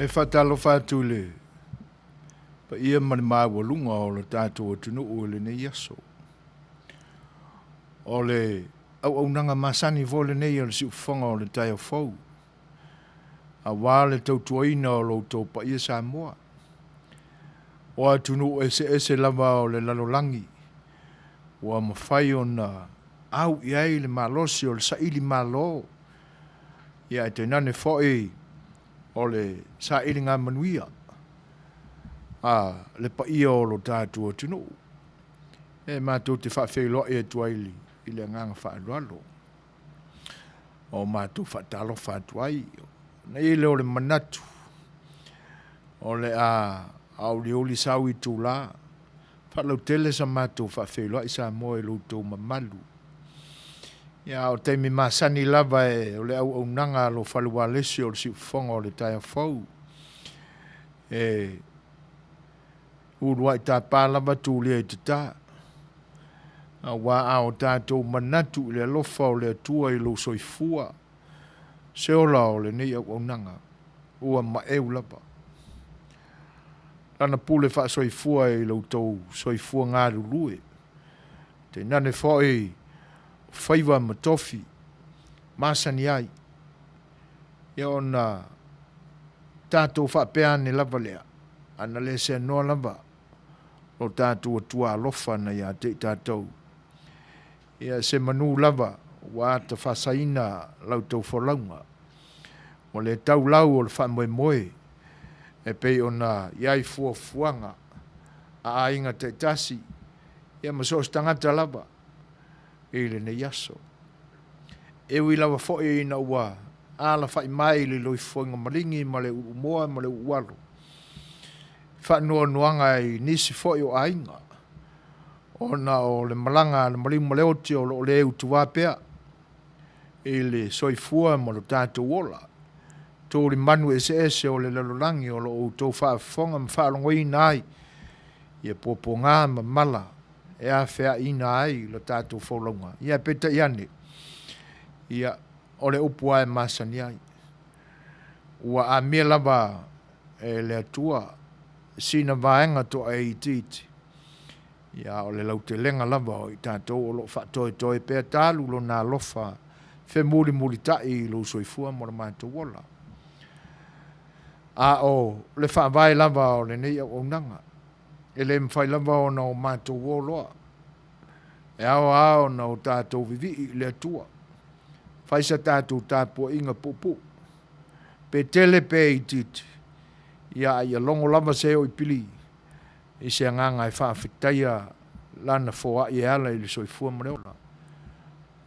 E whatalo whātu le. Pa ia mani māwalunga o le tātou atunu o le nei aso. O le au nanga masani vo le nei o le si ufonga o le tai o fau. A wā le tautuaina o lo tau pa ia Samoa. O atunu ese lava o le lalolangi. O a mawhai o na au iai le malosi o le saili malo. Ia e te nane fōi o le saili ngā manuia. Le pa ia o lo tātou atunu. E mātou te whawhelo e tuaili i le nganga whaalualo. O mātou whaatalo whaatuai. Nei le o le manatu. O le au le oli sau i tū la. Whalau tele sa mātou whawhelo i sa moe lo tō mamalu. Ia o teimi masani lava e o le au nanga lo whalua lesi o le si ufonga o le tai fau. Urua i tā pālava tūlea i te tā. Wā ao tātou manatu i le alofa o le atua i lo soifua. Se ola o le nei au nanga. Ua maeu lava. Lana pule wha soifua i lo tau soifua ngā rulue. Te nane whoi whaiwa matofi. Masani ai. Ia ona tātou wha peane lava lea. Ana le se noa lava. O tātou atua alofa na ia te tātou. Ia se manu lava. Wā ta whasaina lau tau whalaunga. O le tau lau o le wha moe moe. E pei ona iai fuanga. A inga te tasi. Ia maso stangata lava. E le ne yaso. E ui lava foe ina ua. Ala whai mai le loi fuanga maringi ma le umoa ma le ualu. Whanua nuanga i nisi foe o ainga. Ona o le malanga le maringi ma le oti o le eu tuwapea. E le soifua ma lo tātou ola. Tō li manu ese o le lalolangi o lo o tō whaafonga ma whaalongo i nai. Ia popo ngā ma mala. E a whea i nai lo tātou whaulonga. Ia peta iane. Ia o le upu ai masani ai. Ua a mea lava e le atua. Sina vaenga to e i titi. Ia o le lau te lenga lava o i tātou o lo whaatoe pea tālu lo nā lofa. Fe muri tai lo soifua mo le mātou wola. Le whaavai lava o le nei au nanga. E le mwhai lava o na o mātou woloa. E ao na o tātou vivi le atua. Whaisa tātou tāpua inga pupu. Pe tele pe i titi. Ia longo lava se o i pili. I se anganga e whaafitaia lana foa i ala i le soifua mreola.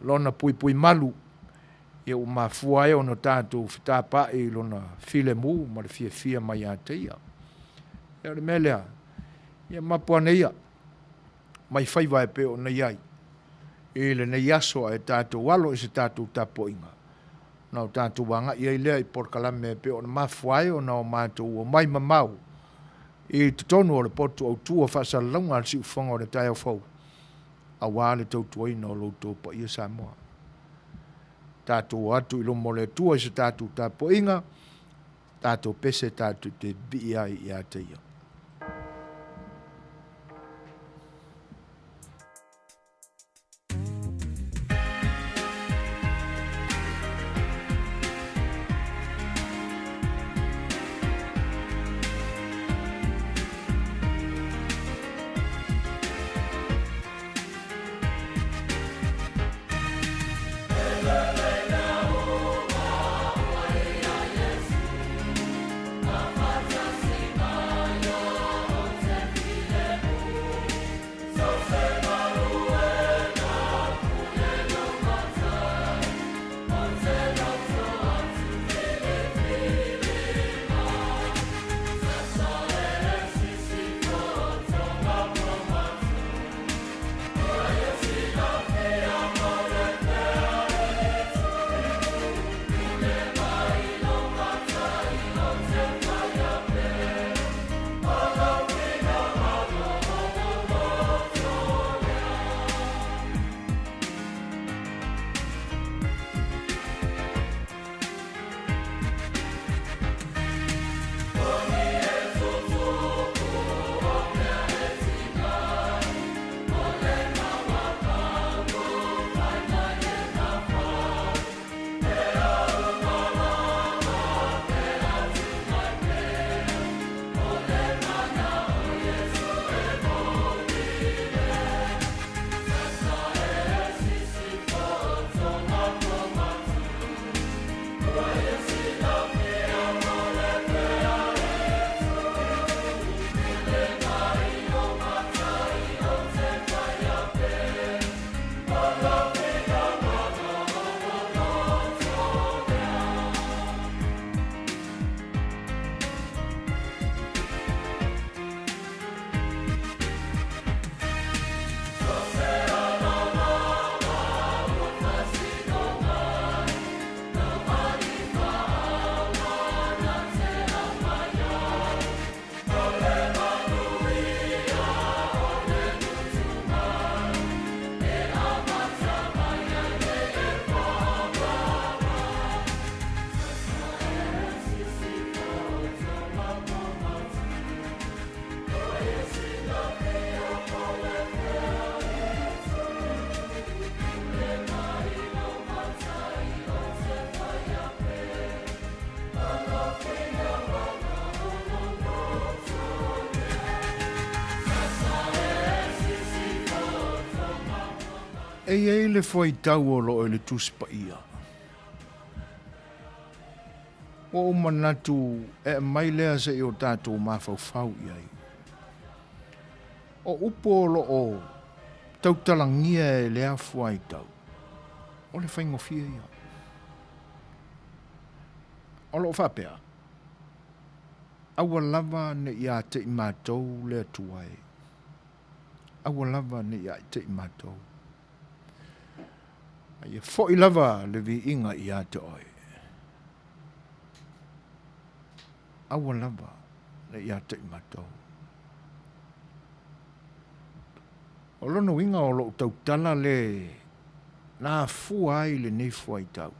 Lona pui malu. Ia o mafua e o no tātou whitāpa i lona file mu ma le fia mai a teia. Ia le melea. Ia mapua neia. Mai whaiva e pe o nei ai. I le nei aso e tātou walo i se tātou tapo inga. Nau tātou wanga ia i lea i porkalame e pe o na mafua e o na o mātou o mai mamau. I tutonu o le potu au tua whasa launga al si ufonga o le tai au fau. A wale tautua ina o loutou pa ia Samoa. Tātou atu ilo mo le tua i se tātou tapo inga. Tātou pese tātou te biai i a teia. e le foi tau o lo e le tuspa ia. O manatu e mai lea se i o tātou mawhau iai. O upo lo o tautalangia e lea fuai tau. O le whaingofia ia. O lo whapea. Awa lava ne ia te i mātou lea tuai. Awa lava ne ia te i mātou. Ia fo i lava le vi inga ia te oi. Awa lava ne ia te i mātou. O lono inga o lo tautala le nā fuai le nei fuai tau.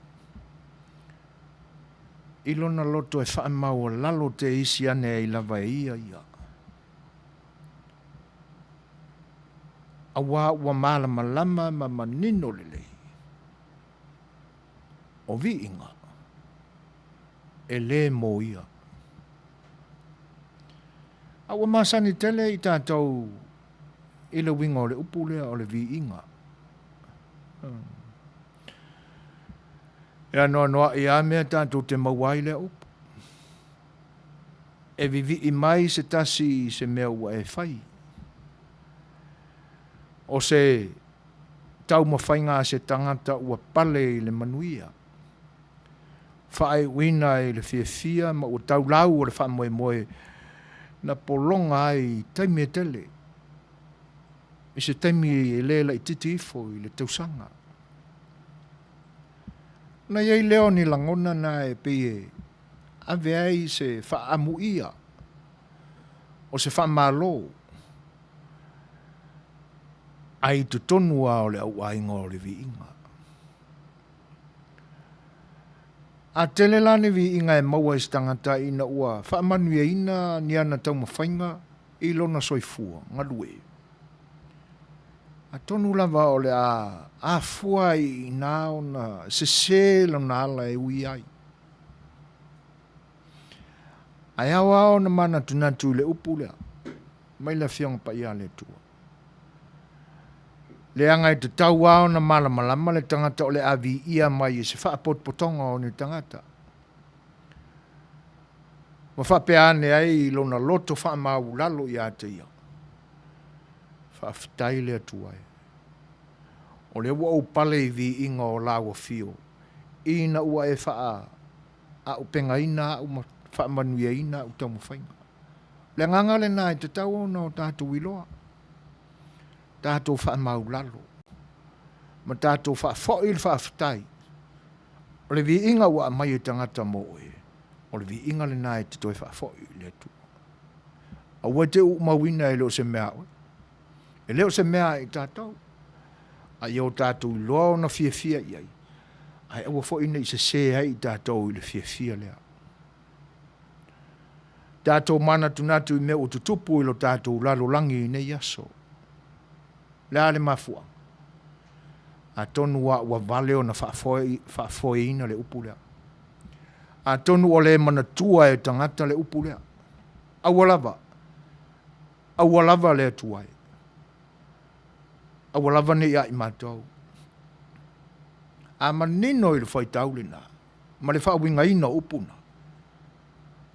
I lona loto e whaamau lalo te isi ane e lava e ia. Awa ua malama lama ma manino lelei. O vi inga. E le mo ia. Awa masani tele i tātou i le winga o le upulea o le vi inga. E anoa i a mea tātou te mawai le upu. E vivi i mai se tasi se mea ua e whai. O se tau mawhainga se tangata ua pale i le manuia. Whae wina i le fia ma ua tau lau o le wha moe na polonga ai taimi e tele. I se taimi e lela i titi ifo i le tausanga. Na iei leo ni langona na e pie ave ai se wha amu ia o se wha malo ai tu tonua o le au ainga o le vi inga. A tele lani vi inga e maua istangata ina ua wha manu ia ina ni ana tau mawhainga i lona soifua ngalue. A tonu lava o le a fua i nā o na se lona ala e ui ai. Ai awa o na mana tunatu le upu lea. Mai la fiong pa ia le tua. Le anga i te tau ao na malama le tangata o le avi ia mai i se wha potonga o ni tangata. Ma wha peane ai lona loto wha mau lalo i ate ia. Whaftai lea tuai. O le ua upale i vi inga o lawa fio. Ina ua e wha a upenga ina, wha manuia ina, u tau mawhainga. Le nganga le nai te tau o no tātou iloa. Tātou wha mau lalo. Ma tātou wha whail whaftai. O le vi inga ua mai e tangata mo e. O le vi inga le nai te toi wha whail le tu. A ua te u mawina e leo se mea oe. E leo se mea i tātou. A iau tātou i loa o na fia iai. Ai aua fo ina i se ai i tātou i le fia lea. Tātou mana tunatu i mea ututupu i lo tātou lalo langi i nei aso. Lea le mafua. A tonu wa vale o na whaafoi ina le upu lea. A tonu o le manatua e tangata le upu lea. Awalava. Awalava le tuai. Awalava ne ia i mātou. A manino i le whaitau le nā. Ma le whaawinga ina upuna.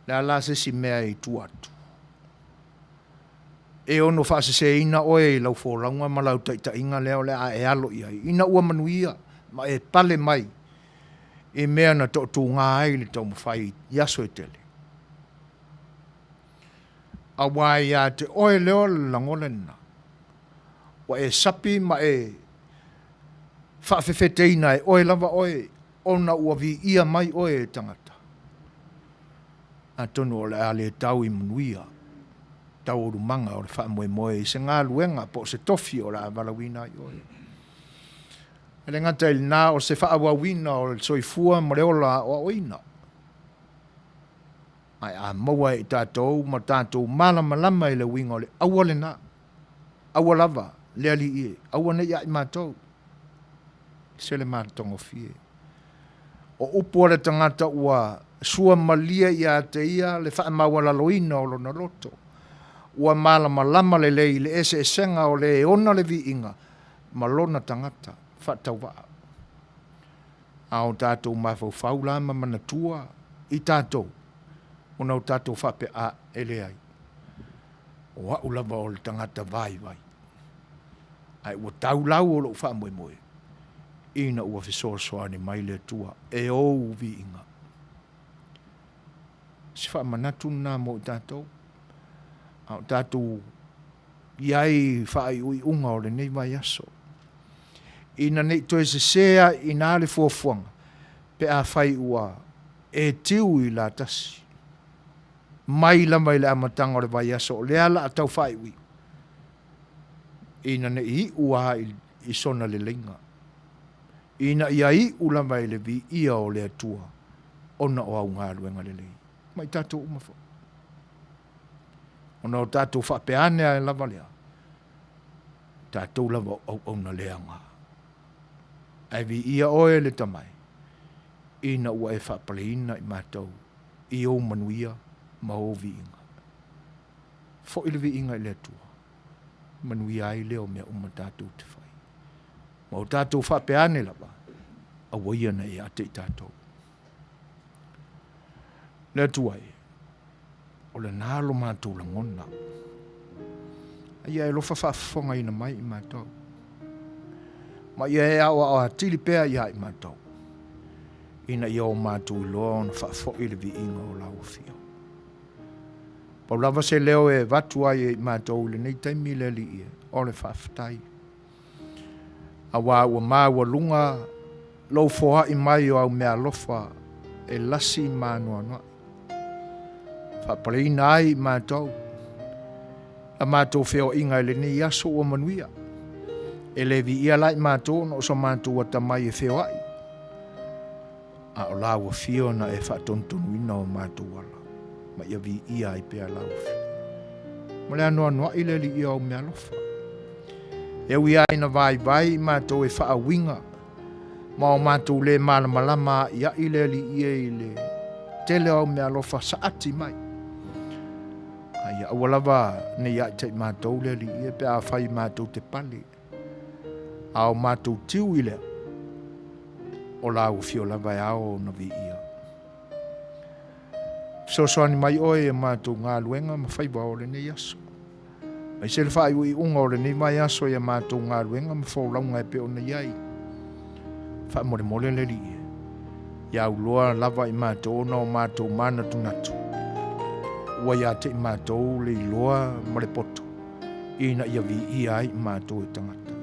Le ala se si mea i tuatu. E ono whaase se ina oe i lau whōraunga ma lau taita inga leo le a e alo i ai. Ina ua manuia ma e pale mai. E mea na tō ngā ai le tau mawhai yaso e tele. A wai a te oe leo le langolena. Wa e sapi ma e whaafewheteina e oe lava oe ona ua vi ia mai oe e tangata. A tonu o le ale tau i manuia. Tau o rumanga o le wha moe i se ngā luenga po se tofi o la avalawina i oe. Ele ngata ili nā o se wha awawina o le soifua ma le ola o oina. Ai a maua i tātou ma tātou malama i le winga o le awale nā. Awalava. Leali ie, aua nei ai mātou. Se le mātongo fie. O upo le tangata ua sua malia i a te ia, le wha maua laloina o lona loto. Ua malama lama le lei, le ese senga o le ona le vi inga. malona tangata, whatau waa. Ao tātou mawhau la ma manatua i tātou. Ona o tātou whape a ele ai. O hau lava o le tangata vai vai. Ai ua tau lau o lo wha moe moe. Ina ua fisoasoane mai le tua e ou vi inga. Si wha manatu nā mo i tātou. Ao tātou iai wha ai ui unga o le nei mai aso. Ina nei toe se sea ina le fuafuanga. Pe a whai ua e tiu i la tasi. Mai la mai le amatanga o le vai aso. Le ala a tau whai ui. Ina nei hi ua i sona le lenga. Ina ia i ula mai le vi ia o le atua. Ona o au ngā luenga le lei. Mai tātou umafo. Ona o tātou whapeane a lava lea. Tātou lava au na leanga. Ai vi ia oe le tamai. Ina ua e whapaleina i mātou. I o manuia ma o vi inga. Fo ili vi inga i le atua. Manuia ai leo mea tātou te whai. Ma o tātou whapeane lava. A waia na e ate i tātou. Le atua e. O le nālo mātou la ngona. Ia e lofa whaafonga ina mai i mātou. Ma ia e awa a tili pēa ia i mātou. Ina ia o mātou i loa ona whaafo i le vi inga o lau fio. Pau lava se leo e watu ai i mātou le nei taimi le li ia. O le whaafatai. Awa ua māua lunga lau foha i mai o au mea lofa e lasi i mānoa noa. Whapaleina ai i mātou. A mātou wheo inga e le nei aso o manuia. E le vi ia lai mātou no so mātou a tamai e wheo ai. A o lau a fio na e whaatontonu ina o mātou ala. Ma ia vi ia i pēa lau fio. Ma le anoa noa i le li ia o mea lofa. E ui ai na vai vai mātou e whaawinga. Ma o mātou le malamalama ia i le li ia i le tele o mea lofa sa ati mai. Ai a walava ne ia te mātou le li ia pe a whai mātou te pali. A o mātou tiu i lea. O lau fio lava e ao na vi ia. So soani mai oe e mātou ngā luenga ma whaiwa o le nei aso. Mai se le whai ui unga o le nei mai aso e mātou ngā luenga ma whaulaunga e pe o na iai. Wha more mole le li ia. Ia uloa lava i mātou na o mātou mana tunatu. Ua ia te i mātou le iloa ma le poto. Ina ia vi ia ai mātou e tangata.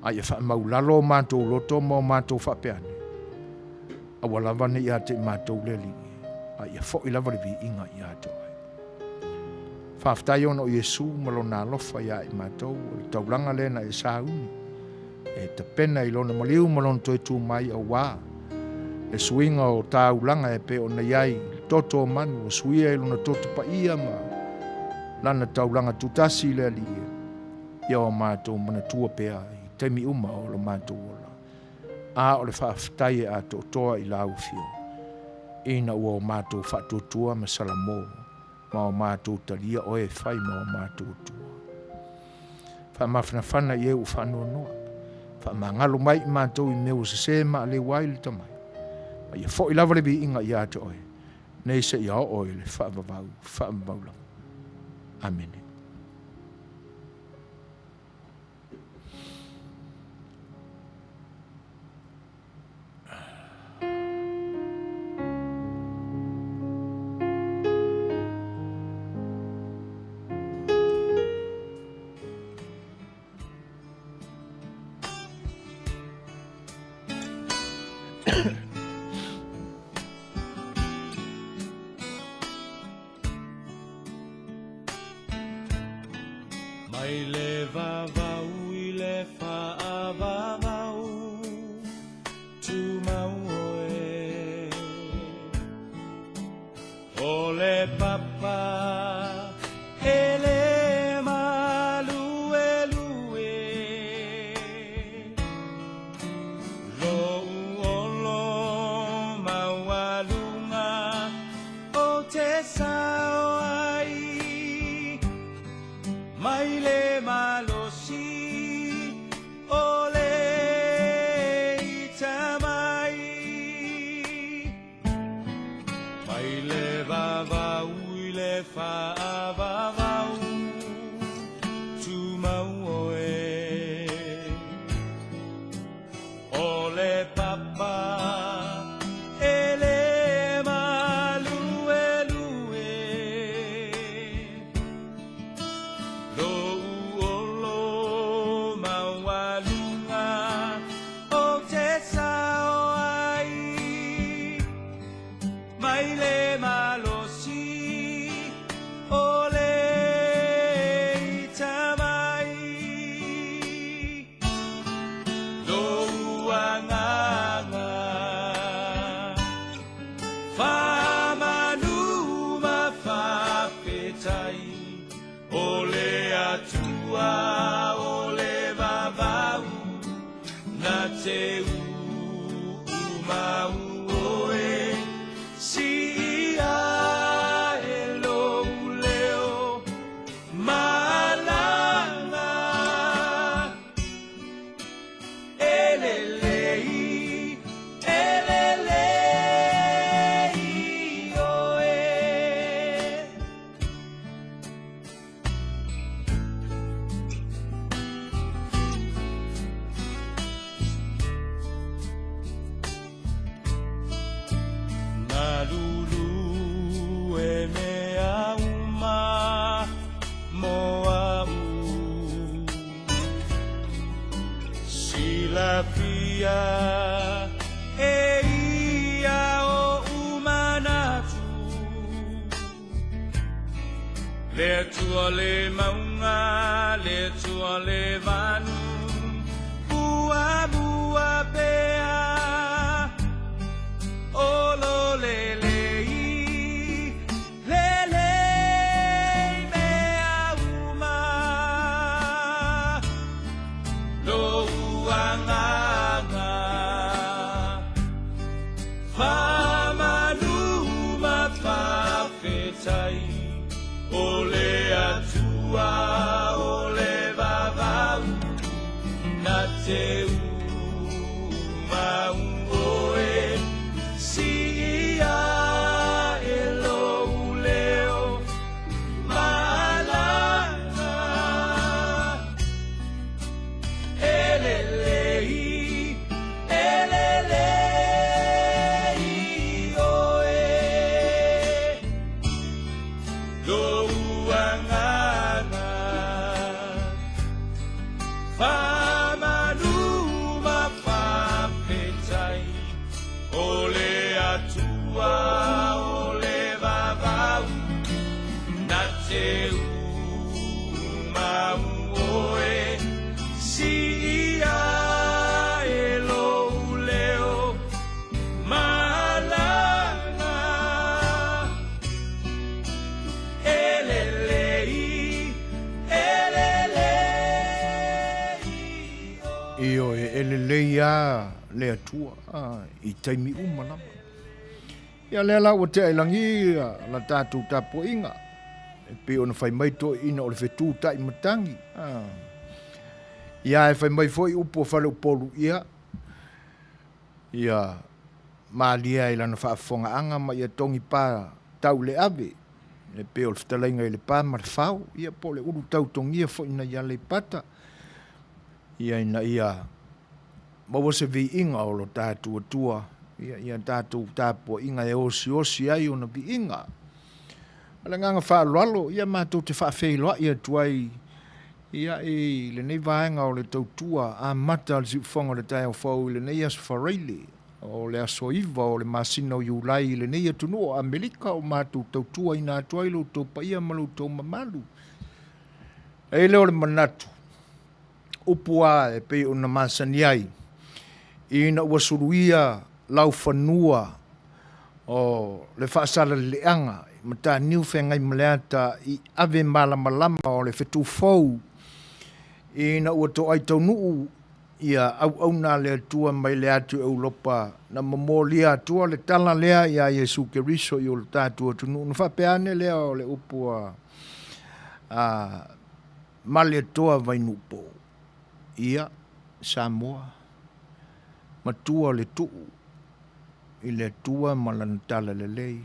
Ai e wha maulalo mātou loto mo mātou whapeane. Awa lava ne ia te i mātou le li. Ai e fo i lava le vi inga ia te ai. Whaftai ono Yesu malo nā lofa ia i mātou. O taulanga lena e sāuni. E ta pena i lona maliu malon toi tū mai au wā. E suinga o taulanga e pe o na iai. Toto o manu o suia i lona toto pa ia ma. Lana taulanga tutasi le li. Ia o mātou mana tua pea i temi uma o lo mātou ola. A o le whaaftai e a totoa i lau fio. Ina ua o mātou whaatotua ma salamo. Ma o mātou talia o e whai ma o mātou tua. Whamawhanawhana i e u whanua noa. Whamangalo mai i mātou i meu se ma le waili tamai. Ma ia fo i lava le bi inga i ate oe. Nei se ia o oe le whaamavau lang. Amen. Mai le vavau I le whaavavau tu mau oe o le papa e le malue lue lo uolo te mau oe si ia e lou leo malanga elelei oe Malulu e mea uma moau Silapia e ia o umanatu Le tua le maunga, le tua le vanu Bua bua pea Olo le le mea uma lo uanganga Famaluma whawhetai Ole atua ole vavau Na te umau oe Si ia e lou leo malanga elelei oe lou anganga Famaluma whawhetai Ole atua, ole vavau Na te umau oe Si ia e lou leo malanga Elelei Io e elelei a le atua I taimi umanama. Ia lea lau o te ailangi la tātou tapo inga. E pe ona whai mai to ina o le whetū tai matangi. Ia e whai mai foi upo whale upolu ia. Ia maalia i lana whaafonga anga ma ia tongi pā tau le ave. Le pe o le whtalainga i le pā ma le whau. Ia po le uru tau tongia fo ina ia le pata. Ia ina ia maua se vi inga o lo tātou atua. Ia tātou tāpua inga e osi ai o na vi inga. Ala nganga whaalwalo, ia mātou te whaafeiloa ia tuai. Ia e le nei vaenga o le tautua a mata le ziufonga le tai au whau le nei as whareile. O le aso iwa o le masina o iulai le nei atunua Amerika o mātou tautua ina tuai lo tau pa ia malu tau mamalu. E leo le manatu. Upua e pe una masani ai. Ina ua suruia lau whanua o le whaasara leanga. Mata niu whengai maleata I ave malama o le whetu fau. Ina ua to ai tau nuu ia au na le atua mai le atu Europa. Na mamolia atua le tala lea ia Yesu Keriso I o le tātua tunu. Na whapeane lea o le upua male toa vainupo. Ia Samoa. Matua le tuu. I le tua malanatala le lei.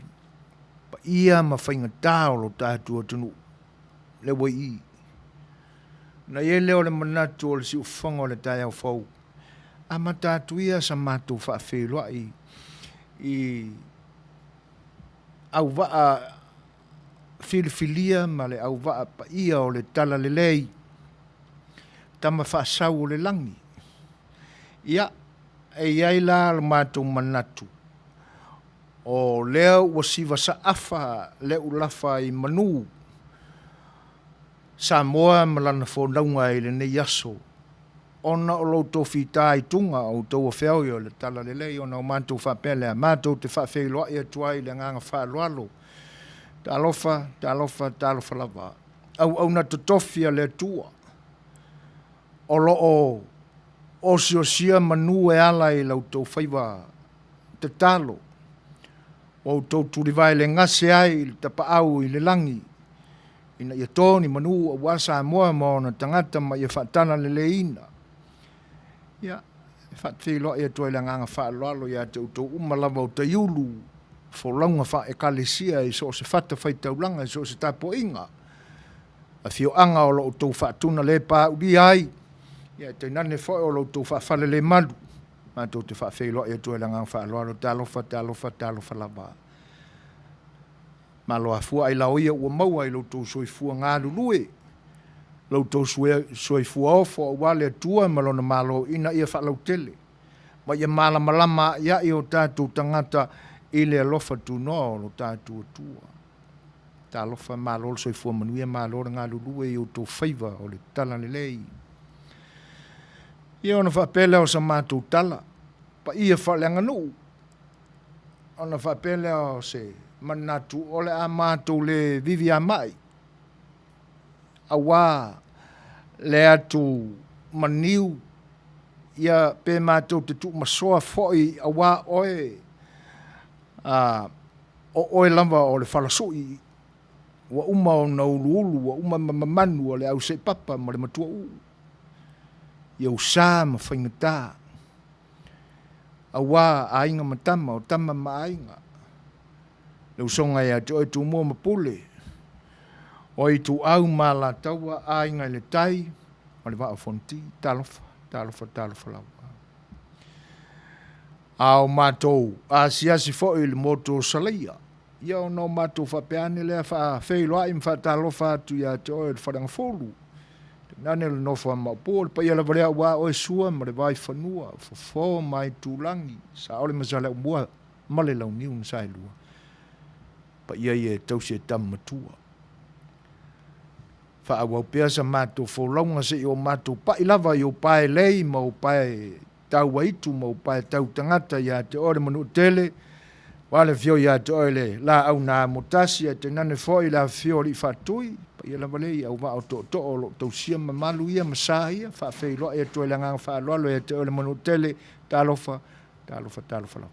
Pa ia ma whainga tāo lo tātua tunu. Le wai I. Na ie leo le manatu o le si ufonga o le tai au fau. A ma tātu ia sa mātou whaafeilua I au waa filifilia ma le au waa pa ia o le tala le lei. Tama whaasau o le langi. Ia. E iai la mātou manatu. O leo ua siwa sa afa leo lafa I manu. Samoa malana whonaunga I le nei aso. Ona o loutou whita I tunga o tau a whiau I o le tala le lei. Ona o mātou whapele a mātou te whawheiloa I atuai le nganga whaaloalo. Ta alofa lava. Au na totofia le tua. O loo o sia manu e ala i lau tau whaiwa te talo. O tau turi vai le ngase ai i te paau i le langi. Ina ia tōni manu a wasa moa mo na tangata ma ia whaatana le leina. Ia, whaatwhi loa ia toi le nganga whaaloalo ia te utou umalawa o te iulu. Wholaunga wha e kalesia i so se whata whaitaulanga i so se tapo inga. A whio anga o lo utou whaatuna le pā uri ai. Ia te nane whae o lo utou whaafale le malu. Ma tō te whaatwhi loa ia toi le nganga whaaloalo talofa lava. Ma loa fua ai lao ia ua maua i loutou soifua ngā lulue. Loutou soifua ofo o wale atua ma lona malo ina ia whaalau tele. Ma ia malama ia i o tātou tangata i le alofa tu noa o lo tātou atua. Tā alofa malo soifua manuia malo ngā lulue i o tō whaiva o le tala le lei. Ia ona whaapele o sa mātou tala. Pa ia whaaleanga nuu. Ona whaapele o se manatu ole a mātou le vivi a mai. Awa le atu maniu ia pe mātou te tuk masoa foi awa oe o oe lamba o le whalasoi wa uma o na ulu wa uma mamanu o le au se papa ma le matua u. Ia usā ma whaingatā. Awa a inga matama o tama ma ainga. Le usonga ia te oi tu mua mapule. Oi tu au ma la taua a inga le tai. Ma le waa fonti. Talofa lawa. Ao mātou a siasi foi le moto salaia. Ia o no mātou whapeane lea wha wheiloa im wha talofa atu ia te oi le wharanga folu. Nane le nofa mapole pa ia la varea wa oi sua ma le vai whanua. Fo mai tūlangi. Sa ole masale umua male lau niu nsai lua. Pa ia ia tausi e tam matua. Fa awau pia sa mātou wholaunga se i o mātou pa ilawa i o pae lei ma o pae tau waitu ma o pae tau tangata ia te ore manu tele. Wale fio ia te oile la au nā motasi te nane foi la fio li fatui. Pa ia la wale ia au wa o to o lo tausia ma malu ia ma sa ia. Fa fei loa ia toile ngang fa loalo ia te oile manu tele talofa lava.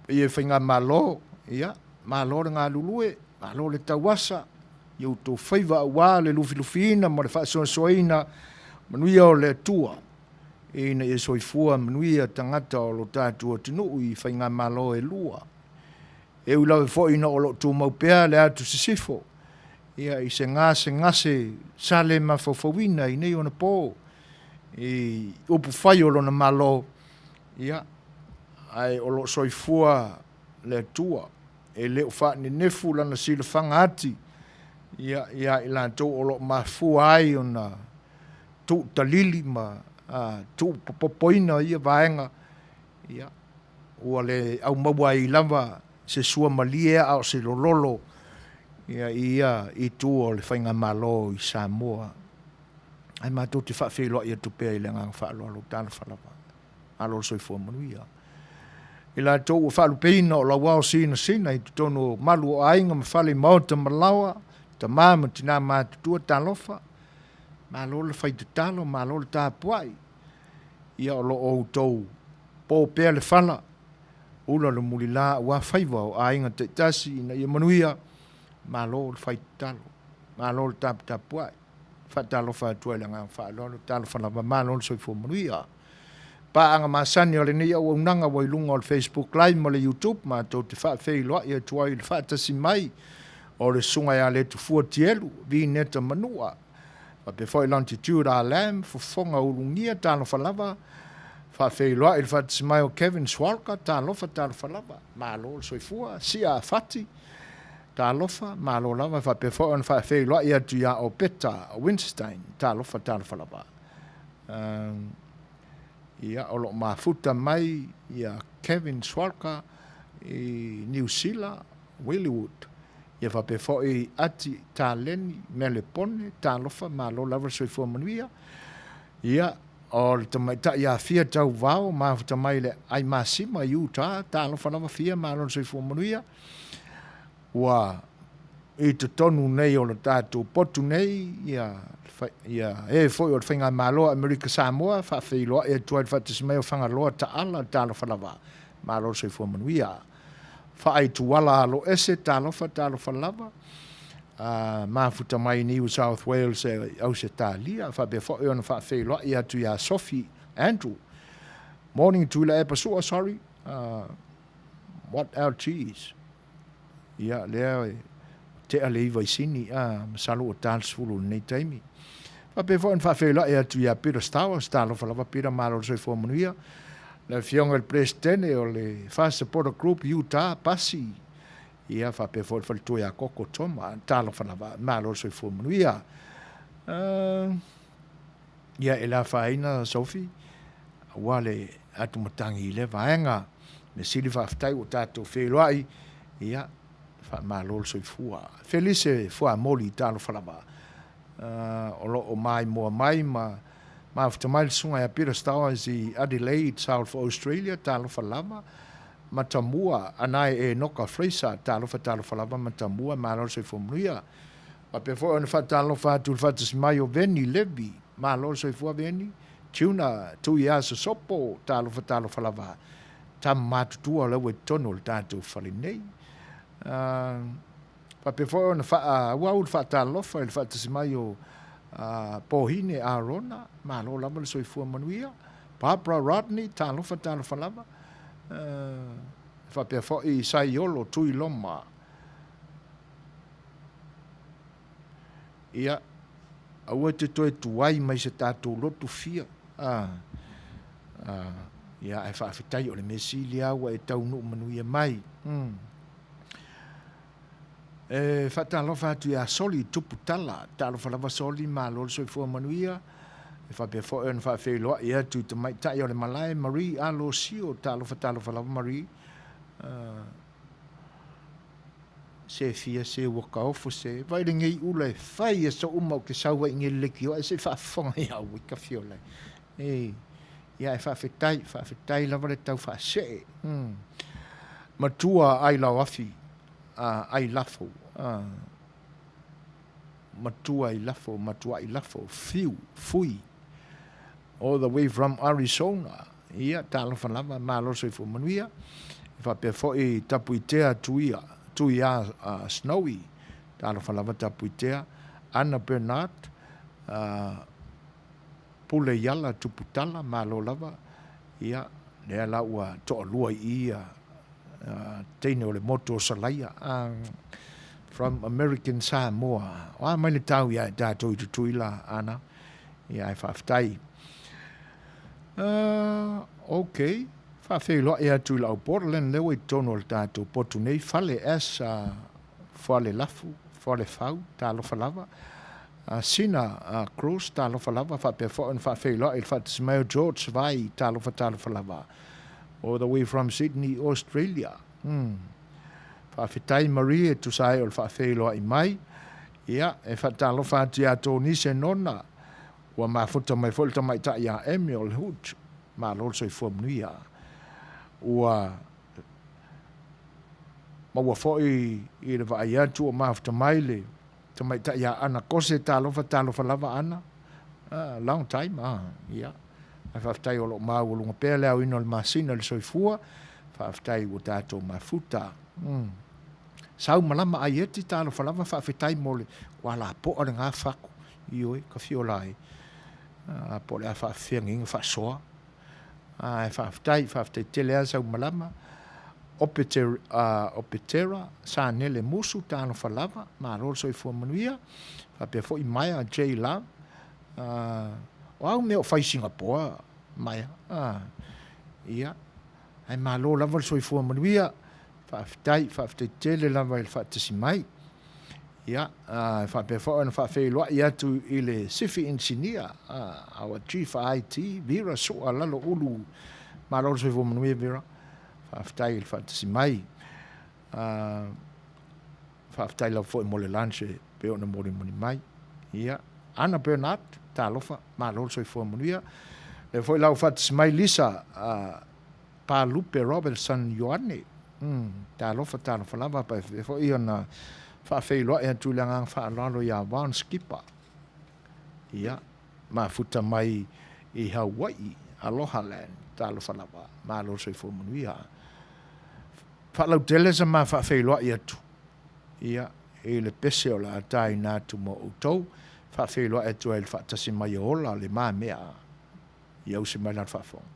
Pa ia whainga malo. Ia, malo ngā lulue, malo le tauasa, iau tō whaiva awa le lufi-lufiina, ma le whaasoasoaina, manuia o le atua. Ina ia soifua manuia tangata o lo tātua tinu i whainga malo e lua. E ulau e fōina o lo tō maupea le atu sisifo. Ia i se ngase sale ma whawhawina i nei ona pō. I upu whai o lo na malo. Ia, ai o lo soifua le atua. E leo wha ni nefu lana sila whanga ati. Ia i lantou o lo mafua ai o na tū talili ma tū popoina ia vaenga. Ia, ua le au maua i lava se sua malia au se lololo. Ia i tū o le whainga malo i Samoa. Ai mātou te whawhiloa ia tupea i le ngang whaaloa lo tāna whalapa. Alo soifua manuia. I la tau whalu peina o la wao sina i tutono malu o ainga ma whale maota malawa, ta mama tina mātutua talofa, malo le whaita talo, malo le tāpuai. Ia o lo o tau pō pēr le whala, ula le muli la wa whaiva o ainga te tasi ina ia manuia, malo le whaita talo, malo le tāpuai. Whatalofa atua le ngā whaaloa, talofa lava malo le soifo manuia. Pa anga masani o le ni au unanga wa ilunga o le Facebook Live mo le YouTube ma tau te whaafei loa ia tua i le whaatasi mai o le sunga ia le tufua tielu vi neta manua. Pa pe fo i longitude a lam fufonga ulungia talo falava whaafei loa i le whaatasi mai o Kevin Swalka talofa falava ma lo le soifua sia fati talofa ma lo lava pa pe fo on whaafei loa ia tu ia o Peta Winstein talofa falava. Ia o lo mafuta mai ia Kevin Swalka i New Zealand, Willywood. Ia whape i ati tāleni melepone, tālofa, malo lava soifua manuia. Ia o le tamaita ia fia tau vau, mafuta mai le ai masima i uta, tālofa lava fia, malo soifua manuia. Ua I te tonu nei o le tātou potu nei, e foi o le whainga māloa Amerika Samoa, whawhailoa e tuai whatismei o whangaloa ta ala tālo whalawa, māloa sei fua manuia. Whaai tuala alo ese tālo whalawa, mafuta mai New South Wales e au se tālia, whape foi ona whawhailoa i atu ia Sophie Andrew. Morning to la epasua, sorry. What our cheese? Ia, lea e te alei vai sini, masalo o tāl sfulu nei taimi. Whape fo an whawhela e atu ia pira stawa, stalo whalawa pira mālo soi fua manuia. Le fionga il presidente o le Fast Supporter Group Utah, Pasi. Ia whape fo il whalitua ia koko toma, tālo whalawa, mālo soi fua manuia. Ia e la whaina, Sophie, wale atu matangi le vaenga, me sili whaftai o tātou wheloai, ia, mālol soi fua. Felice fua moli tālo whalawa. O lo o mai mua mai, ma futa mai sunga ia pira stawa si Adelaide, South Australia, tālo whalawa. Ma tamua, anai e noka Fraser, tālo whalawa, ma tamua, mālol soi fua mnuia. Ma pe fo ane whatalo whatul whatas mai o veni levi, mālol soi fua veni, tiuna tui asa sopo, tālo whalawa. Tam mātutua lewe tono le tātou whalinei. Pape foi ona wau whaatalofa i le whaatasimai o Pohine Arona, malo lama le soifua manuia, Barbara Rodney, talofa lama, whapea foi i Saiolo tui loma. Ia, aua te toe tuai mai se tātou lotu fia. Ia, e whaafetai o le mesili awa e taunu manuia mai. Whaatalofa atu ia soli tupu tala, talofa lava soli ma lolo soifua manuia, e whapea foi on whaafeiloa i atu te mai tai o le malai, Marie alo sio, talofa lava Marie, se fia se waka ofo se, vai le ngei ula e whai e so umau ke saua i nge leki o, e se whaafonga i au i ka fiole. Ia e whaafetai lava le tau whaasee. Matua ai lau afi, ai lafo, matua i lafo, fiu, fui, all the way from Arizona, ia, talo whanama, malo soifo manuia, e whapea foi tapu i tea tui a Snowy, talo whanama tapu i tea, Anna Bernard, pule yala tuputala, malo lava, ia, lea laua toa lua i ia, teine o le moto o salaia, from American Samoa. Wa mai le tau ia tātou i tutuila ana. Ia e whaftai. Okay. Whawheiloa e atu lau Portland leo i tono le tātou potu nei. Whale as whale lafu, whale whau, tālo whalawa. Sina Cross, tālo whalawa. Whapea whawheiloa e whatismeo George Vai, tālo whalawa. All the way from Sydney, Australia. Whawhetai Marie tu sai o le whawheiloa i mai. Ia, e whatalo whāti a tōni se nona. Ua mafuta mai wholta mai ta ia emi o le hut. Ma lolso i fuamnuia. Ua maua foi i le vai atu o mafuta mai le. Ta mai ta ia ana kose talo lava ana. Long time, ia. Ai whawhetai o lo mau o lunga pēle au ino le masina le soifua. Whawhetai o tātou mafuta. Sau malama ai eti tālo whalawa whawhetai mole. Wala po o ngā whaku. Ioi, ka whiolai. Po le a whawhenginga whasoa. Ai whawhetai tele a sau malama. Opetera, sa nele musu tālo whalawa. Mā rolo soifua manuia. Whapea fo i Maia, J. Lam. O au mea o whai Singapore, Maia. Ia. Ai mā lo lava le soifua manuia. Whawhetai tele lava il whaatasi mai. Ia. Whapea whaona whawheiloa i atu i le sifi engineer. Our chief IT, Vera soa lalo ulu. Mā lo le soifua manuia, Vera. Whawhetai il whaatasi mai. Whawhetai lau fo i mole lanche, peona mole moni mai. Ia. Anna Bernard. Talofa, ma lolo soifua manuia. Le foi lau whaatasi mai Lisa, Pa Lupe Robertson Ioane. Talofa lava, pa foi i ona whaafeiloa e atu le ngang whaalalo ia one skipper. Ia, ma futa mai i Hawaii, Aloha Land, talo whalawa, ma lo soi fo manuia. Whaalau tele sa ma whaafeiloa i atu. Ia, e le pese o la atai nā tu mo utou, whaafeiloa e atu e le whaatasi mai ola le maa mea. Iau se mai lan whaafong.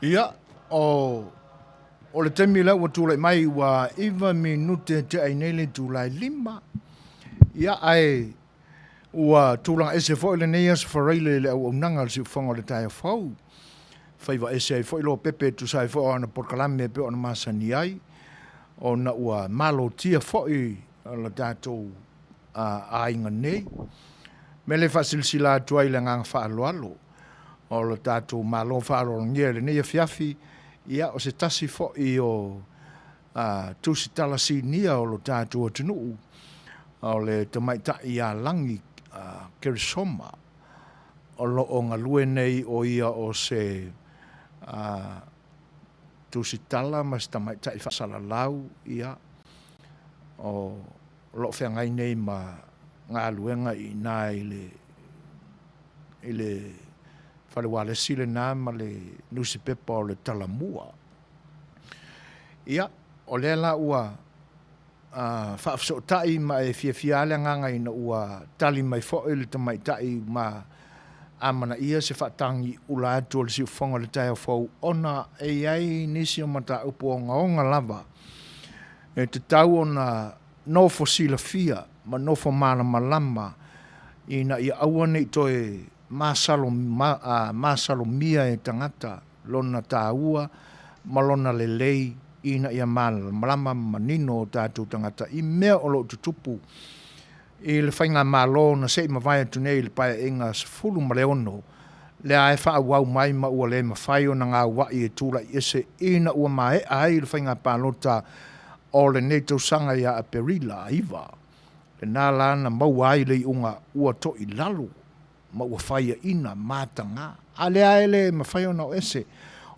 Ia, o le temi lau tūlai mai wa iwa minute te ainele tūlai 5. Ia ai ua tūlanga ese fo le neias whareile le au nanga si whanga le taia whau. Whaiwa ese fo ilo pepe tu sai fo ana porkalame pe ona masani ai. O na ua malo tia fo i la tātou a inga nei. Me le whasilsila tuai le ngang whaaloalo. O le tātou malo whaaro ngia le neia fiafi, ia o se tasi fo i o tusi talasi nia o lo tātou atunu, o le tamaita i a langi kerisoma, o lo o ngalue nei o ia o se tusi tala mas tamaita i whasala lau, ia o lo whiangai nei ma ngā luenga i nā i le whare wale sile nā ma le nusi pepa o le talamua. Ia, o lea la ua whaafso tai ma e fiale nganga ina ua tali mai foe le tamai tai ma amana ia se whaatangi ula atu o le si ufonga le tai fau ona e ai nisi o mata upo o ngaonga lava. E te tau ona nofo sila fia ma nofo mana malama ina ia awane toe masalo mia e tangata lona tāua ma lona lelei ina ia malama manino o tātou tangata i mea o lo tutupu i le whainga malo na sei mawai atu nei le paia inga sefulu ma leono le ae whaawau mai ma ua le mawhai o na ngā wai e tūla i ese ina ua mai ai le whainga pālota o le neto sanga ia a perila iwa le nā lana mau ai le unga ua to i lalu ma ua whaia ina mātanga. A le aele ma whaia o ese,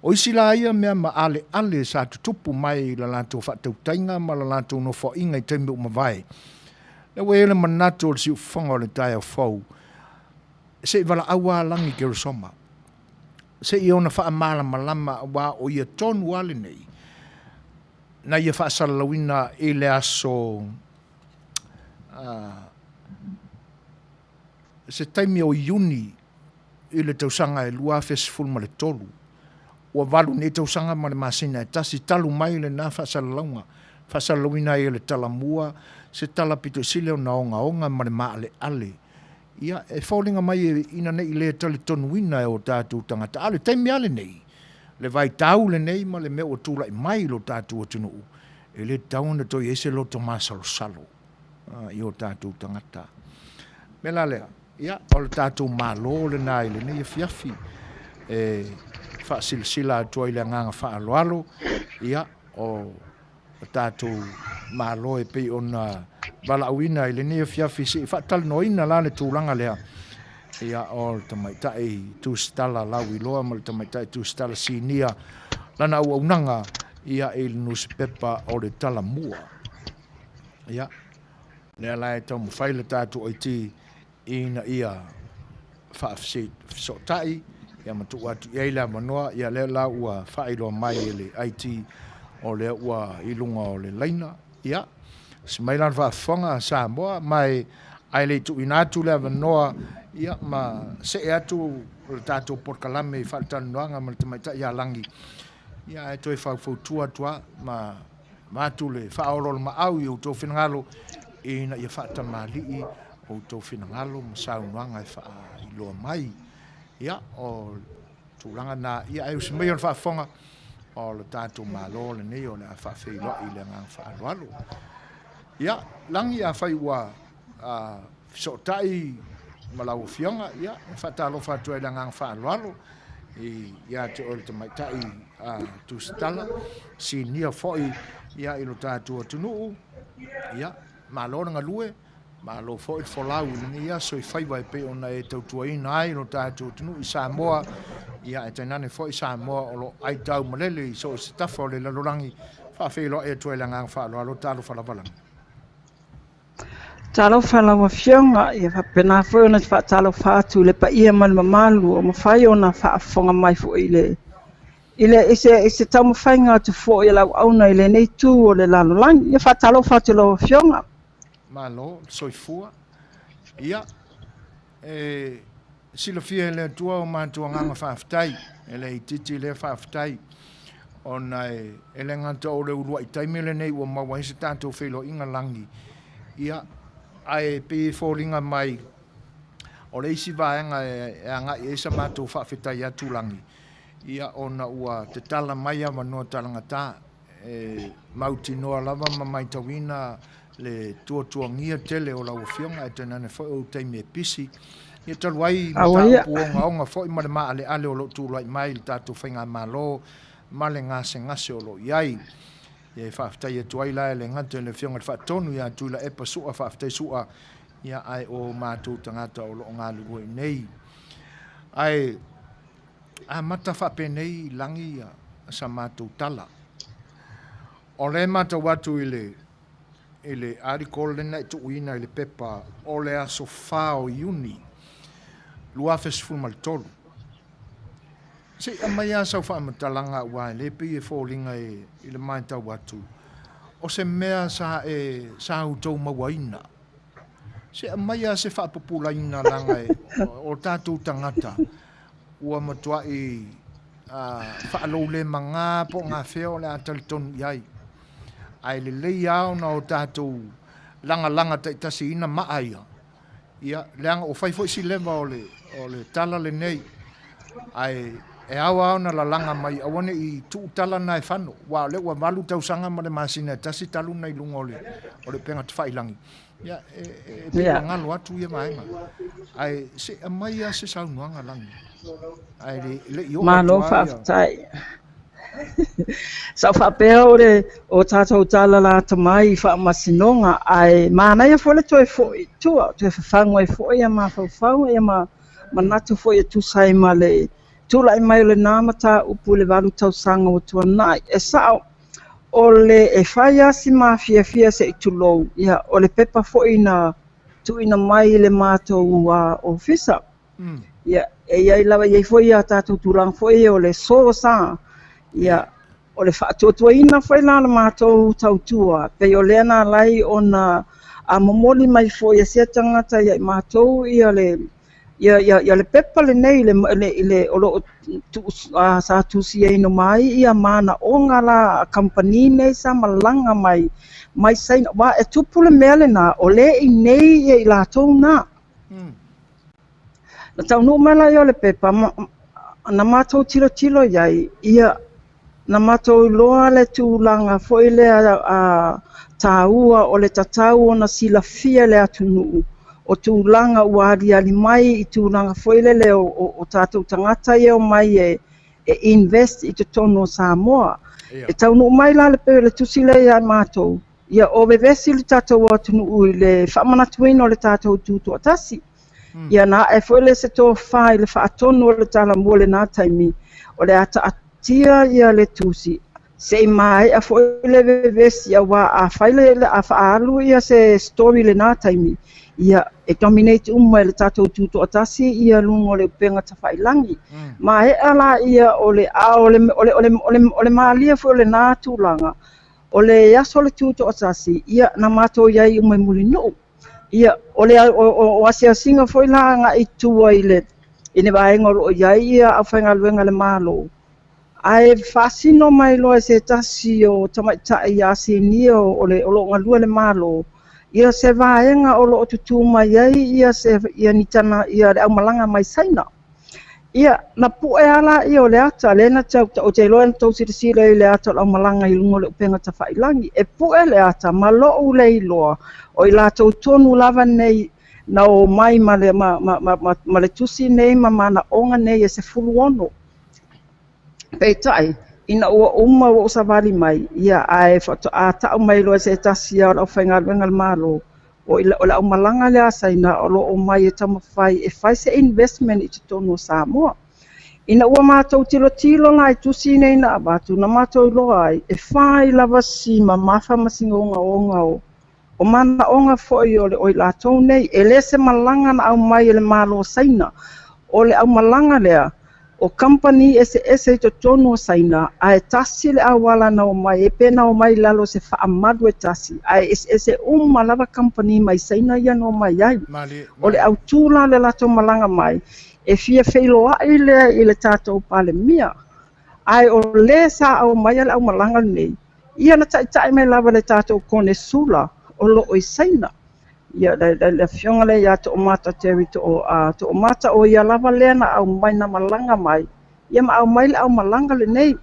O isi la ia mea ma ale sa tutupu mai la lantou whaatautainga ma la lantou no whainga I teimu umawai. Na wele manatu o si ufonga o le tai au fau. Se wala awa langi ke rusoma. Se I ona wha amala malama wa o ia tonu ale nei. Na ia wha asalalawina I le aso se taimi o Iuni I le tausanga lua festival ma le tolu. Ua walu ne tausanga ma le masina e tasi talu mai le na whasalalaunga. Whasalalawina I le talamua, se tala pito sile o na onga ma le maale ale. Ia, e whaulinga mai ina nei le tali tonuina e o tātou tangata. Ale, taimi ale nei. Le vai tau le nei ma le mea o tūla I mai lo tātou o tunuu. E le tauna toi ese lo tomasalo salo. I o tātou tangata. Mela lea, ia, o le tātou malo le nai le nei e fiafi. Wha sila atua I le nganga wha aloalo. Ia, o tātou malo e pei ona wala awina I le nei e fiafi si. Wha tal noina la le tūlanga lea. Ia, o le tamaitai tūstala lau I loa, ma le tamaitai tūstala sinia. Lana au aunanga. Ia e le newspaper o le talamua. Ia. Lea lai tau mawhai le tātou oiti ina ia whaafse sotai. Ia matu atu ia ila manoa. Ia lea la ua whaeroa mai e le IT o lea ua ilunga o le laina. Ia. Smailan whaafonga sa moa. Mai ai le tu inatu lea manoa. Ia ma se atu le tātou porkalame I whaatanu noanga ma le tamaita ia langi. Ia e toi whautua tua ma matu le whaoro ma au I o tō whinangalo ina ia whaatamali'i o tō whinangalo ma saunuanga e wha iloa mai. Ia o tūlanga na ia e usi meion whaafonga o le tātou malo le nei o le a whaafeilo I le ngang whaaloalo. Ia langi a whai ua sotai ma lau fionga ia whaatalo whaatua I le ngang whaaloalo. Ia te o le tamaitai tu stala si nia foi ia I lo tātua tunuu ia malo nga lue malo foi folau ni ia so I whaiwa e pe ona e tautua ina ai lo tātua tunuu I Samoa ia e tainane foi Samoa o lo ai tau malele I so se tafo le lalorangi whaafeilo e tuai langang whaaloa lo talo whalawalang. Talo fala wa fionga ia pena foi ona fa talo fatu le pa ia mal mamalu o mafai ona fa fonga mai fo ile ise tamu fainga tu fo ia la ona ile nei tu o le lalo lang ia fa talo fatu lo fionga malo soifua ia silofia le tua o mantua nganga fa aftai ele titi le fa aftai ona ele nganta o le urua I taimele nei o mawa ise tanto felo inga langi ia ai pe fallinga mai o le isi vaenga e anga e sa matu whaafetai atu langi ia ona ua te tala mai ama noa talangata mauti noa lava ma mai tawina le tuatuangia tele o lau fionga e tenane fo o teime e pisi ia taluai mata puonga onga fo I ma le maa le ale o lo tūlai mai le tatu whainga malo ma le ngase o lo iai ia whaafetai e tuai lai le ngante le fionga le whaatonu ia tui la epa sua whaafetai sua ia ai o mātou tangata o lo ngā lugu I nei ai a mata whapenei langi ia sa mātou tala o le mata watu I le arikole lena I tuuina I le pepa o le aso whao Iuni lua festival mal tolu se mai a sau whaamatalanga ua le pi e fōlinga I le mai tau watu o se mea sa utou mawaina se mai a se whaapopulaina langa o tātou tangata ua matua I whaalou le manga po ngā wheo le atalitonu iai ai le lei au na o tātou langa taitasi ina maaia ia leanga o whaifo isi lewa o le tala le nei ai e awa na la langa mai awane I tu tala na e whano wa le ua malu tausanga ma le masina tasi talu na I lunga o le penga te whailangi ia e pia ngalo atu ia maenga ai se amai a se saunuanga langi ai le io malo whaftai sa whapea o tātou tala la tamai whaamasinonga ai mānai a whole toi fōi tua toi whawhango e fōi a ma whawhau e ma manatu fōi e tusai ma le tula I mai le nāmata upu le walu tausaga o tuanai. E sa'o o le e whai asi mawhiawhia se I tulou. Ia, o le pepa fo'i na tuina mai le mātou ofisa. Ia, e iai lawa iai fo'i a tātou tūranga fo'i o le sosa. Ia, o le whaatuatuaina fo'i la le mātou tautua. Pei o lea nā lai o na a momoli mai fo'i a sia tangata iai mātou ia le pepa le nei le olo sa tusi e no mai ia mana o ngala company nei sa malanga mai sai wa e tupu le mea le na o le I nei I lātou na. Na tau no mela I o le pepa na mātou tilo iai ia na mātou loa le tūlanga foi le tāua o le tatau o na silafia le atunuu. O tūlanga uari ali mai I tūlanga foilele o tātou tangata o mai e invest I te tono Samoa. E tau no mai la le pe le tusile ia mātou. Ia o vevesi le tātou atunu ui le whamanatuina o le tātou tūtu atasi. Ia na e foile se tō whai le whaatono o le tala mua le nā taimi. O le ata atia ia le tusi. Se mai a foile vevesi a wa a whaile le a whaalu ia se story le nā taimi. Ia e dominate umma le tātou tūtu atasi ia lungo le upenga tawhailangi. Ma e ala ia o le maalia fo le nā tūlanga. O le aso le tūtu atasi ia na mātou iai umai muli no. Ia o le o asia singa fo la nga I tua I ne vaenga o iai ia au whainga luenga le malo. Ai fasino mai loa se tasi o tamaita I asi ni o le o ngalua le malo. Ia se vaenga o lo tutu mai ai ia se ia ni tana ia au malanga mai saina. Ia na pu e ala ia o le ata le na tau o te loa tau sila I le ata au malanga I lungo le upenga tawhailangi. E pu e le ata malo u le iloa o I la tau tonu lava nei na o mai ma le tusi nei ma mana onga nei e se fulu ono. Peitai. Ina ua uma o savali mai ia ai foto a ta mai lo se tasia o whainga wenga malo o la o malanga le asaina o lo o mai e tama fai e fai se investment I te tono Samoa. Ina ua mātou tilo ngai tusi nei na abatu na mātou loa ai e fai lava si ma mafa masinga onga o mana onga foi o le oi lātou nei e le se malanga na au mai e le malo saina o le au malanga lea o company ese to tono saina ai tasi le awala na o mai e pena o mai lalo se whaamadu e tasi ai ese lava company mai saina ia no mai ai o le au tūla le lato malanga mai e fia feiloa I le tātou pale mia ai o le sa au mai au malanga nei ia na tai mai lava le tātou kone sula o lo o saina ia le fionga le ia to mata teri to o mata o ia lava lena au mai na malanga mai ia ma au mai au malanga le nei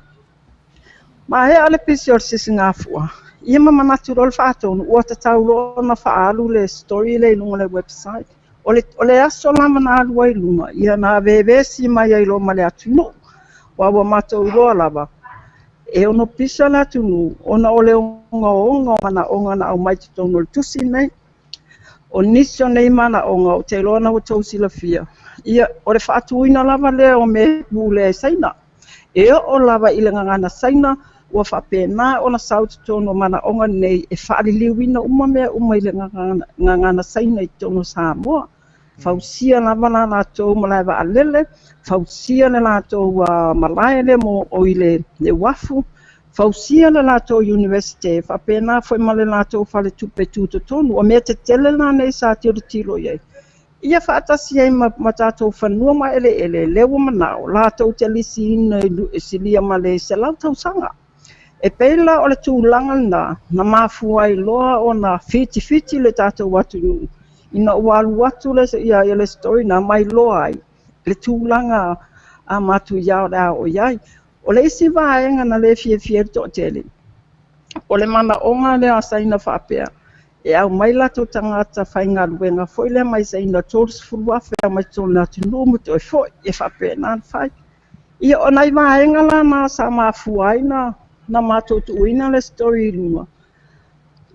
ma he ale pisi o sisinga fua ia ma manatu rol fato o ta taulo na faalu le story le lunga le website o le aso lama na alu ai lunga ia na vevesi mai ai lo male atuno wa mata ulo lava e ono pisa la tunu ona ole onga na au mai tono tusi nei o nisio nei mana onga o te loana o tau silafia. Ia, o le whaatuina lava lea o me bule saina. E o lava I le ngangana saina, ua whapena o na sautu tono mana onga nei e whaariliwina mea I le ngangana saina I tono Samoa. Fausia lava na nātou malaiwa alele, fausia le nātou malaele mo o I le wafu, fausia le lātou university, whapena foi ma le lātou whale tupe tūto tonu, o mea te tele nā nei sa tiro iei. Ia whaatasi ai ma tātou whanua ma ele, lewa manao, lātou te lisi ina I silia ma le se lātou sanga. E peila o le tūlanga na mafu ai loa o na fiti le tātou watu ina ualu watu le ia le story na mai loa ai, le tūlanga a matu iau o iai. O le isi vaenga na le fie to tele. O le mana onga le asaina whapea. E au mai lato tangata whainga luenga foi le mai saina tōris furua whea mai tōna tunu mutu e foi e whapea nān whai. Ia o nai vaenga la na sa mafuai na mātotu uina le story luma.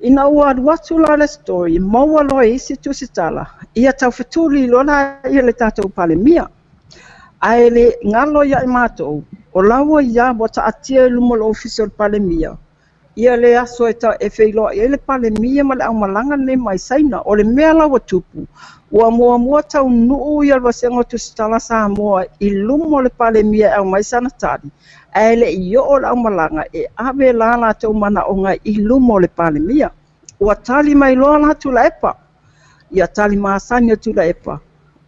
Ina ua watu la le story, maua loa isi tusitala. Ia tau whetuli lola ia le tātou pale mia. Ai le ngalo ia i mātou, o laua ia mo ta atia lumo lo official palemia. Ia le aso e whailoa ia le palemia ma le au malanga le mai saina, o le mea laua tupu. Ua mua tau nuu ia lwa sengo tu stala sa moa i lumo le palemia au mai sana tari. Ai le i o le au malanga e ave la tau mana o ngai i lumo le palemia. Ua tali mai loa la tu la epa. Ia tali maasanya tu la epa.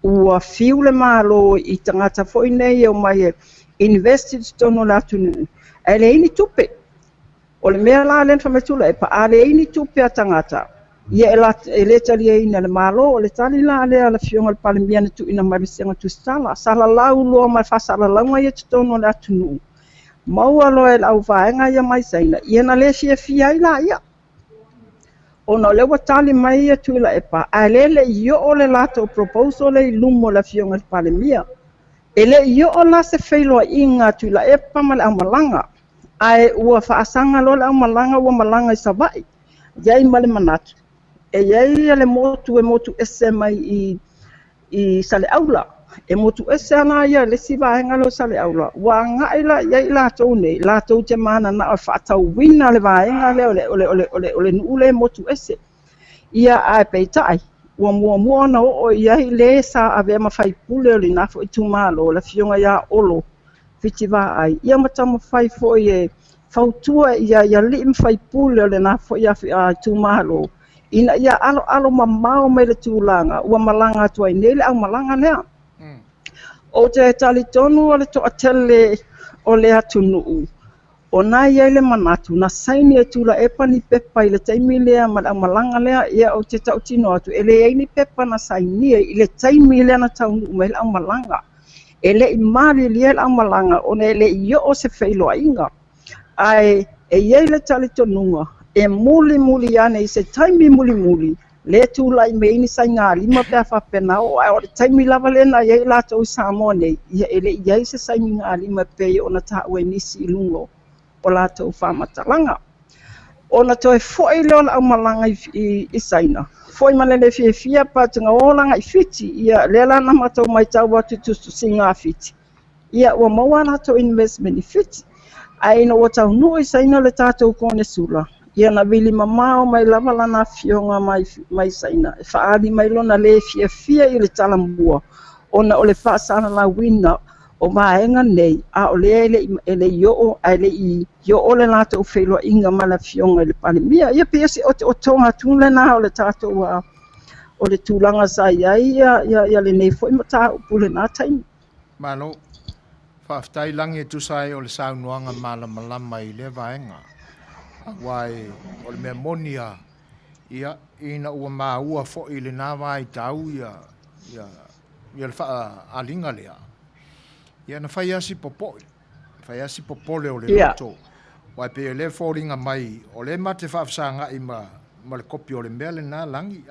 Ua fiu le malo i tangata foi nei o mai invested tono la tunu. Ai le ini tupe. O le mea la len whametula e pa a le ini tupe a tangata. Ia e le tali e ina le malo, o le tali la le ala fionga le palemia na tu ina marisenga tu stala. Sala lau loa mai whasala launga ia tutono la tunu. Maua loa e lau vaenga ia mai saina. Ia na le fia ila ia. Ona lewa tali mai ia tuila e pa. A le io o le lato proposal le lumo la fionga le palemia. E le io o la se whailoa inga tuila e pa ma le amalanga. Ai ua whaasanga lo le amalanga ua malanga i savai. Iai ma le manatu. E iai le motu ese mai i sale aula. E motu ese ana ia le siva henga lo sale aula. Wa ngaila iai lato nei. Lato te mana na o whaatau wina le vaenga le ole nuule motu ese. Ia ai peitai. Ua mua na o iai le sa ave ma fai pule o li nafo i tumalo. Le fionga ia olo. Fitiva ai. Ia matama fai fo e fautua ia li mfai pule o le nafo ia tumalo. Ina ia alo mamao mai le tūlanga. Ua malanga atua i nele au malanga lea. O te tali tonu o le toa tele o le atunuu. O nā iai le manatu, na saini e tula e pani pepa i le taimi lea ma le malanga lea ia o te tau tino atu. E le eini pepa na saini i le taimi lea na taunu mai le au malanga. E le i mali lia le au malanga o ne le i o se whailoa inga. Ai e iai le tali tonunga e muli ane i se taimi muli. Le tūlai me ini sai ngā lima pēr whapena o ai o le taimi lava lena iai lātou i Samoa nei. Ia ele iai se sai ngā lima pēr o na tāua nisi i lungo o lātou whamatalanga. O na toi foi leo la malanga i saina. Foi malele fia pa tunga olanga i fiti. Ia lela na matou mai tau watu tustu si ngā fiti. Ia ua maua lātou investment i fiti. Ai no o tau nui saina le tātou kone sula. Ia na vili mamao mai lava lana fionga mai saina. E whaari mai lona le fia i le talamua. Ona o le whaasana la wina o maenga nei. A o le ele yo o le lata o whelua inga mala fionga i le palemia. Ia piasi o tonga tūle na o le tātou o le tūlanga sa ia le nei fo ima tā upule nā taimi. Malo, whaftai langi tu sai o le saunuanga malama i le vaenga. Wai o le mea monia ia ina ua maua fo i le nawa i tau ia le wha alinga lea. Ia na whai asi popole o le roto. Wai pe le fōringa mai o le mate whaafsanga i ma le kopi o le mea le nā langi.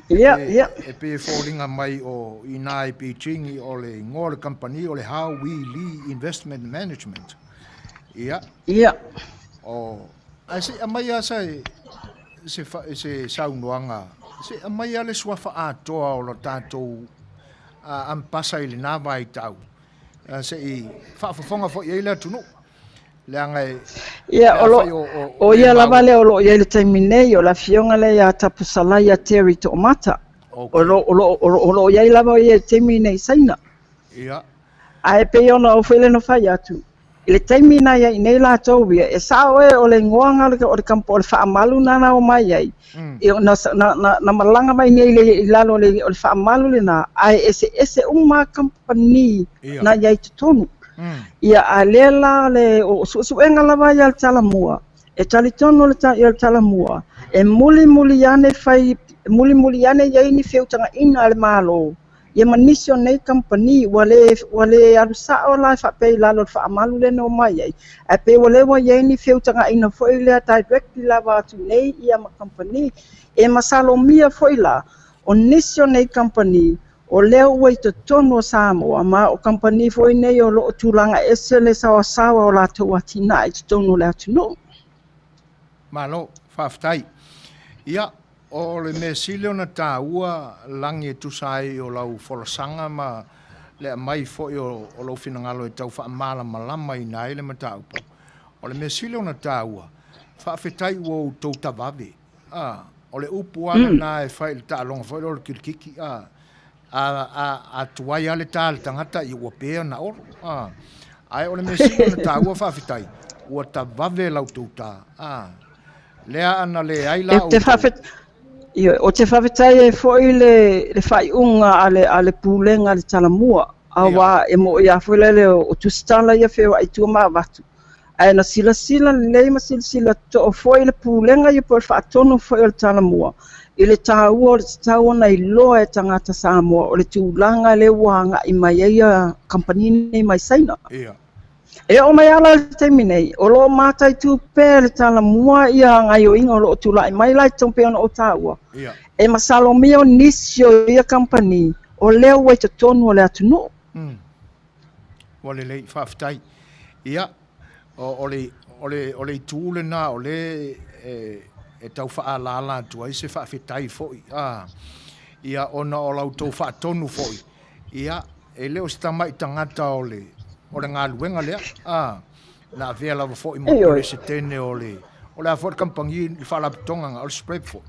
E pe fōringa mai o i nā i pichingi o le ngore company o le How We Lee Investment Management. Ia. O se amai asa se saunoanga se amai ale swafa atoa o lo tātou ampasa i le nā vai tau se i whaafafonga fo i eila tunu le angai o ia lava le o lo i eila taiminei o la fionga le a tapusalai a teri to mata o lo i eila lava i eila taiminei saina a e pe ona o whele no whai atu. Le taimina ia nei la tōwia, e sao o le ngoanga o le kampo o le whaamalu nana o mai ai. Na malanga mai nei le lalo o le whaamalu le na, ai ese uma kampani na iai tutonu. Ia a lela le o suenga lava ia le talamua, e talitonu le talamua, e muli ane iai ni whiutanga ina le malo. Ia manisio nei company wale arusa o lai whapei lalo whaamalu le no mai ai. A pe wale wa iei ni whiutanga ina foilea directly lava atu nei ia ma company. E masalo mia foila o nisio nei company o leo ua i to tono Samoa ma o company foi nei o lo tūlanga ese le sawa o la tua tina i to tono le atu no. Malo, whaftai. Ia. O le me sile ona tāua langi e tusai o lau wholosanga ma le mai foi o lo finangalo e tau fa mala malama i nai le matau o le mesile ona taua fa fetai o to tavave o le upu ana na e fai le talonga foi o le kirikiki a tuai ale tal tangata i ua pea na oro ai o le mesile ona taua fa fetai ua tavave lau touta lea ana le ai la o te whawhetai e foi le whaiunga ale pūlenga le talamua. Awa e mo ia whulele o tustala ia whewa i tua maa watu. Ai na sila leima sila to o foi le pūlenga ia po le whaatono foi o le talamua. I le tāua o le tāua i loa e tangata Samoa o le tūlanga le wanga i mai eia kampanine mai saina. E o mai ala le taimi nei, o loo mātai tūpē le talamua ia ngai o inga o loo tūlai mai lai tōmpe ona o tāua. E masalomia o nisi o ia kampani o leo wai te tonu o le atunu. Wale lei whawhitai. Ia, o le tūle nā, o le e tau whaalala tua i se whawhitai foi. Ia, ona o lau tau whaatonu foi. Ia, e leo si tamai tangata o le ngā luenga lea. Nā vea lava foi mo le se tene o le a foi kampangi i whaalapitonga o le spread foi.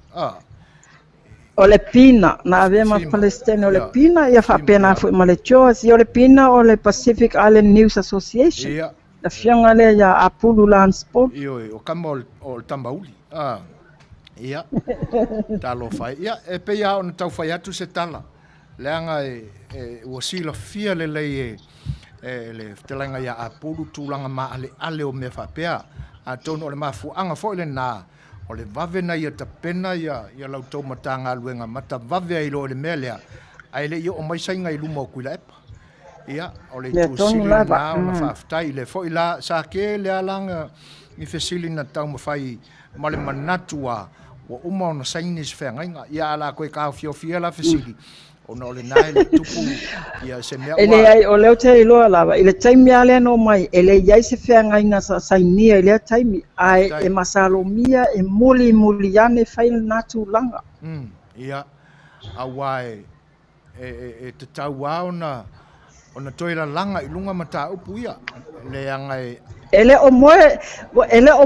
O le pina, na ave ma Palestine o le pina, ia whapena fui ma le choas, i o le pina o le Pacific Island News Association. Na whianga le ia Apulu Land Sport. O kama o le tambauli. Ia, talo whai. Ia, e pe ia o na tau whai atu se tala. Leanga ua sila fia le lei le telanga ia Apulu tūlanga ma ale o me whapea. A tono o le mafuanga fo le nā. O le vave na ia tapena ia lau tau matanga luenga mata vave ai lo le melea ai le o mai sainga i luma o kuila epa ia o le tūsili na o na whaftai le fo ila sa ke le alanga i fesili na tau mawhai ma le manatua o uma o na saini se whenga ia ala koe ka fio fia la fesili o na o le nai le tupu ia se mea ele ai o leo te iloa lava i le taimi ale no mai ele iai se whenga inga sa sainia i lea taimi ai e masalomia e muli ane whaile nātu langa ia a wae te tau a ona toira langa i lunga mata upu ia le angai ele o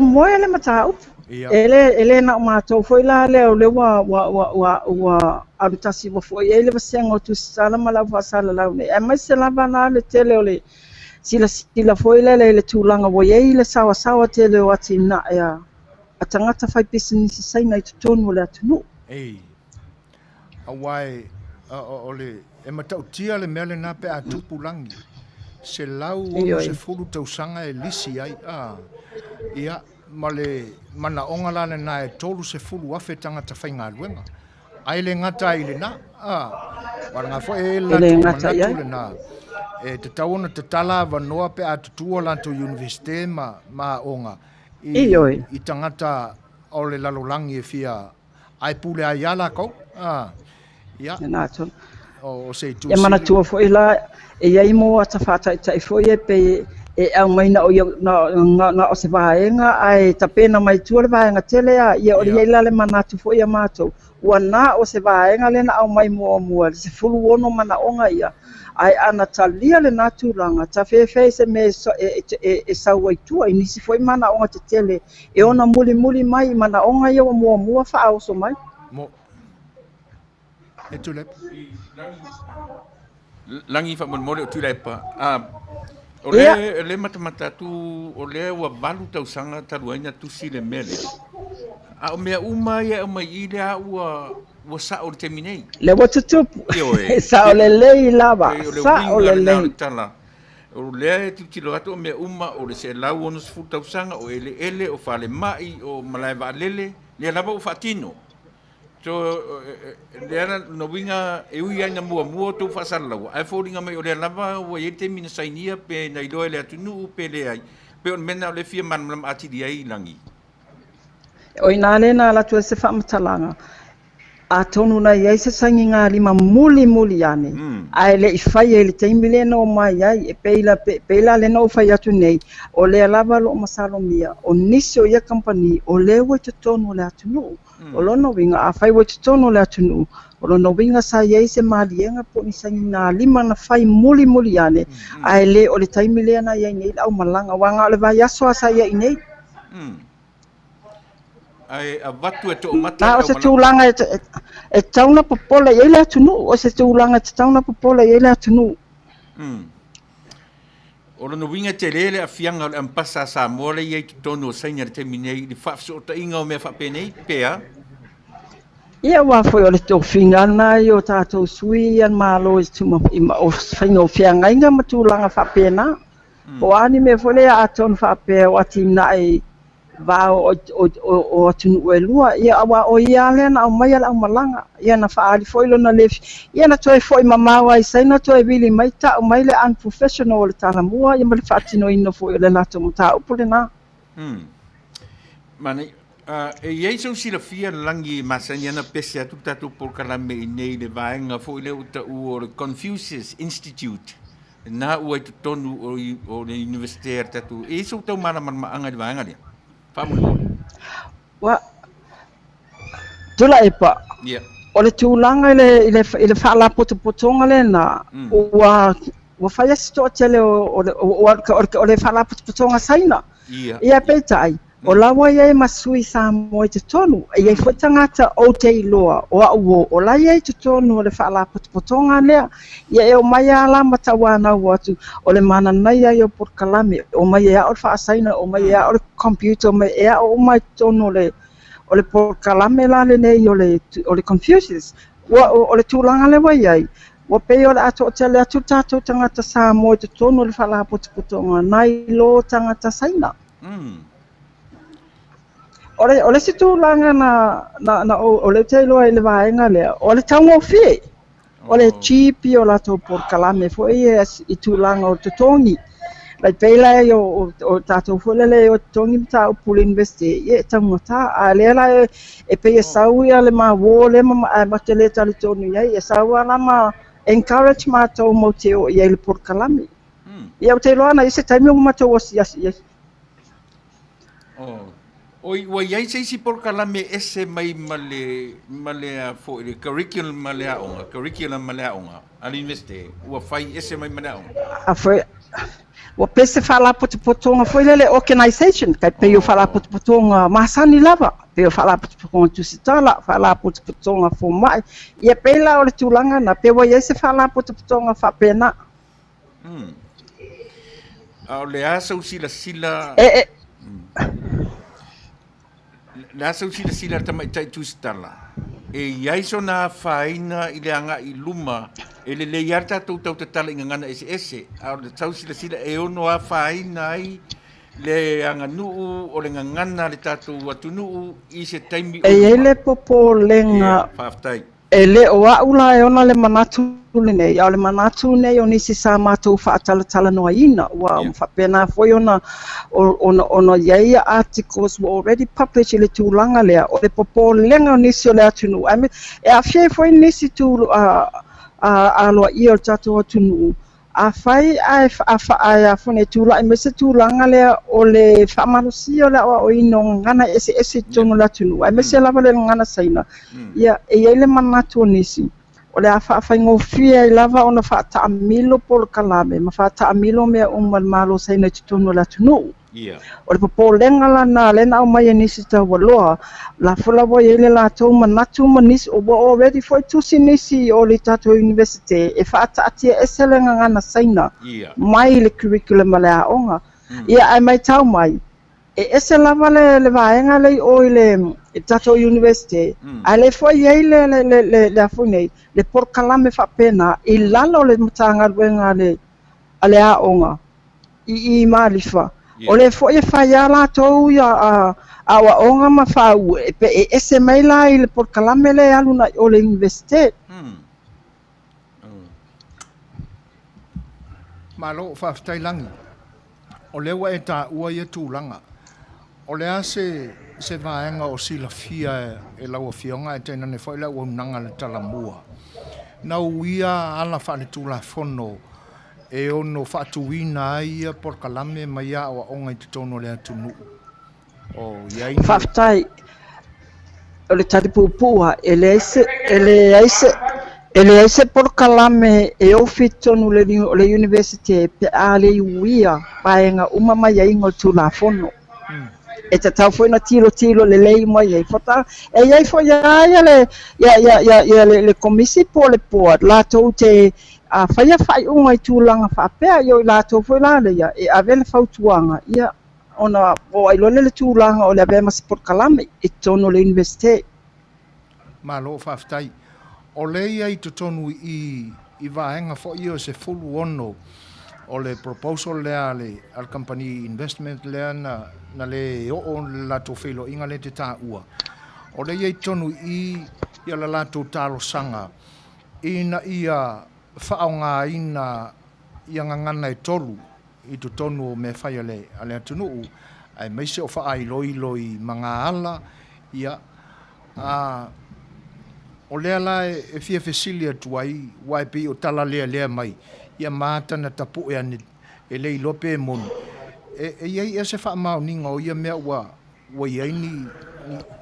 moe le mata upu ele na mātou foi la leo le wa arutasi wa foi ele vasenga o tu sala mala wa sala la ne e mai se lava na le tele o le sila foi le tūlanga wa ye le sawa tele o ati na ia a tangata fai business sai na i tonu le atunu awai ole e matau tia le mele na pe atupu langi se lau o se fulu tausanga e lisi ai ia male mana onga lana na e tolu se fulu afe tangata whai ngā luenga. Ai le ngata i le na. Waranga fo e la tu manatu le na. E te tauna te tala wanoa pe atutua lanto universite ma onga. I tangata o le lalolangi e fia ai pule ai ala kou. Ia. O se tu. E manatua fo e la e iai mo ata whata i fo e pe e au mai na o se vaenga ai tapena mai tuale vaenga tele a ia o ia le manatu fo ia matou ua na o se vaenga le na au mai mua se fulu ono mana onga ia ai ana talia le natu langa ta fefe se me e sau ai tua i nisi foi mana onga te tele e ona muli mai mana onga ia mua fa au so mai mo e tu le langi fa mo le tu le pa o le matamata tu o le ua balu tausanga taruaina tusi le mele. A o mea uma ia o mai ile a ua sa o le teminei. Le watutupu. Sa o le lei lava. Sa o le lei. O le titilo atu o mea uma o le se lau ono se full tausanga o ele o fale mai o malai va lele le lava o fatino. So le ana no winga e ui ana mua tu fasala ai foringa mai o le lava o ye te mina sainia pe na ilo le atunu pe le ai pe on mena le fia man ati dia i langi o ina le na la tu se fa matalanga a tonu na ia se sangi ngā lima muli ane ai le i fai e le teimile no mai ai e peila le no fai atu nei o le lava lo masalomia o nisi o ia kampani o le ua te tonu le atunu o lono winga a fai wa te tono le atunu o lona uiga sa iai se maliega po ni sagina lima na fai muli ane ae lē o le taimi lea na iai nei le ʻaumalaga uaga o le vaiaso a sa iai nei ai a watu e to mata na o se tulaga e tauna popola iai le atunuu o se tulaga te tauna popola iai le atunuu o lona winga te lele a fianga o le ampasa sa mole iai tonu o saina le taimi nei li whaafisotainga o mea whapenei pea ia ua foi o le tofigana ai o tatou sui an malo o whainga o whiangaiga ma tulaga whapena o ani me foi le a tonu whapea o atina ai vao o atunuu e lua ia aua o ia lea na au mai ala aumalaga ia na whaali foi lona lefi ia na toe foi mamau ai saina toe wili mai ta'u mai le unprofessional o le talamua ia ma le whaatinoina foi o le latou mataupu lenā mane e iai sau silafia langi masani ana pese atu tatou polokalame i nei le vaenga foi le utau o le Confucius Institute na ua i totonu o le universitaire tatou e sau tau mana maanga le vaenga lea wa tula epa o le tulaga i le faalapotopotoga lena ua faia se toʻatele o le faalapotopotoga saina ia peitaʻai o laua iai masui sa mo i totonu iai foi tagata o te iloa o aʻu o lai ai totonu o le faalapotopotoga lea ia e o mai a lama tauanau atu o le mananai ai o polokalame o mai e aʻo le faasaina o mai e aʻo le computer o mai e aʻo o mai totonu o le polokalame la lenei o le Confucius ua o le tulaga le uai ai ua pei o le a toʻatele atu tatou tagata sa mo i totonu o le faalapotopotoga nai lo tagata saina o le se tulaga na o le teiloa i le vaega lea o le taugaufie o le chipi o latou polokalame foʻi i tulaga o totogi lai pei lai o tatou foi lele o totogi mataupu le university ia e taugatā a lea la e pei e sau ia le mauō le ma te lē talitonu iai e sau ala ma encourage matou mo te o iai le polokalame ia o teiloa ana i se taimi o matou osiasi iai ua iai se isi polokalame ese mai ma le foʻi le curriculum ma le aʻoga a le university ua fai ese mai ma le aʻoga ua pese faalapotopotoga foi lele organisation kai pei o faalapotopotoga masani lava pei o faalapotopotoga tusitala faalapotopotoga fomaʻi ia pei la o le tulaga na pe ua iai se faalapotopotoga faapena a o le a sau silasila le a sau silasila tamaʻitaʻi tusitala e iai sona faina i le agaʻi luma e le lei ar tatou tautatala i gagana ese a o le tausilasila e ono a faina ai le aganuu o le gagana le tatou atunuu i se taimi e ai le popolega faafetai e lē o aʻu la e ona le manatu lenei a o le manatu nei o nisi sa matou faatalatalanoaina ua faapena foi ona iai articles were already published i le tulaga lea o le popolega o nisi o le atunuu e afiai foi nisi aloaʻia o le tatou atunuu afai ae afone tulaʻi me se tulaga lea o le faamalosia o le aʻoaʻoina o gagana ese tonu le atunuu ae me se lava le gagana saina ia e iai le manatu o nisi o le a faafaigaufia ai lava ona faataʻamilo polokalame ma faataʻamilo mea uma le malo saina i totonu o le atunuu o le popolega lana lena au mai e nisi taualoa lafolaua iai le latou manatu ma nisi o ua already foi tusi nisi o le tatou university e faataatia ese le gagana saina mai le curriculum a le aʻoga ia ae mai tau mai e ese lava le vaega lei o i le tatou university ae lē foi iai le afui nei le polokalame faapena i lala o le matagaluega a le aʻoga i malifa o le foʻi e faia latou ia aʻoaʻoga ma fāu e ese mai la i le polokalame le aluna o le university malo faafetailagi o le ua e taʻua ia tulaga o le a se vaega o silafia e lauafioga e tainane foʻi le auaunaga le talamua na uia ala faaletulafono e ono faatuina ai ia polokalame mai aʻoaʻoga i totonu o le atunuu o iai faafetai o le tali pupua ele aise por kalame e ofi tonu le university pe ale uia paenga uma mai ai ngo tulafono e te tau foi na tilo le lei mai ai fota e ai foi ya le komisi po le port la to te a fai unga i tūlanga whapea i o la tō foi la le ia e avele fautuanga ia ona o ai lole le tūlanga o le avea masipot kalame i tono le universite. Malo whaftai. O le ia i tonu i vaenga fo i o se fulu ono o le proposal lea le al company investment lea na le o la tō whilo inga le te tā ua. O le ia i tonu i la la tō tālo sanga ina ia whaonga ina ia ngangana e tolu i tu tonu o me whai ale atunuu ai meise o wha ilo i mga ala ia o lea la e fia fesilia tuai waipi o tala lea mai ia mātana tapu e ane e lei lope e monu e iei e se wha mau ninga o ia mea ua iei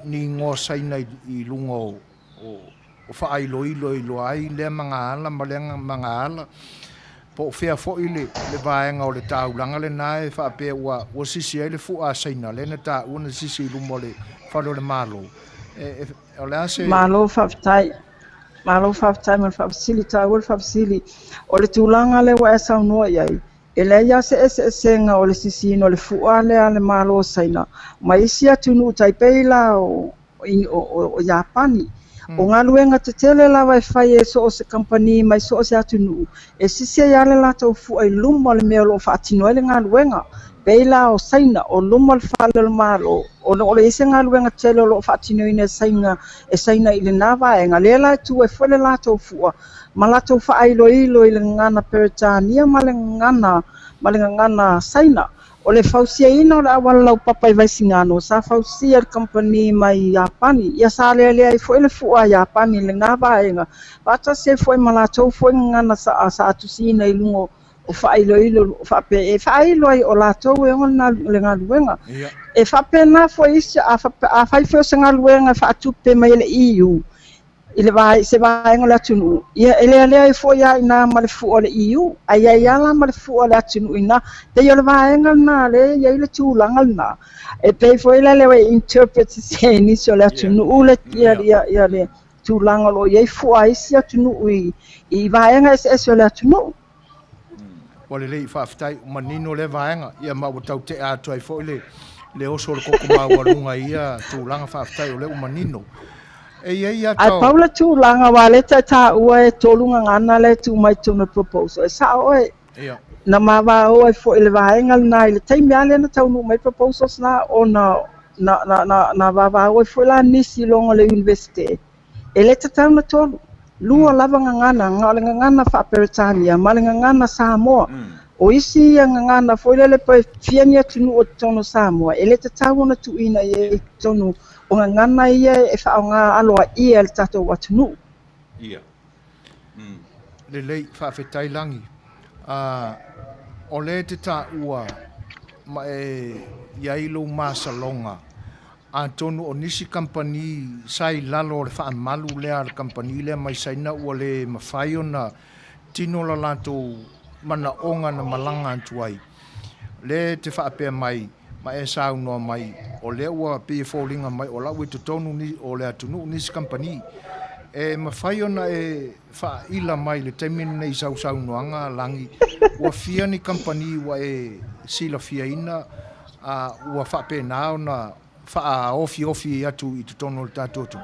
ni ngō saina i lunga o wha ilo ai lea mga ala ma lea mga ala po fea fo i le vaenga o le taulanga le nae wha pe ua sisi ai le fua saina le na ta una sisi i lumo le whalo le malo o le ase malo whaftai man whafsili tāua le whafsili o le tūlanga le wa e saunua iai e le ia se senga o le sisi no le fua le malo saina ma isi atunu taipei la o Japani o ngā luenga te tele lawa e whai e so o se company mai so o se atunu e sisi e ale la tau fua i lumo le mea lo whaatino ele ngā luenga peila o saina o lumo le whale le malo o le ise ngā luenga tele o lo whaatino ine saina i le nawa e ngā lela tu e whale la tau fua ma la tau wha ilo i le ngana Peretania ma le ngana saina o le fausia ina o le awala lau papa i vaisingano sa fausia le company mai Japani ia sa lea i foi le fua Japani le ngā vaenga pata se foi malatou foi ngana sa atusina i lungo o whailo whape e whailo ai o lātou e ona le ngā luenga e whape nā foi isi a whaifeo se ngā luenga whaatupe mai le EU i le vai se vaenga le atunu ia ele i foi ai nā ma le fua le EU ai ala ma le fua le atunu ina te ia le vaenga nā le ia le tūlanga nā e pei foi le interpret se nisi o le atunu le ia le tūlanga lo ia fua isi atunu i vaenga ese o le atunu o le lei whaftai manino le vaenga ia mau tau te atu ai foi le oso le koko mau alunga ia tūlanga whaftai o le manino ai paula tūlanga wa le ta ua e tolunga ngana le tu mai tuna proposal e sa oe na mawa oe foi le vaenga na le taimi ale na tau mai proposals na o na wawa oe foi la nisi longa le universite e le tau na tolu lua lava ngana wha Peretania ma le ngana Samoa o isi ngana foi le pa fiania tunu o tono Samoa e le tau na tu ina e tonu o ngana ia e whaonga aloa ia le tatou atunu ia le lei whawhetai langi o le te tā ua ma e iailo masalonga a tonu o nisi company sai lalo le whaamalu lea le company lea mai saina ua le mawhai ona tino la lato mana onga na malanga antuai le te whaapea mai ma e saunoa mai o le ua pia fōlinga mai o lau i te tonu o le atunu nisi company e mawhai ona e whaila mai le teimini nei saunoanga langi ua fia ni company ua e sila fia ina ua whaapea nao na wha ofi atu i te tono le tātotu.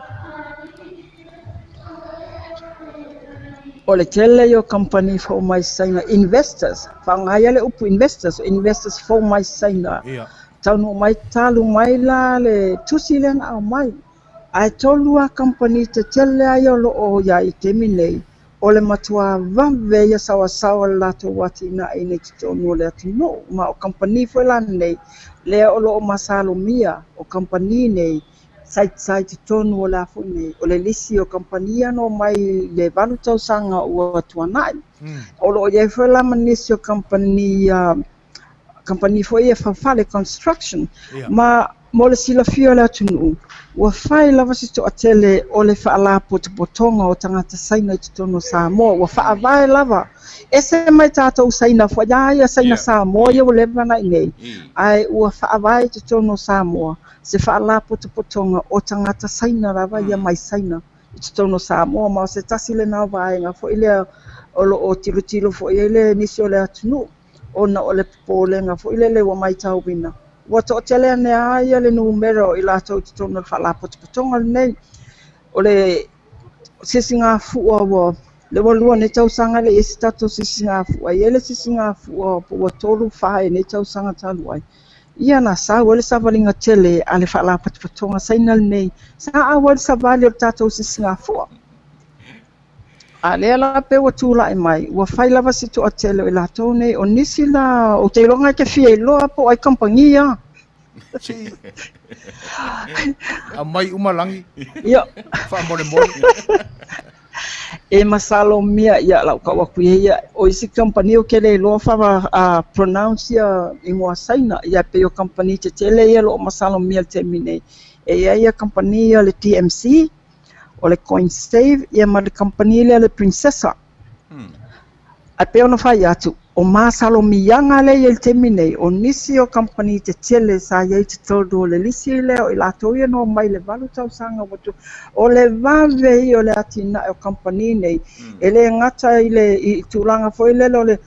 O le tele yo company fo mai saina investors whangaia le upu investors fo mai saina taunu mai talu mai la le tusi le na mai ai tolua company te tele ai o lo ya i temi nei o le matua vave ia sawa lato wati na i ne te tono le atino ma o company fo la nei le o lo masalo mia o company nei sai te tonu o la fu nei o le lisi o company no mai le valu tau sanga o tuanai o lo ye fo la manisi o company fo ia fa construction ma mo le silafia le atunuu ua fai lava se toʻatele o le faalapotopotoga o tagata saina i totono Samoa ua faavae lava ese mai tatou saina foi ia saina Samoa ia ua le vanai nei ae ua faavae i totono Samoa se faalapotopotoga o tagata saina lava ia mai saina i totono Samoa ma o se tasi lenā vaega foʻi lea o loo tilotilo foʻi ai le nisi o le atunuu ona o le popolega foʻi lele ua mai tauina ua toʻatele anea ia le numero i latou i totono le faalapotopotoga lenei o le sisigafua ua le walua nei tausaga le isi tatou sisigafua ai le sisigafua po ua tolu fae nei tausaga talu ai ia na sau le savaliga tele a le faalapotopotoga saina lenei sa aua le savali o le tatou sisigafua a lea la pe ua tulaʻi mai ua fai lava se toʻatele o i latou nei o nisi la o te iloga e kefia iloa po ai kampagia a mai umalangi ia faamolemole e masalomia ia laukauakuia ia o isi kampani o kele iloa fa pronounce ia ingoa saina ia pe o kampani tetele ia loo masalomia le temi nei e ia kampani ia le TMC o le CoinSave ia ma le kampani le Princessa a pe ona fai atu o masalomiaga le ia le temi nei o nisi o kampani tetele sa iai te toldo o le lisi le o i latou ia no mai le valu tausaga watu o le vave i o le atinaʻi o kampani nei e le gata i tulaga foi lele o le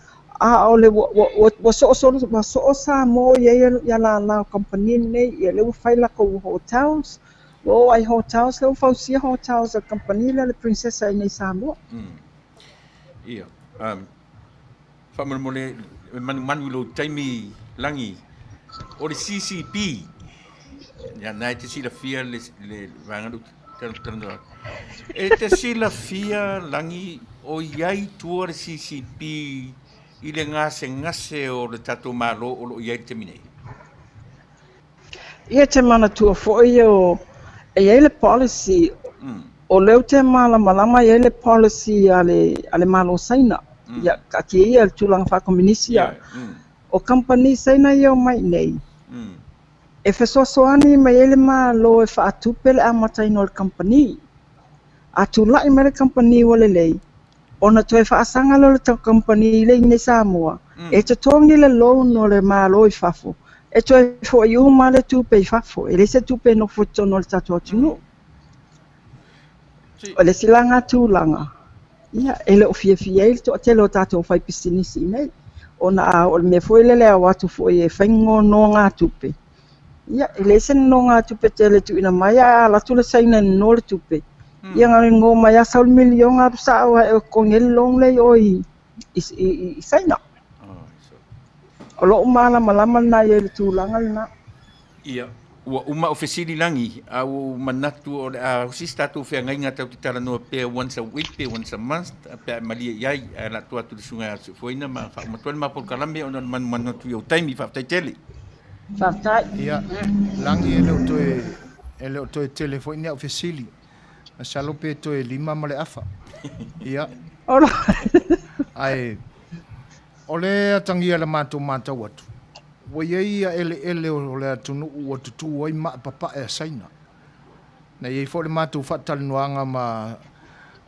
o le ua soʻo Samoa ia lala o kampani nei ia le ua fai lakou hotels o ai hotels le ua fausia hotels o kampani le Princessa i nei Samoa ia whamarumole manu lo taimi langi o le CCP ia nai te sila fia le vangaru tano e te sila fia langi o iai tua le CCP i le ngase o le tatou malo o lo iai te minei ia te mana tua foʻi o iai le policy o leu te malamalama iai le policy a le malo saina ia kakia ia le tulaga faakominisi ia o kampani saina ia o mai nei e fesoasoani mai ai le malo e faatupe le amataina o le kampani atulaʻi mai le kampani ua lelei ona toe faasaga le o le kampani lei nei Samoa e totogi le loan o le malo i fafo e toe foʻi uma le tupe i fafo e leisi tupe nofo tono o le tatou atunuu o le silaga tulaga ia e le o fiafia ai le toʻatele o tatou fai pisinisi nei ona o le mea foi lele au atu foi e faigonoga tupe ia e leisi nonoga tupe tele tuuina mai a latu le saina no le tupe ia galigo mai asa o le milioga alusaʻu ae o kogeli long lei o i saina o loo malamalama lenā iai le tulaga lenā ia ua uma o fesili langi au manatu o le a sis tatou feagaiga tau te talanoa pea once a week pea once a month pea malia iai a latu atu le suga foina ma faamatua le mapolokalame ona le manatu iau taimi faafetaitele faafetai ia langi e le o toe tele foʻi nei au fesili a salo pe toe 5 ma le afa ia ola ae o le atangia le matau atu ua iai ia ele o le atunuu ua tutū ai maapapaʻe asaina na iai foʻi le matou faatalanoaga ma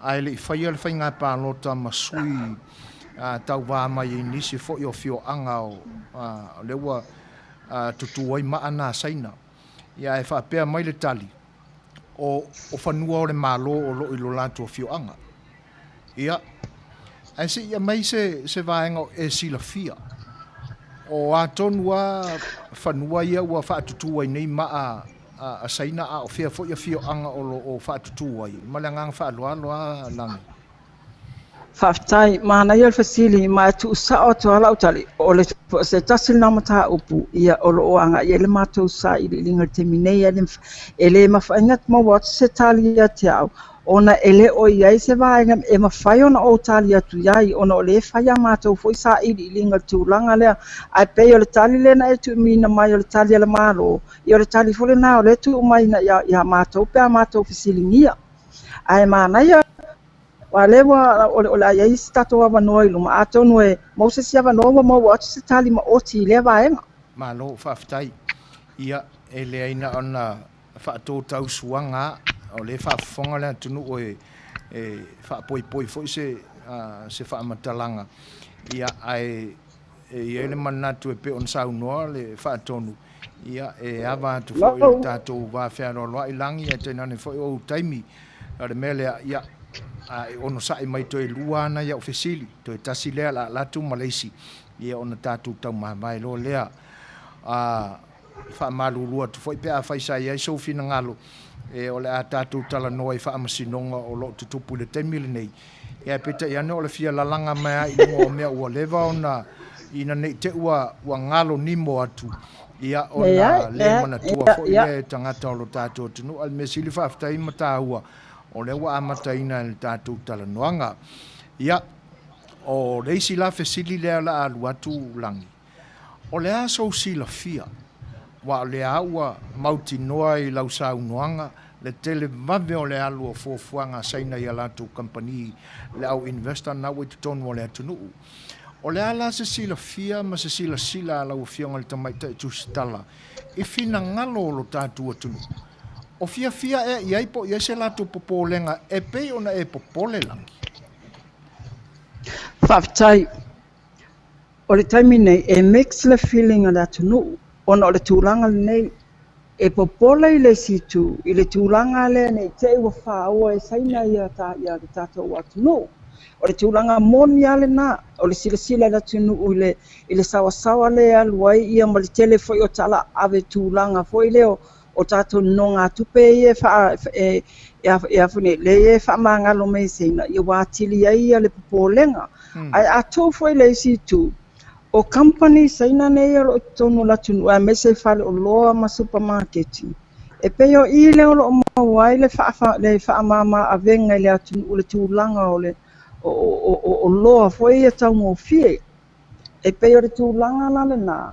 ae leʻi faia le faigā palota ma sui tauvā mai ai nisi foʻi o fioaga o le ua tutū ai maʻana asaina ia e faapea mai le tali o fanua o le mālō o loo i lo latou fioaga ia ae seʻia mai se vaega o e silafia o atonu a fanua ia ua faatutū ai nei maa asaina a o fea foʻi a fioaga o faatutū ai ma le agaga faaloalo a lagi faafetai manai o le fasili ma tuusaʻo atoa laʻutali o le se tasi lenā mataupu ia o loo agaʻi ai le matou sa i liʻiliga le temi nei e lē mafaiga maua atu se tali ia te aʻu ona e lē o iai se vaega e mafai ona ou tali atu iai ona o lē fai a matou foʻi sa i liʻiliga le tulaga lea ae pei o le tali lena e tuumiina mai o le tali a le malo ia o le tali foi lenā o lē tuumaina iā matou pe a matou fesiligia ae manai wale o le ai se tatou avanoa i luma atonu e mausesi avanoa ua maua atu se tali ma oti i lea vaega malo faafetai ia e le aina ona whaatōtau suanga o le whaafonga le tunu o e whaapoi foi se whaamatalanga ia ai e ele manatu e pe on saunoa le whaatonu ia e awa atu foi le tātou whawhiaro loa i langi e tēnane foi o taimi le mele ia ai ono sai mai to e luana ia ofisili to e tasi lea la latu Malaysia ia ona tātou tau mai lo lea whaamalurua tu foi pe a whaisa ia i sofina ngalo e o le a tātou tala noa i whaamasinonga o lo tutupu le temile nei ia peta ia no le fia lalanga mai i o mea ua leva ona ina nei te ua ngalo nimo atu ia ona le mana tua foi le tangata o lo tātou tunu al mesili whaaftai matahua o le ua amataina le tātou tala noanga ia o leisi la fesili lea la alu atu langi o le a so sila fia wa le aua mauti noa i lau saunoanga le tele mave o le alu o fuafuanga saina ia latu company le au investor na ui tutonu o le atunu o le ala se sila fia ma se sila sila lau fionga le tamaita i tusitala i fina ngalo o lo tātou atunu o fia e iai po ia se latu popolenga e pei ona e popole langi Whaftai, o le taimi nei, e mix le feeling o le atunu, ona o le tūlanga nei, e popola i le situ, i le tūlanga le nei, te ua whaua e saina ia le tātou atunu. O le tūlanga moni ale nā, o le sila le atunu i le sawasawa le aluai, ia ma le tele foi o tala ave tūlanga foi leo, o tātou nonga tupe e afune le e whaamangalo mei seina, i wātili ai le popolenga. Ai atou foi le situ, o company saina nei o tonu latunu, a mese whale o loa ma supermarketi. E peo i leo lo mawai le whaamama a venga le atunu o le tūlanga o loa foi e tau ngō fie. E peo le tūlanga lale nā,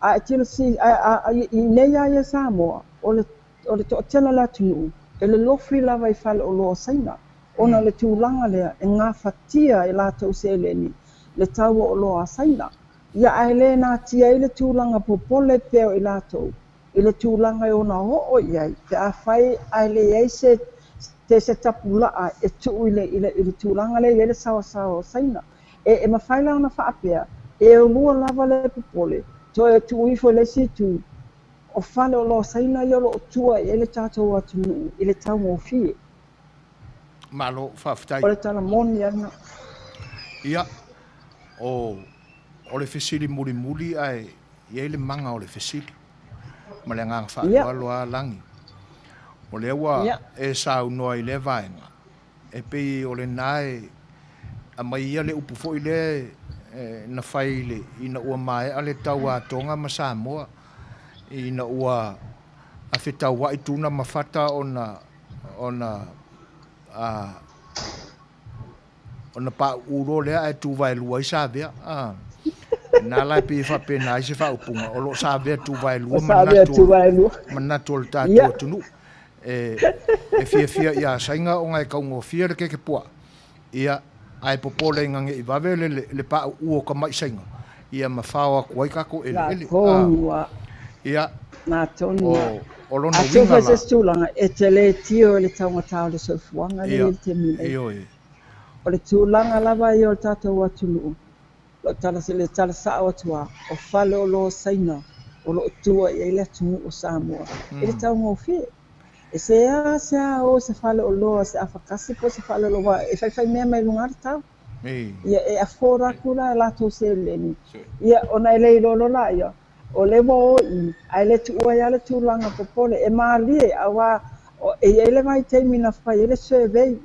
a tila si, i nei a ia Samoa, o le toʻatela le atunu, e le lofi lava i whale o loa saina. Ona le tūlanga lea, e ngā whatia e lātou se leni, le tau o loa saina. Ia ai le nā tia i le tūlanga popole peo i lātou, i le tūlanga e ona ho iai, te a whai ai le iai se tapulaa e tuu i le tūlanga le i le sawa saina. E mawhaila ona whaapea, e o lua lava le popole, to e tuu i fo le situ, o whale o loa saina i o lo tua i le tātou atunu, i le tau ngō fie. Malo whaftai. O le tala moni ana. Ia, o le fesili muri ai, ia le manga o le fesili. Ma le ngang whaaloa langi. O le ua e sau noa i le vaenga. E pei o le nae, a mai ia le upu fo i le na whai le, ina ua mai a le tau a tonga ma Samoa. Ina ua a whetau wa i tūna mawhata ona pa uro lea e tu vai lua i Savea. Nā lai pi whapena i se whaupunga. O lo Savea tu vai lua manatu o le tātua tunu. E fia ia sainga o ngai kaungo fia le keke pua. Ia ai popole ngange i wawe le pa uo ka mai sainga. Ia mawhawa kuai kako ele. Ia nā tonu. O lono winga la. A tūlanga e te le tio le taunga tau le sofuanga le te mile. O le tūlanga lava i o le tātou atunu. Lo tala se le tala sao atua. O whale o lo saina. O lo tua i le atunu o Samoa. E le taunga o fie. E se a o se whale o loa se a whakasi po se whale o loa. E whai mea mai lungari tau. Ia e a fōra kura e lātou se leni. Ia ona e lei lolo la ia. O le wo i ai le tua ia le tūlanga popole e mālie awa e ele mai teimi na whai ele survey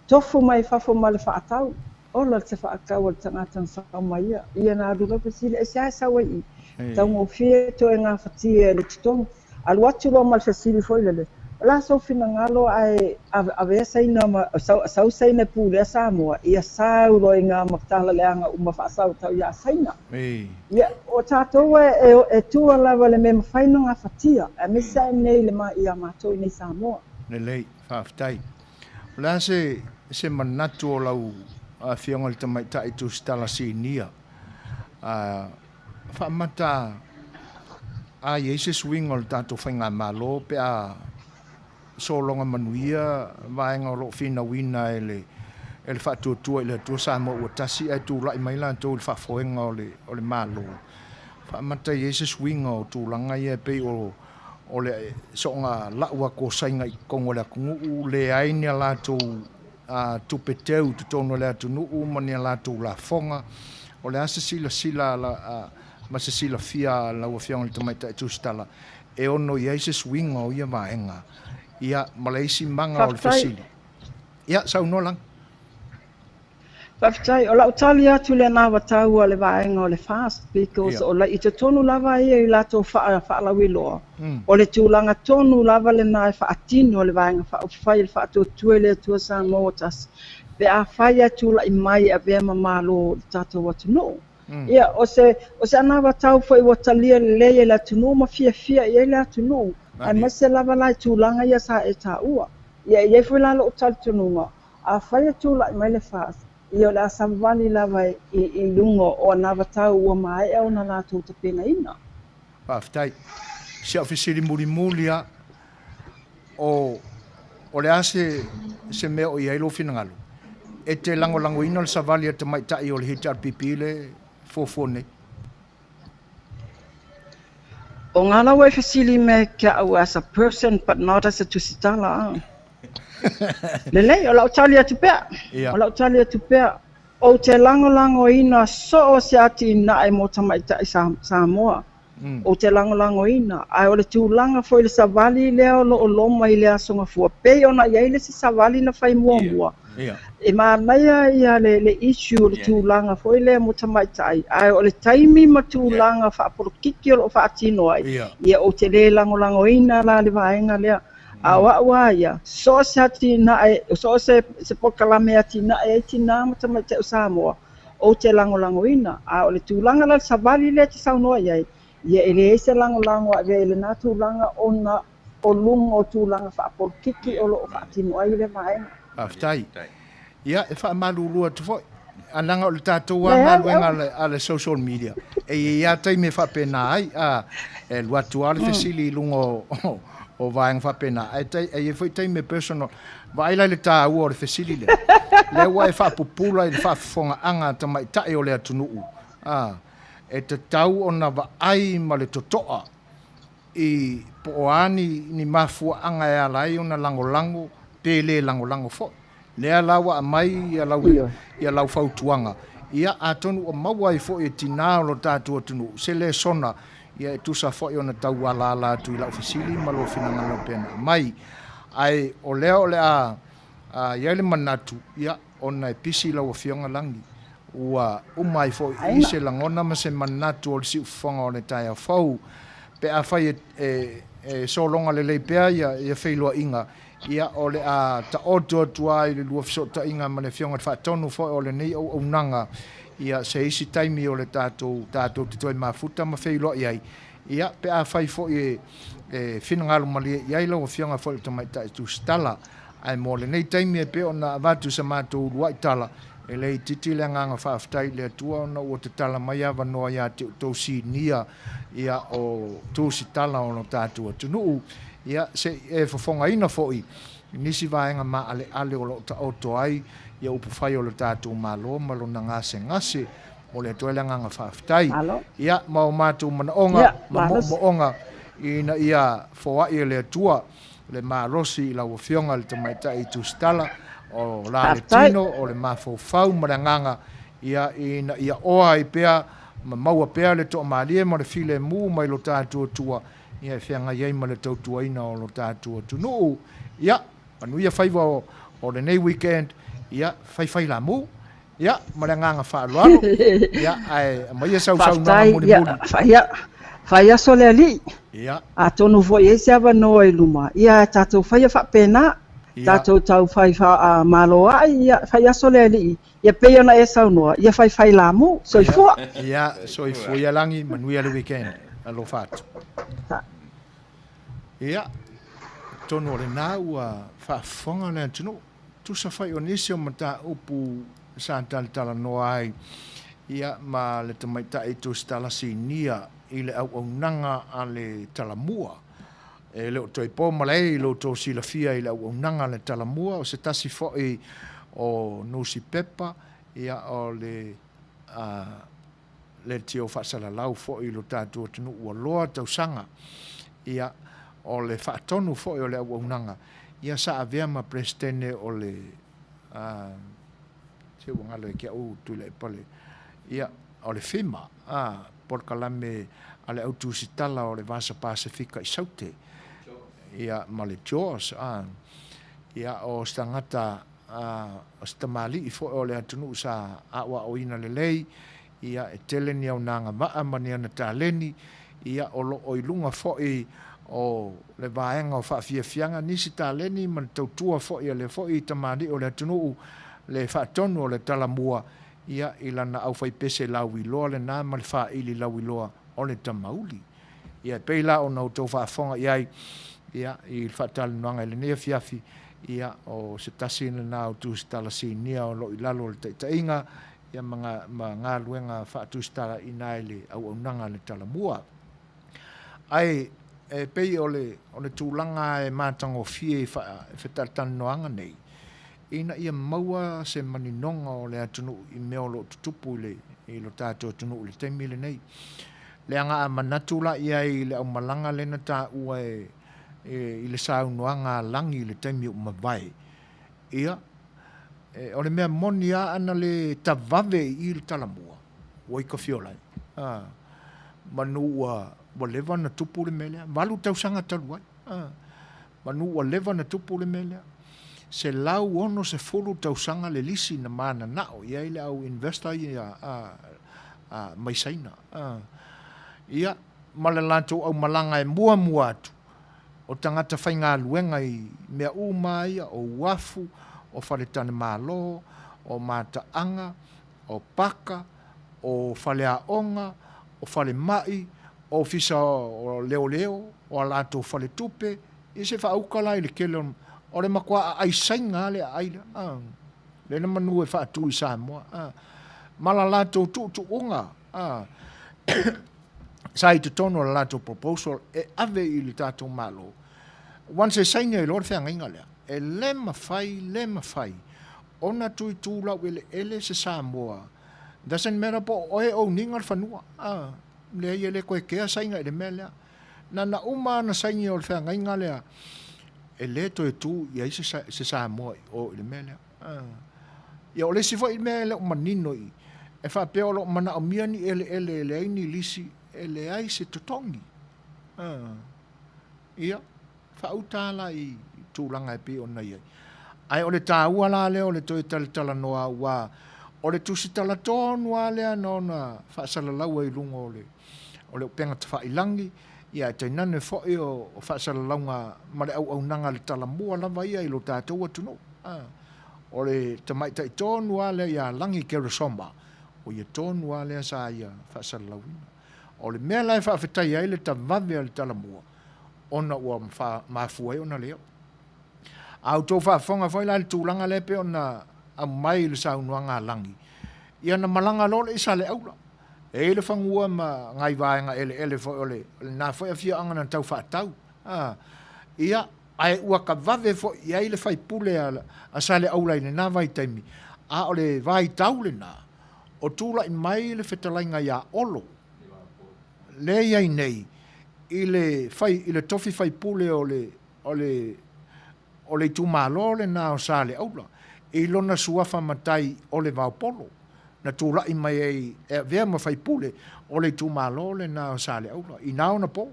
tofu mai whafo ma le whaatau o la te whaakau o le tangata whakau mai ia nā rura pasile e sea sawa i tau ngō fie to e ngā whatia le tutongu alu atu lo mal fasili foi lele la so fina ngalo ai ave saina ma sau saina pu le Samoa ia sau lo ngā maktala le anga uma whaasau tau ia saina ia o tātou e tua lava le me mawhaina ngā whatia e mesa e nei le mai ia mātou nei Samoa lei whaftai la se manatu o lau whionga le tamaita i tu stala si nia whamata a ye se swing o tato whainga malo pe a so longa manuia vaenga o lo fina wina ele whatuatua ele tua sa mo ua tasi ai tu lai mai lan tau le whafoenga o le malo whamata ye se swing o tu langa ia pe o le soonga laua ko sainga i kongo le kungu le aini a lato tupeteu tu tono le atu nuu mani a lato la fonga o le asa sila ma se sila fia la ua fianga le tamaita e tustala e ono ia se swing o ia vaenga ia malaisi manga o le fasili ia sau no lang Whaftai, o lau tali atu le nā watau o le vaenga o le fast, because o la i te tonu lava ia i lato whaalawiloa. O le tūlanga tonu lava le nā e whaatino o le vaenga whai le whaatotue le atua sa motas. Pe a whai atu la i mai a vema malo le tato watu no. Ia, o se ana watau fwai watalia le leia le atu no, ma fia ia le atu no. Ai mase lava lai tūlanga ia sa e ta ua. Ia, ia fwai lalo o tali tununga. A whai atu la i mai le fast. Ia le asavali lava i lungo o na watau ua mai au na lātou te pena ina. Whaftai, si au fisiri mulimulia o le ase se mea o iai lo finangalu. E te lango ina le savali a te maitai o le hita pipile fofone. O ngana wai fisili me kia au as a person but not as a tusitala. Lele, o lau tali atu pea. O lau tali atu pea. O te lango ina so o se ati na e mo tamaita i Samoa. O te lango ina. Ai o le tūlanga fo i le savali leo lo o loma i le asonga fua. Pei ona iai le si savali na fai mua. E maia ia le issue o le tūlanga fo i le mo tamaita ai. Ai o le taimi ma tūlanga fa apolokiki o lo fa atino ai. Ia o te le lango ina la le vaenga lea. Awa ia so se ati na so se pokalame ati na ti na mata mata Samoa o te lango ina a o le tūlanga la savali le te saunoa ia ele se lango a le na tūlanga ona o lungo o tūlanga fa por kiki o lo fa tino ai le mai aftai ia e fa malulu tu fo ananga o le tatou maluenga ale social media e ia tai me fa pena ai a e luatu ale fesili lungo o vaeng fa pena e foi tai me personal vai la le ta o le fesili le wa fa popula e fa fonga anga ta mai tai o le atunu e te tau ona va ai ma le totoa i poani ni mafu anga e alai ona lango pele lango fo le alawa mai ia lau fautuanga ia atonu o mawai fo e tina lo tatu atunu se le sona ia tu sa fo ona tau ala tu la ofisili malo finanga lo pena mai ai o le a ia le manatu ia ona e pisi la o fionga langi ua mai fo i se langona ma se manatu o si fonga o le taia fau pe a fai e so longa le pea ia feilo inga ia o le a ta oto tua i le lua fisota inga ma le fionga fa tonu fo o le nei o nanga ia se isi taimi o le tātou te toi mafuta ma feilo iai. Ia pe a fai fo i finangalo mali iai lau fionga fo le tamaita tu stala ai mo le nei taimi e pe ona avatu sa mātou rua i tala e lei titi le nganga whaaftai le atua ona ua te tala mai awa noa ia te tausi nia ia o tausi tala o no tātou atunuu ia se e fofonga ina fo i nisi vaenga ma ale o lo ta auto ai ia upu fai o le tātou malo na ngase o le toele nganga whaaftai ia mau mātou manaonga maonga ina ia foa ia le atua le marosi i lau fionga le tamaita i tu stala o la le tino o le mafau maranganga ia ina ia oa i pea maua pea le to malie mo le file mu mai lo tātou tua ia fianga iai ma le tautua ina o lo tātou tunu ia anu ia faiva o le nei weekend ia fai la mu ia maranganga whaalualo ia ai mai sau na muli fai aso le ali ia a tonu foi ese ava no i luma ia tātou fai fa pena tātou tau fai fa maloa ia fai aso le ali ia pe ona e sau noa ia fai la mu soifua ia soifua ia langi manuia le weekend alo fatu ia tonu le na ua whaafonga le tunu tu sa fai onisi o mata upu sa tala noa ai ia ma le tamaita i tu stala sinia i le au nanga a le talamua. E leo toi pō malei lo tō silafia i le au nanga le talamua o se tasi fo'i o Nusi Pepa ia o le tio whaasalalau fo'i lo tātua tunu ua loa tausanga ia o le whaatonu fo'i o le au nanga ia sa avea ma prestene o le se wangalo e kia u tu le pale ia o le FEMA por kalame ale au tusitala o le Vasa Pasifika i saute ia ma le Jaws ia o stangata o stamali i fo o le atunu sa awa o ina le lei ia e teleni au nanga maa mani ana taleni ia o lo o ilunga fo i o le vaenga o whaafiafianga nisi taleni man tautua fo i le fo i tamani o le atunu le whaatonu o le talamua ia ilana au fai pese lau i loa le nā ma le wha ili lau i loa o le tamauli ia peila o nau tau whaafonga iai ia i whaatali noanga le nea fiafi ia o se tasi na nau tu stala sinia o lo i lalo le tainga ia ma ngā luenga whaatu stala i nai le au nanga le talamua ai e pei o le tūlanga e mātango fie i whatatani noanga nei ina ia maua se maninonga o le atunu i meo lo tutupu i lo tātou atunu le teimile nei. Le anga a manatula ia i le au malanga le na tā ua i le saunoanga langi le teimi o mawai. Ia, o le mea moni a ana le tavave i le talamua. Ua i ka fiolai. Manu ua lewa na tupu le melea. Walu tausanga taluai. Manu ua lewa na tupu le melea. Se lau ono se fulu tausanga le lisi na mana nao. Ia ile au investor ia mai saina. Ia, male lantou au malanga e mua atu. O tangata whainga luenga i mea umaia, o wafu, o whaletane malo, o mataanga, o paka, o whaleaonga, o whale mai, o fisa o leo, o lantou whale tupe. I se whaukala i le kele o le makua ai sainga le aile. Le na manu e whaatu i Samoa. Mala lantou tu unga. Sa i te tono la lantou proposal e ave i le tātou malo. Once e sainga i lor whenga inga lea. E le mawhai. Ona tui tūlau ele se Samoa. Doesn't matter po oe o ningar whanua. Le i ele koe kea sainga i le mea lea. Na uma na sainga i lor whenga inga lea. E le to e tu ia se Samoa o le mea lea. Ia o le si fo i mea lea o manino i. E wha peo lo mana o miani ele aini lisi ele ai se totongi. Ia, wha utala i tūlanga e pe o nei ai. Ai o le tā ua la leo le toi tala noa ua o le tusi tala tonu a lea nona wha salalau ai lunga o le penga ta wha ilangi. Ia e tainane fo i o wha salalaunga ma le au nanga le tala mua lava ia i lo tātou atuno. O le tamaita i tonu a lea ia langi kere somba. O ia tonu a lea sa ia wha salalauina. O le mea lai whaafetai ai le tawave a le talamua. Ona ua mafuai ona leo. Au tō whaafonga whai lai le tūlanga lepe ona a mai le saunuanga langi. Ia na malanga lole isa le aula. E le whangua ma ngai vaenga ele fo ole. Nā whai a fia angana tau whaatau. Ia ai ua ka vave fo ia le whai pule a sa le aula ine nā vai taimi. A ole vai tau le nā. O tūla i mai le whetalainga ia olo. Le iai nei, i le tofi fai pule o le tūmalo le nā o sa le aula. I lona suafa matai o le vaupolo. Na tūla i mai e vea ma fai pule o le tūmalo le nā o sa le aula. I nao na po.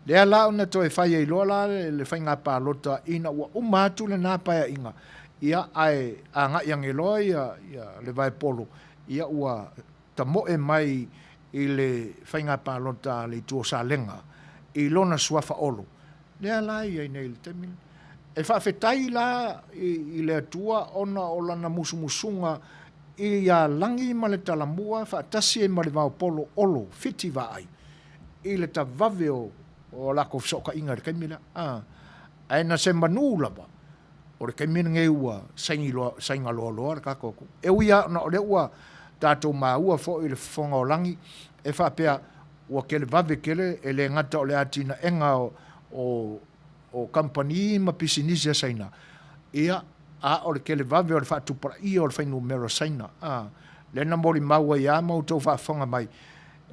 Lea lao na to e fai e loa la le fai ngā pālota ina ua umatu le nā paia inga. Ia ai a ngā iang e loa ia le vai polo. Ia ua ta moe mai i le whainga pālota le tua sa lenga, i lona suafa olo. Lea la i nei le temina. E whaafetai la i le atua ona o lana musumusunga i a langi ma le talamua, whaatasi e ma le vaupolo olo, fiti vai, i le ta vave o lako soka inga le kaimina. Ai na se manu lava, o le kaimina nge ua sainga loa loa le kakoko. E uia na o le ua tātou maua fo i le fonga o langi, e whapea ua ke le vave kele e le ngata o le atina enga o company ma pisinisi saina ia a o le ke le vave o le whaatupara i o le whainu mero saina le na mori maua ia mau tau whaafonga mai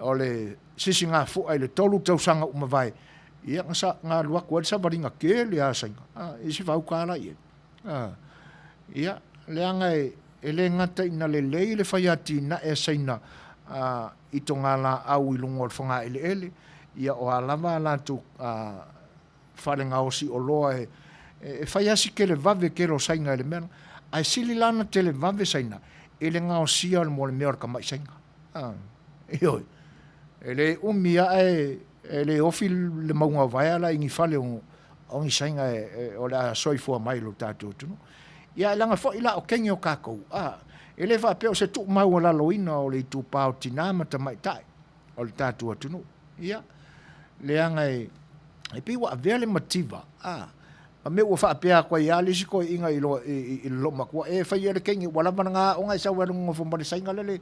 o le sisi ngā fua i le tolu tau sanga umawai ia ngā luaku e sa varinga ke le a sainga isi whaukara ia ia le anga e le ngata ina le lei le whaiati na e saina i to ngā la au i lungo le whanga ele ia o alama la tu whare ngā osi o loa e whaiasi ke le vave ke lo sainga ele mena ai sili lana te le vave saina e le ngā osia le mo le mea ka mai sainga ioi e le umia e le ofi le maunga vai ala ingi whale o ngi sainga o le soifua mai lo tātou tunu ia langa fo ila o kengi o kākou e le wha peo se tuk mau la loina o le tu pao tinama ta mai tai o le tātou atunu ia le anga e piwa a vele mativa ma me ua wha pea koe ia lisi koe inga i lo makua e whai ele kengi wala mana ngā o ngai sau elu ngofo mare sainga lele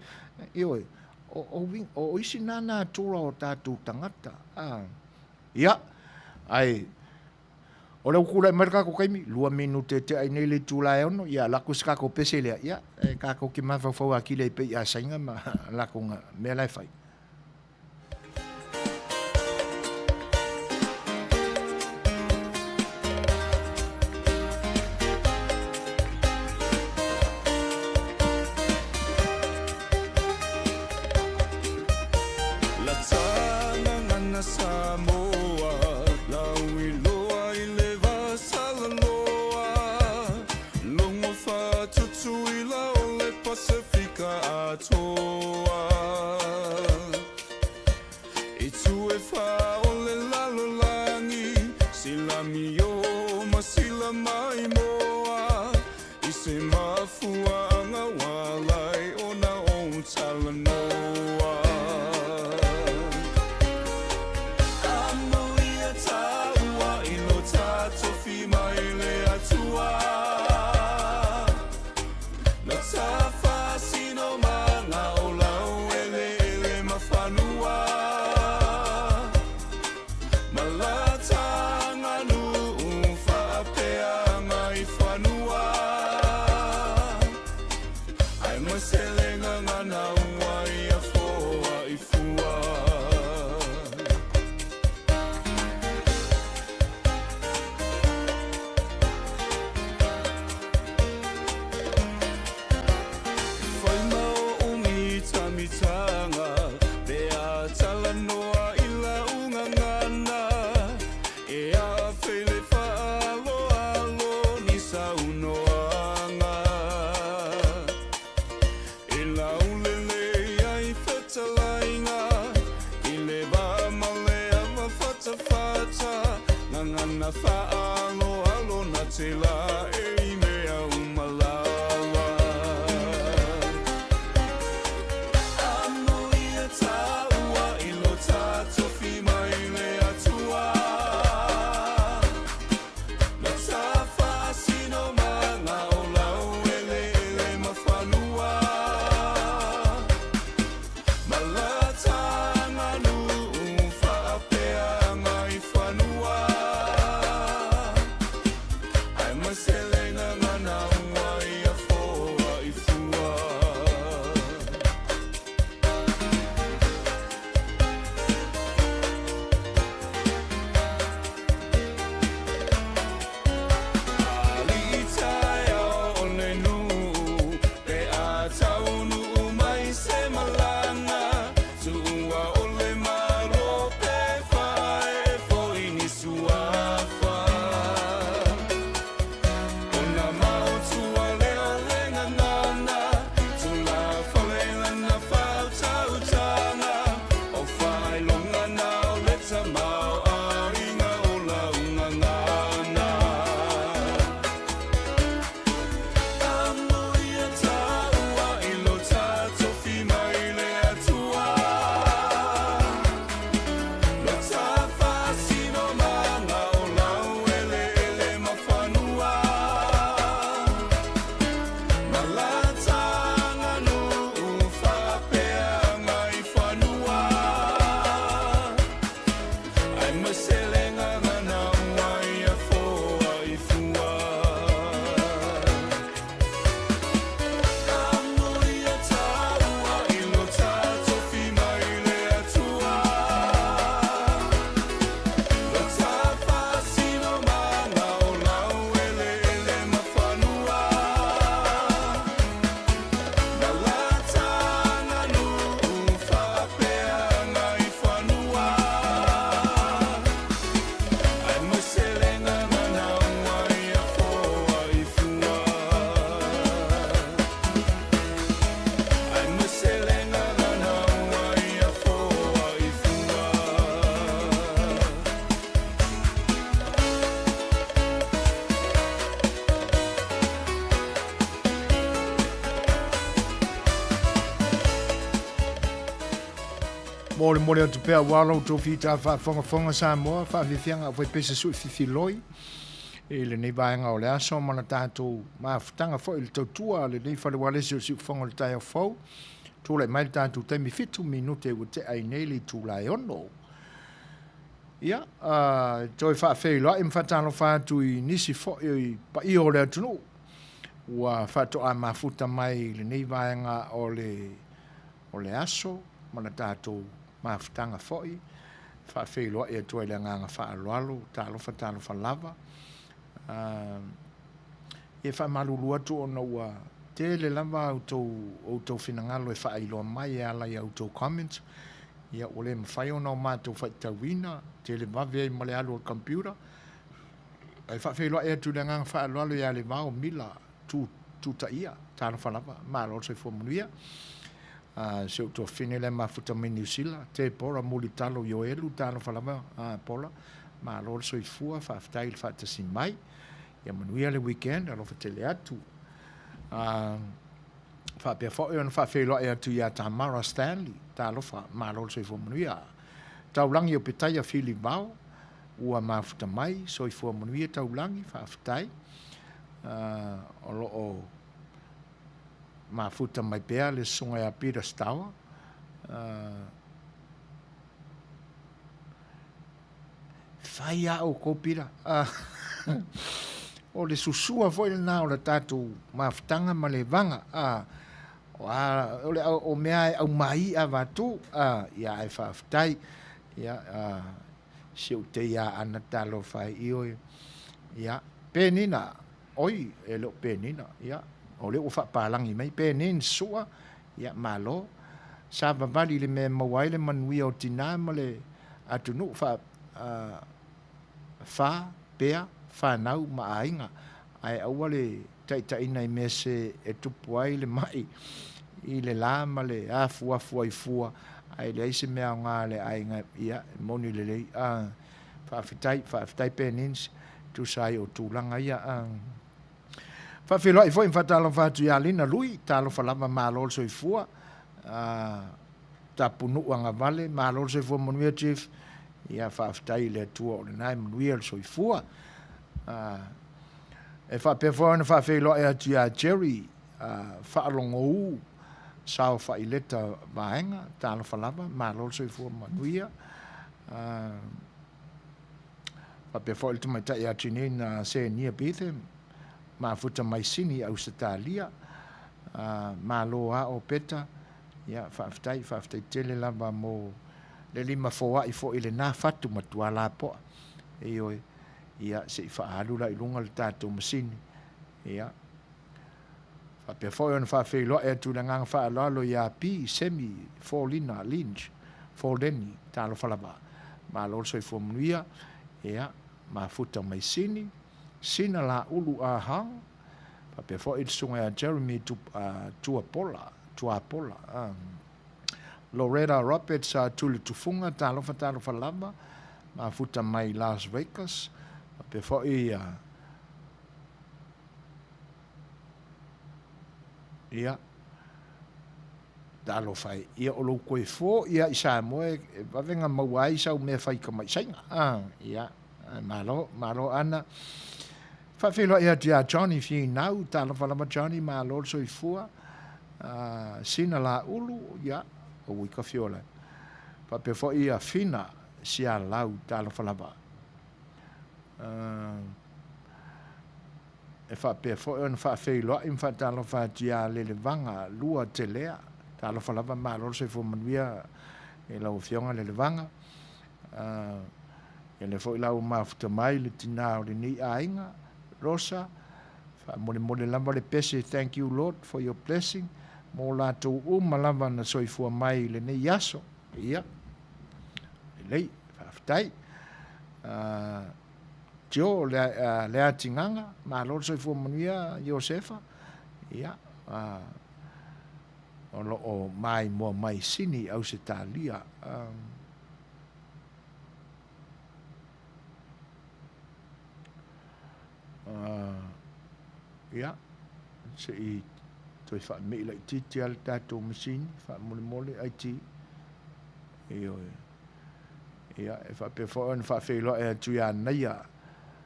ioi o isi nana tura o tātou tangata ia ai o le ukura e marika ko kaimi 2 minute te ai nei le tula e ono ia lako ska ko pese le ia ka ko ki mafa fo akile pe ia sainga ma lako nga me lai fai Marcelo Mole atu pea walo to fita fa fonga sa mo fa fianga foi pese su fifiloi ele nei vaenga o le aso mana tatou mafutanga foi le tautua le nei fale wale su fonga le tai fo tu le mai tatou temi fitu minute o te ai nei le tu la ono ia toi fa fe lo im fatalo fa tu nisi fo pa io le tunu wa fa to a mafuta mai le nei vaenga o le aso mana tatou mafutanga foi fa fe lo e tu le nga fa alo talo fa lava e fa malulu atu ona ua te le lava o tau finangalo e fa ilo mai ala ia o comments ia o le mawhai ona o mātou whai tauina te le mawe ma le alu o computer e fa fe lo e tu le nga fa alo ia le vao mila tu ta ia talo fa lava ma lo se fo muia se to fine le mafuta me New Zealand te pora muli talo yo elu talo falava pola ma lo so I fua fa ftail fa te simai ya manuia le weekend alo fa tele atu fa pe fo on fa fe lo e atu ya Tamara Stanley talo fa ma lo so fo manuia taulangi o petaya fili bao ua mafuta mai so fo manuia taulangi fa ftai o lo o mafuta mai pea le sunga ya Peter Stower fai au ko pira o le susua foi na o le tatu mafutanga ma le vanga o mea au mai a vatu ia e whaftai ia se o te ia ana talo fai io ia penina oi e lo penina ia o le o whapalangi mai penin sua ia malo sa vavali le me mawaile manui o tina ma le atunu fa pea fa nau ma ainga ai awale taitaina I mese e tupu ai le mai I le la ma le afu ai fua ai le ise mea ngā le ainga ia moni le lei whaafitai penins tu sai o tūlanga ia fa filo I foi fatalo fatu ya lina lui talo falama malo so I fua tapunu anga vale malo so fo monue chief ia fa ftai le tua o nai monue so I fua e fa pe fo na fa filo e tia Jerry fa longo sao fa ileta vaenga talo falama malo so I fua monue fa pe fo il mai ta ya tinina se nia bithe mafuta mai sini au Australia maloa o peta ia whaftai tele lava mo le lima foa I fo ile na fatu matua la po e oi ia se whaalu la ilunga le tātou masini ia whape foi on whawhelo e tu la ngang whaalalo ia pi semi folina linge foleni talo whalaba malo so I fo mnuia ia mafuta mai sini sina la ulu a hang pa pe fo il sunga Jeremy tua pola Loretta Roberts tu le tufunga talo falama ma futa mai Las Vegas pa pe fo ia talo fai ia o lo koe fo ia isa moe va venga mawai sa me fai ka mai sainga ia malo ana fa filo ia tia Johnny fi nau talo falama Johnny ma lo so I fua sina la ulu ia o wika fiola fa pe fo ia fina sia lau talo falava e fa pe fo on fa fe lo in fa talo fa tia le vanga lua telea talo falava ma lo se fo manuia e lau fionga le vanga e le fo lau mafuta mai le tina o le ni ainga rosa fa mo le lava le pese thank you Lord for your blessing mo la tu malava na soifua mai le nei yaso ia lei faftai jo le atinganga ma lo soifua manuia Josefa ia o mai mo mai sini au se talia ia se i toi fa me la titi al tato machine fa mole ai ti ia e fa pe fo on fa fe lo e tu ya na ya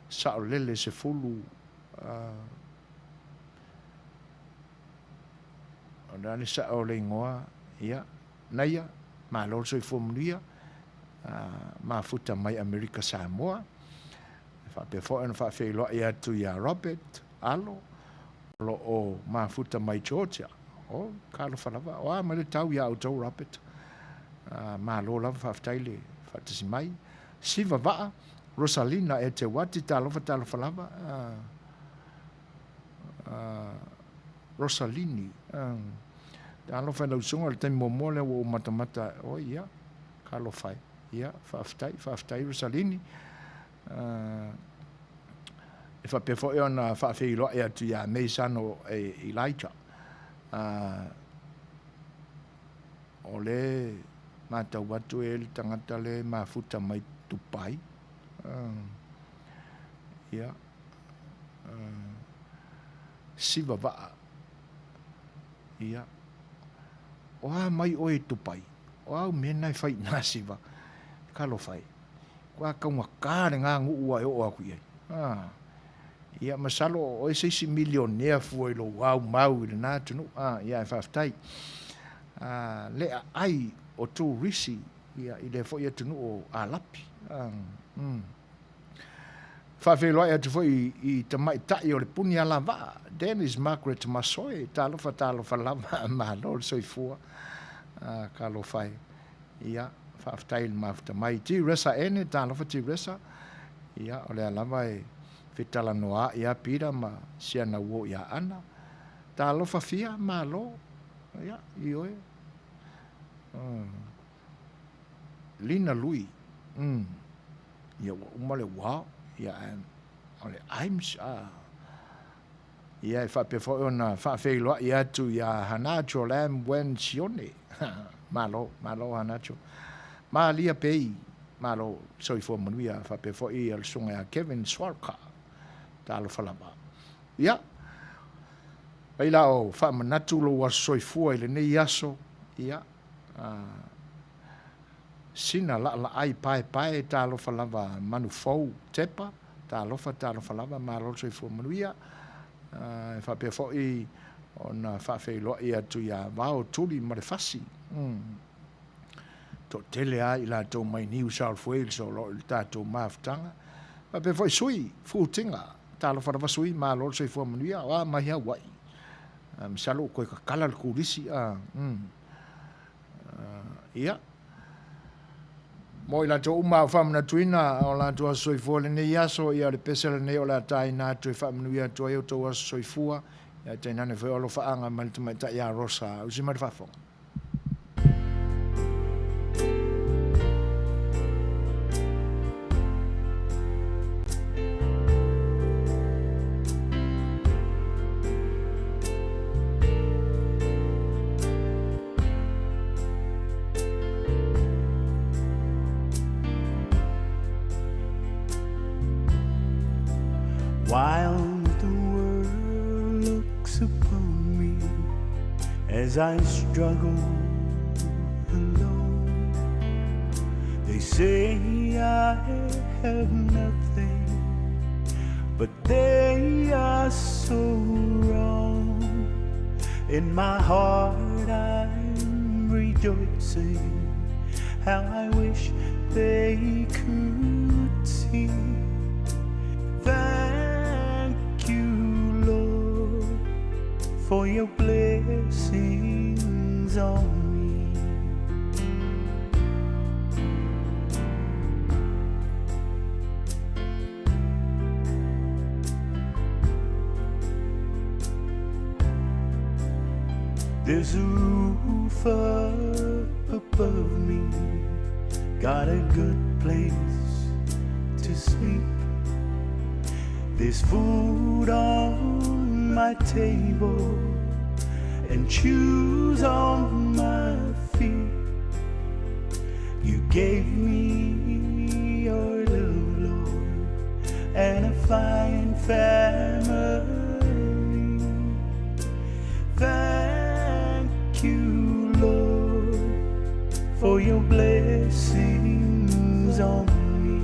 sa lele se fulu ona ni sa o le ngoa ia na ya ma lo so fo mlia ma futa mai America Samoa fa pe fo on fa fe lo e tu ya Robert alo lo o mafuta mai Georgia o kalo falava o ma le tau ya auto rapid ma lo la fa taile fa tsi mai siva va Rosalina e te wati talo falava Rosalini talo fa lo sunga le temo mole o matamata o ia kalo fai ia fa tai Rosalini e fa pe fo e ona fa fe lo e atu ya me sano e Elijah o le mata watu e le tangata le mafuta mai tupai ia siva va ia o mai o e tupai o me nai fai na siva kalo fai kwa kaunga kare nga ngu ua e o aku ia ia masalo o 6 milionea foi lo wow mau le na tunu ia fa ftai le ai o tu risi ia ile fo ia tunu o alapi fa fe lo ia tu foi I tamai tai o le puni ala va Dennis Margaret Masoe talo fa lava ma lo so fu kalo fai ia fa ftai ma fta mai ti resa ene talo fa ti resa ia o le ala vai fitala noa ia pira ma sia na wo ia ana ta lo fa fia ma lo ia io Lina lui ia uma le wa ia ole aims ia fa pe fo ona fa fe lo ia tu ia hanacho lam wen sione malo hanacho ma lia pei malo so fo manuia fa pe fo ia sunga Kevin Swalka talo falaba ia ai lao fa manatu lo wa soifua ile nei yaso ia sina la ai pai talo falaba manu fou tepa talo falaba malo soifua manuia fa pe fo I ona fa fe lo ia tu ya vao tuli ma le fasi to tele ai la to mai New South Wales o lo tato maftanga fa pe fo sui futinga talo fa va sui ma lo se fo manuia wa ma ya wai salo ko ka kala ku risi ia mo ila to uma fa na tuina o la to soi fo le nei aso ia le pesel nei o la tai na to fa manuia to yo to soi fua ia te nane fo lo fa anga mal te mai ta ia rosa o si mar fa fo While the world looks upon me as I struggle alone, they say I have nothing, but they are so wrong. In my heart I'm rejoicing how I wish they could see. Thank you, Lord, for your blessings on me. There's a roof up above me, got a good place to sleep. There's food on my table and shoes on my feet. You gave me your love, Lord, and a fine family. Thank you, Lord, for your blessings on me.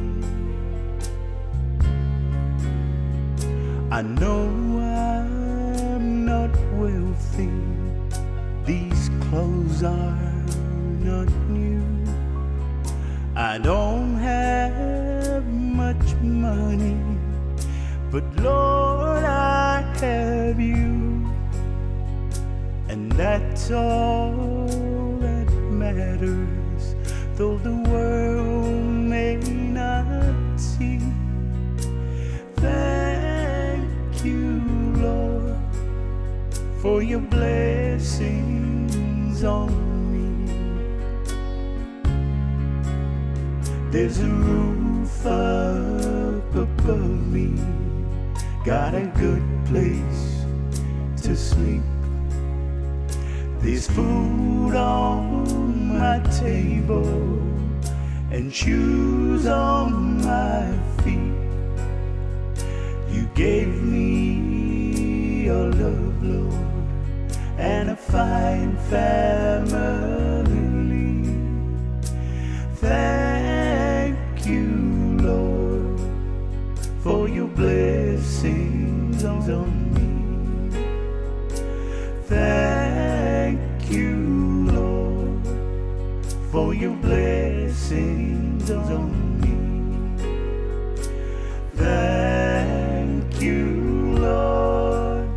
I know I'm not wealthy, these clothes are not new. I don't have much money, but Lord, I have you. And that's all that matters, though the world may not see. Thank you, Lord, for your blessings on me. There's a roof up above me, got a good place to sleep. There's food on my table and shoes on my feet. You gave me your love, Lord, and a fine family. Thank you, Lord, for your blessings on me. Thank you, Lord, for your blessings on me. Thank you, Lord,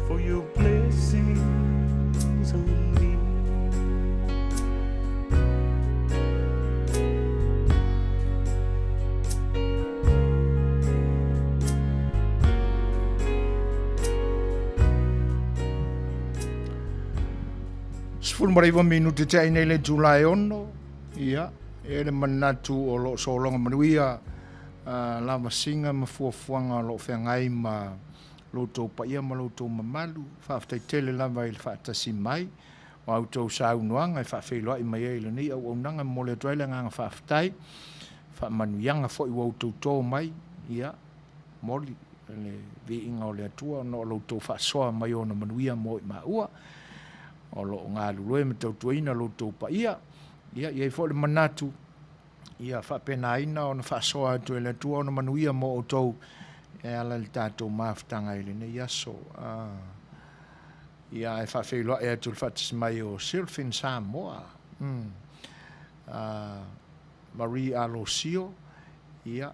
for your blessings on me. Sfulu maraiwa minuti te ai nei le Julai ono, ia, e le manatu o lo solonga manuia, la masinga mafuafuanga lo whengai ma loto paia ma loto mamalu, whaafitai tele lava i le whaatasi mai, o autou saunuanga, i whaafeiloa i mai e le ni au aunanga mo le tuaile nganga whaafitai, whaamanuianga fo i wautou tō mai, ia, moli, le vi inga o le atua, no loto whaasoa mai o na manuia mo i maua, o lo ngā lulue me tau tuaina lo tau pa ia i fo le manatu ia whapena ina o na whaasoa atu e le tua o na manuia mo o tau e ala le tātou maafutanga i le ne iaso ia e whawheiloa e atu le whatis mai o Sylphin Samoa Marie Alosio ia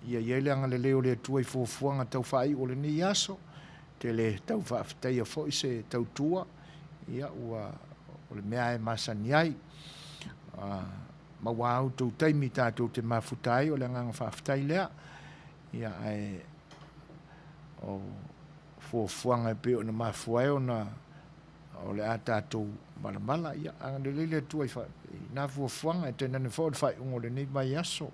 le anga le leo le tua i fuafuanga tau whai o le ne iaso te le tau whaafitai a fo i se tau tua ia ua o le mea e masani ai ma wau tau taimi tātou te mafutai o le nganga whaafitai lea ia ai o fuafuanga e pe o na mafuai o na o le a tātou malamala ia anga le lele tua i na fuafuanga e tena ne fōd whai ungo le nei mai aso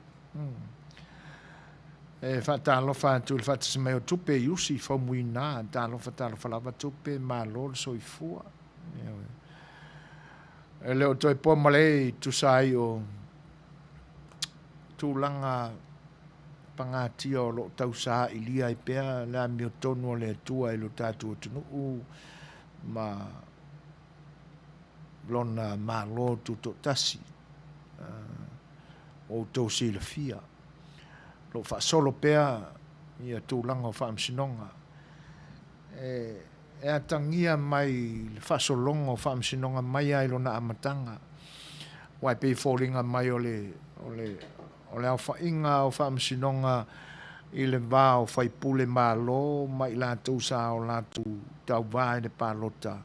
e whaatalofa atu le whaatasi mai o tupe i usi whaumuina talofa lava tupe ma lor soifua e leo toi po malei tu sai o tūlanga pangatia o lo tau sa i lia i pea la mio tonu o le tua i lo tātua tunu ma lona ma lo tu to tasi o tau si la fia lo fa solo pea ia tūlanga o fa amsinonga e atangia mai le whasolongo whaamsinonga mai ai lona amatanga wai pe fallinga mai o le au whainga o whaamsinonga i le vā o whai pule mālo mai lātou sa o lātou tau vāi le pālota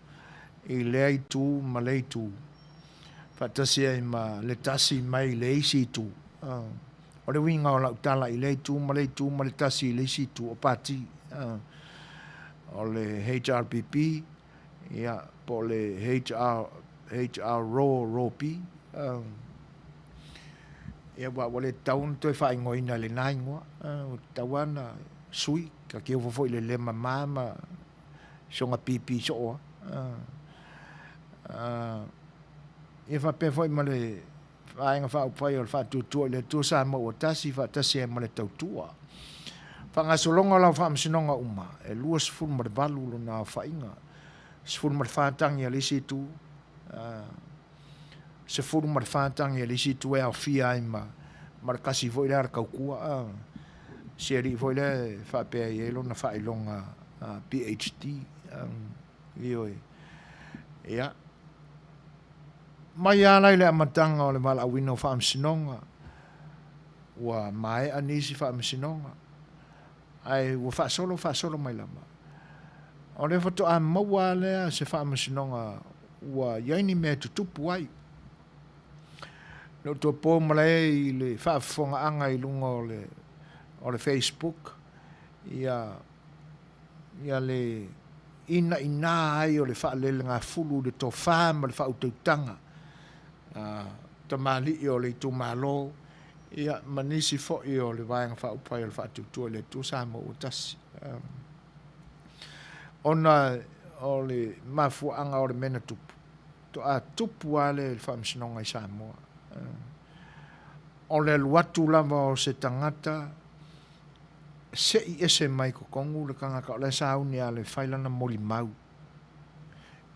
i le ai tū ma le ai tū whatasi ai ma le tasi mai le isi tū o le winga o lau tala i le ai tū ma le tasi i le isi tū o pāti o le HRPP ia po le HR Ropi ia wale taun toi whai ngoina le nai ngoa tawana sui ka keo fofo i le lema mama songa pipi so oa ia whape foi ma le whaenga whaupai o le whatutua le tua sa ma ua tasi whatasi e ma le tautua whangasolonga lau whaamsinonga uma e lua sifuru ma le balu lo na whainga sifuru ma le whatangi a lisi tu se furu ma le whātangi e lisi tu e au fia ai ma le kasi foi le ar kaukua se ri foi le whapea i elo na whailonga PhD ioi ia mai anai le amatanga o le mala awino whaamsinonga ua mai anisi whaamsinonga ai ua whaasolo mai lama o le whato a maua lea se whaamsinonga ua yaini mea tutupu ai no to po malai i le whaafonga anga i lunga o le Facebook ia le ina ai o le whaalele ngā fulu le tō whāma le whautautanga ta mali i o le tū malo ia manisi fo i o le vāenga whaupai o le whaatutua le tū sāma o tasi ona o le mafuanga o le mena tupu to a tupu ale le whaamsinonga i Samoa o le luatu lava o se tangata se i ese mai ko kongu le kanga ka o le sauni a le whailana moli mau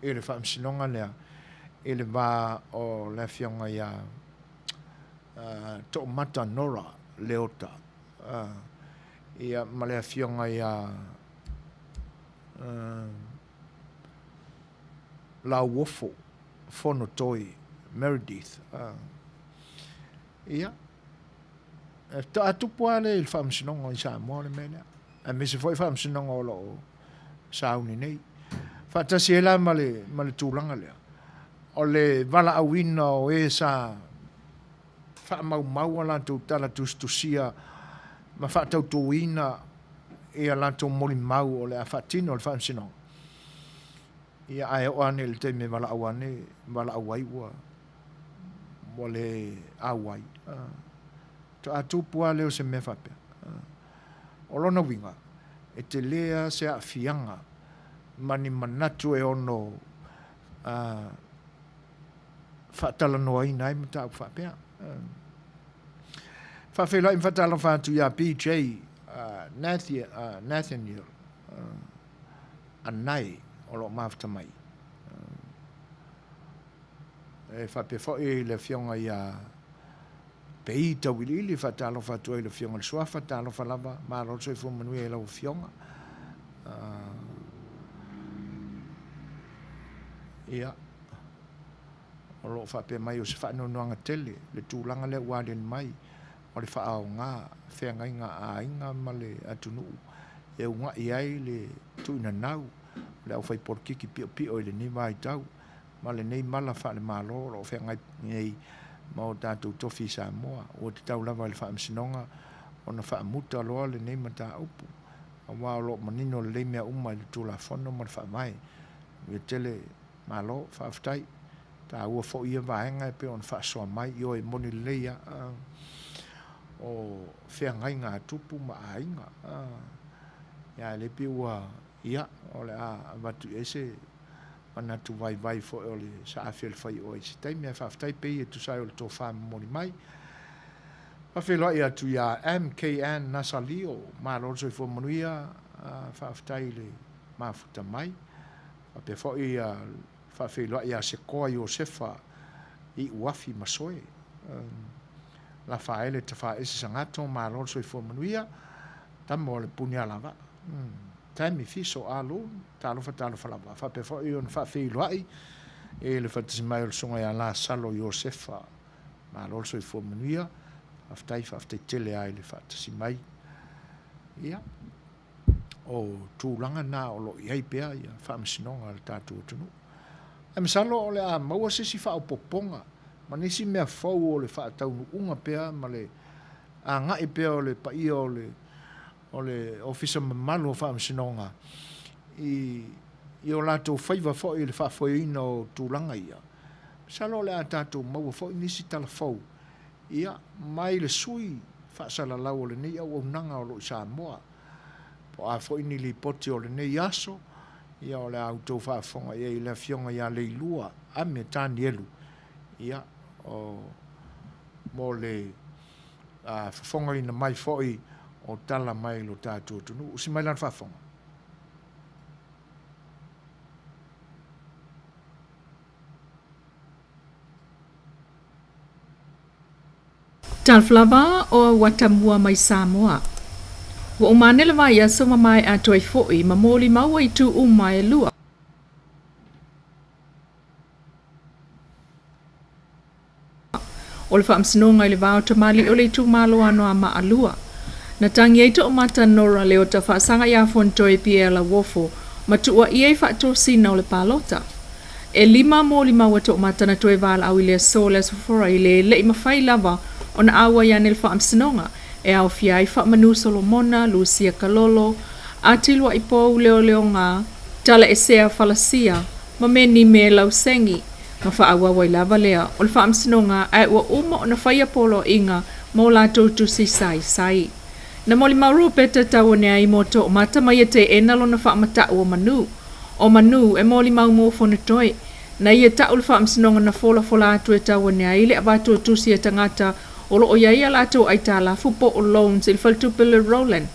e le whaamsinonga lea e le vā o le fionga ia to mata nora leota ia ma le fionga ia la wofo fono toi Meredith ia ta atupu ale il whaamsinonga i Samoa le mena a me se foi whaamsinonga o lo sauni nei whaatasi e la ma le tūlanga lea o le wala awina o e sa whaamau lantou tala tustusia ma whaatau tōina e a lantou moli mau o le a whaatino o le whaamsinonga ia ai o ane le te me wala awane wala awai wa le awai to atupu a leo se me whape o lona winga e te lea se a fianga mani manatu e ono whaatala noa i nai mata au whapea whawhela i whaatala whātu ia PJ Nathaniel anai o lo mafta mai e whape fo le fionga ia pei tawili li whatalo whatua i le fionga le sua whatalo whalava ma roto i fumanui e lau fionga ia o lo whape mai o se whanonoanga tele le tūlanga le uaden mai o le whaao ngā whenga inga a inga ma le atunu e unga i ai le tuina nau le au whai porkiki pio i le ni mai tau ma le nei mala wha le malo o whenga nei ma o tātou tofi Samoa o te tau lava le whaamsinonga o na whaamuta loa le nei mata upu a wā o lo manino le mea uma i le tūla whono ma le whaamai e tele malo whaaftai ta ua fo ia vaenga e pe on whaasoa mai i o e moni leia o whengai ngā tupu ma a inga ia le pi ua ia o le a watu ese mana tu vai fo o le sa afel fai o ese taimi e whaaftai pei e tu sai o le tō whaama moni mai whawhelo ia tu ia MKN Nasalio ma rozo i fo manuia whaaftai le mafuta mai whape fo ia whawhelo ia se koa Iosefa i uafi masoe la whaele te wha ese sangato ma rozo i fo manuia tamo le punia lava taimi fiso alo talo lava whape fo ia on whawhelo ai e le whatisi mai o songa ia la salo Iosefa malo so fo manuia aftai tele ai le fatasi mai ia o tūlanga nā o lo iai pea ia whaamasinonga le tātua tunu. E masalo o le a maua sisi whaopoponga, ma nisi mea fau o le whaataunu unga pea, ma le a ngai pea o le paia o le ofisa mamalu o whaamasinonga i o lātou whaiva fo i le whaafoina o tūlanga ia. Masalo o le a tātou maua fo i nisi tala fau, ia mai le sui whaasala lau o le nei au nanga o lo i Samoa. O a fo ini li poti o le nei aso, ia o le autou whaafonga ia i le fionga ia le ilua, a me tāni elu, ia o mo le whafonga ina mai foi o tala mai lo tātua tunu, usi mai lan whaafonga. Talflava o Watamua mai Samoa. Wa umanele vai ya soma mai atoi foi mamoli maua i tu umai lua. O le whaamsinonga i le vāo tamali o le tu malo ano a maa lua. Na tangi eito o mata nora leo ta whaasanga ia fontoi pia la wofo ma tua iei whaato sina o le palota. E lima moli maua to o mata na toe vala au i le sola sofora i le mawhai lava o na awa ia nel whaamsinonga. E au fiai wha manu Solomona, Lucia Kalolo, atilwa i pou leo ngā, tala e sea falasia, ma meni me lau sengi, ma wha awa wai lava lea, o le wha amsinonga, ai ua uma o na whaia polo inga, mo lātou tu si sai. Na moli mauru peta tau nea i moto o mata mai e te enalo na wha amata o manu. O manu e moli mau mo fona toi, na ia tau le wha amsinonga na fola atu e tau nea i le abato tu si e tangata, o lo o ia lato ai tā la fupo o loans il faltupe le Roland.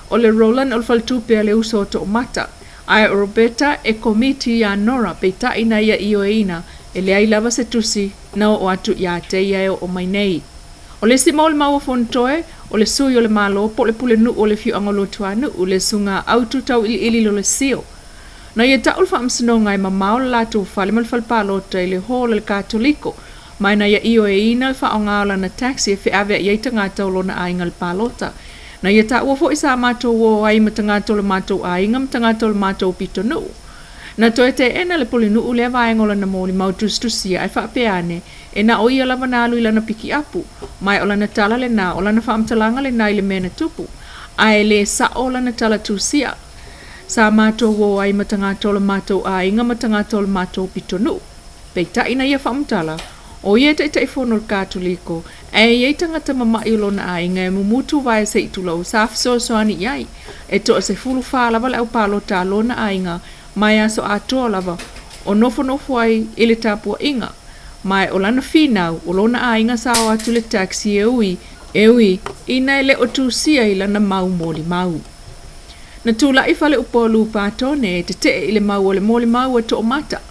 O le Roland o le faltupe le uso to o mata. Ai o Roberta e komiti ya Nora pe ta ina ia io ina e le ai lava se tusi na o atu ia te ia o mai nei. O le simol mau fontoe o le sui o le malo po le pule nu o le fiu angolo tuanu o le sunga autu tau ili lo le sio. Na ia ta ulfa amsinonga i mamao le lato fale mal falpalo te le holo le katoliko. Mai na ia io e ina fa ngala na taxi e ave ia tanga tolo na ainga le palota. Na ia ta ua fo isa mato wo ai matanga tolo mato ainga matanga tolo mato pitonu. Na to te ena le polinu ule vai ngola na moli mautus tu sia ai fa peane e na o ia lava na alu ila na piki apu. Mai ola na tala le na ola na fa amtalanga le na ile mena tupu. Ai le sa ola na tala tu sia. Sa mato wo ai matanga tolo mato ainga matanga tolo mato pitonu. Peita ina ia fa amtala. O ia te fono katoliko, e ia tangata mama i lona ai ngai mumutu vai se itulau sa so ani iai, e to se fulu fa lava le au palo ta lona ai nga, mai aso ato lava, o nofo ai ili tapua inga, mai o lana finau, o lona ai nga sao atu le taxi eui, ina ele o tu sia i lana mau moli mau. Na tula i fale upolu patone, te ile mau o le moli mau e to o mata,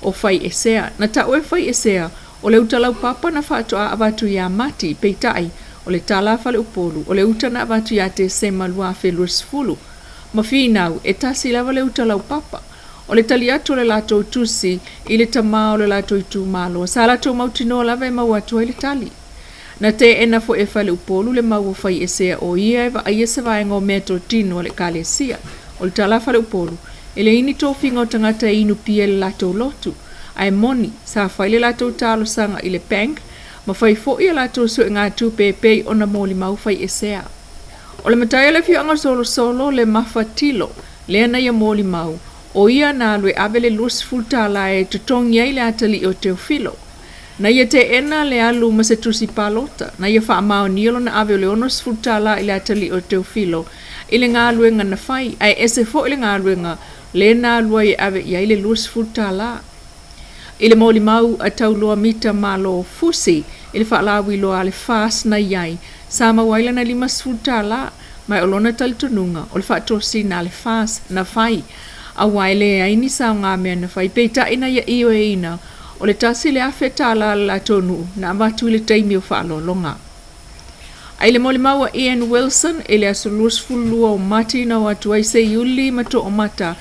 o fai e sea, na ta ue fai e sea, o le utalau papa na whaatoa avatu ia mati peitai, o le tala fale upolu, o le utana avatu ia te sema lua whelus fulu. Ma whinau, e tasi lava le utalau papa, o le tali atu le lato tusi, i le tamao le lato i tu malo, sa lato mautino lava e mau atu le tali. Na te ena fo e fale upolu le mau fai e sea o ia eva a ia se vaenga o metro tino le kale sia, o le tala fale upolu, e le ini tofinga o tangata inu pia le lato lotu, ai moni sa faile lato talo sanga i le bank ma fai fo ia lato su ngā tu pepe o na moli mau fai esea. O le matai le fianga solo le mafatilo le ana ia moli mau o ia na lue avele lus fultala e tutong ia le atali o Teofilo. Na ia te ena le alu ma se tusi palota na ia wha amao niolo na avele onos fultala i le atali o Teofilo i le ngā luenga na fai ai ese fo i le ngā luenga le na lua i ave ia i le lus fultala. Ile moli mau a tau loa mita malo fusi, ile whaalawi loa le fas na iai, sa mawaila na lima sfuta la, mai olona talitununga, o le whaatosi na le fas na fai, a waile a ini sa ngā mea na fai, peita ina ia iyo e ina, o le tasi le awheta la tonu, na amatu ile teimi o whaalolonga. A ile moli mau a Ian Wilson, ile a solus fulua o mati na watu ai se yuli mato o mata,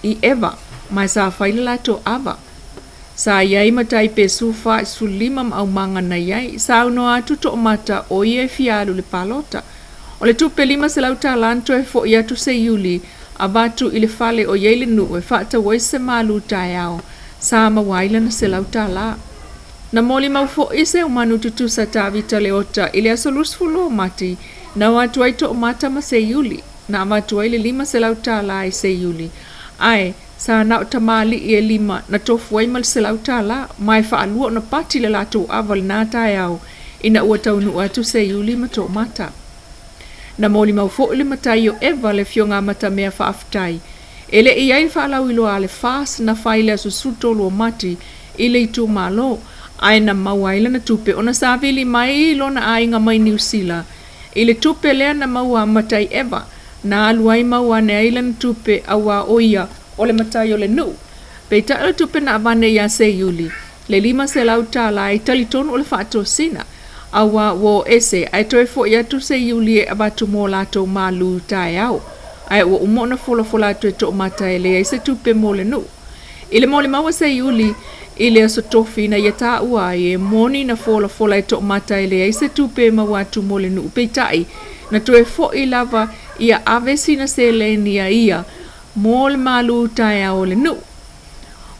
i eva, mai sa whaile lato ava. Sa iai matai pe sufa sulima au manga na iai, sa uno atu to mata o ie fialu le palota. O le tupe lima se lauta lanto e fo iatu se yuli, abatu ile fale o iei le nu e fata waise malu tai au, sa mawaila na se lauta la. Na moli mau fo ise umanu tutu sa tavita leota ile asolus fulo mati, na watu aito o mata ma se yuli, na watu ile lima se lauta la i se yuli. Ai, sa na tamali e lima na tofu ai mal se lauta la, mai fa alua na pati le lato aval na tai au, ina ua taunu atu se yuli ma to mata. Na moli mau fo ile matai o eva le fionga mata mea fa aftai. Ele iai fa alau ilo ale fas na faile asusuto lo mati, ile itu malo, ai na mawaila na tupe ona savili mai lo na ainga mai New Zealand. Ile tupe lea na maua matai eva, na aluai maua ne aila na tupe awa oia o le matai o le nu. Peita ala tupe na avane ya se yuli, le lima se lauta la ai talitonu o le faato sina. Awa wo ese, ai toi fo ia tu se yuli e abatu mo lato malu tai au. Ai wo umona fola fola tu e to matai le ai se tupe mo le nu. Ile mo le maua se yuli, ile aso tofi na yata ua e moni na fola e to matai le ai se tupe mawatu mo le nu. Peitai, na toe fo i lava ia avesi na se le ni a ia, mo le malu tai au le nu.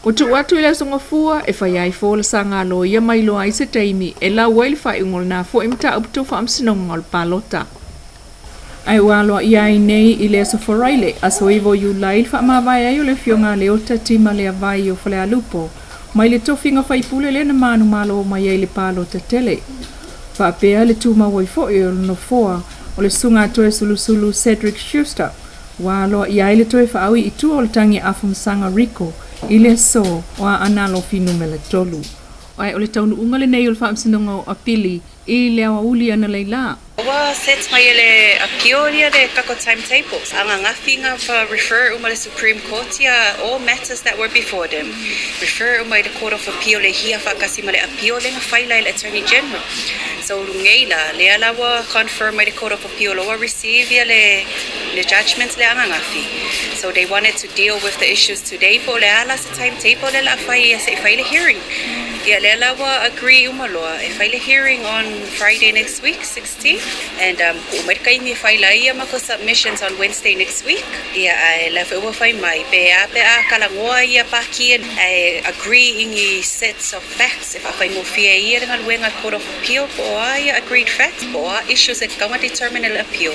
O tu watu ila songa fua e fai ai fola sanga lo ia mailo ai se taimi e la wail fai ungol na fo imta upto fa amsinongol palota. Ai walo ia i nei ile so foraile aso ivo yu lail fa ma vai ai le fionga le ota tima le vai o fale alupo. Mai le tofinga fai pule le na manu malo mai ai le palota tele. Fa pea le tuma wai fo e no foa o le sunga toe sulu Cedric Schuster. Walo ia ile toe fa awi itu o le tangi afum sanga Rico. Ile so wa analo finu mele tolu. Ai ole taunu ungale nei ul fam sinongo apili ile wa uli ana leila. Wa sets mai ele apiolia de kako timetables. Anga ngafinga for refer umale Supreme Court ya all matters that were before them. Refer umale the Court of Appeal le hia fa kasi male appeal le faila le Attorney General. So lungeila le ala wa confirm mai the Court of Appeal wa receive ya le judgments le anga ngafi. So they wanted to deal with the issues today for le ala sa timetable le la fai sa faila hearing. Yeah, Lela will agree umaloa. If I hearing on Friday next week, 16th, and umerkai mi file ia mako submissions on Wednesday next week. Yeah, I left it with my pe kalangoa ia paki and I agree in sets of facts. If I mo fia ia dengan wenga Court of Appeal or I agreed facts or issues that come determine the appeal.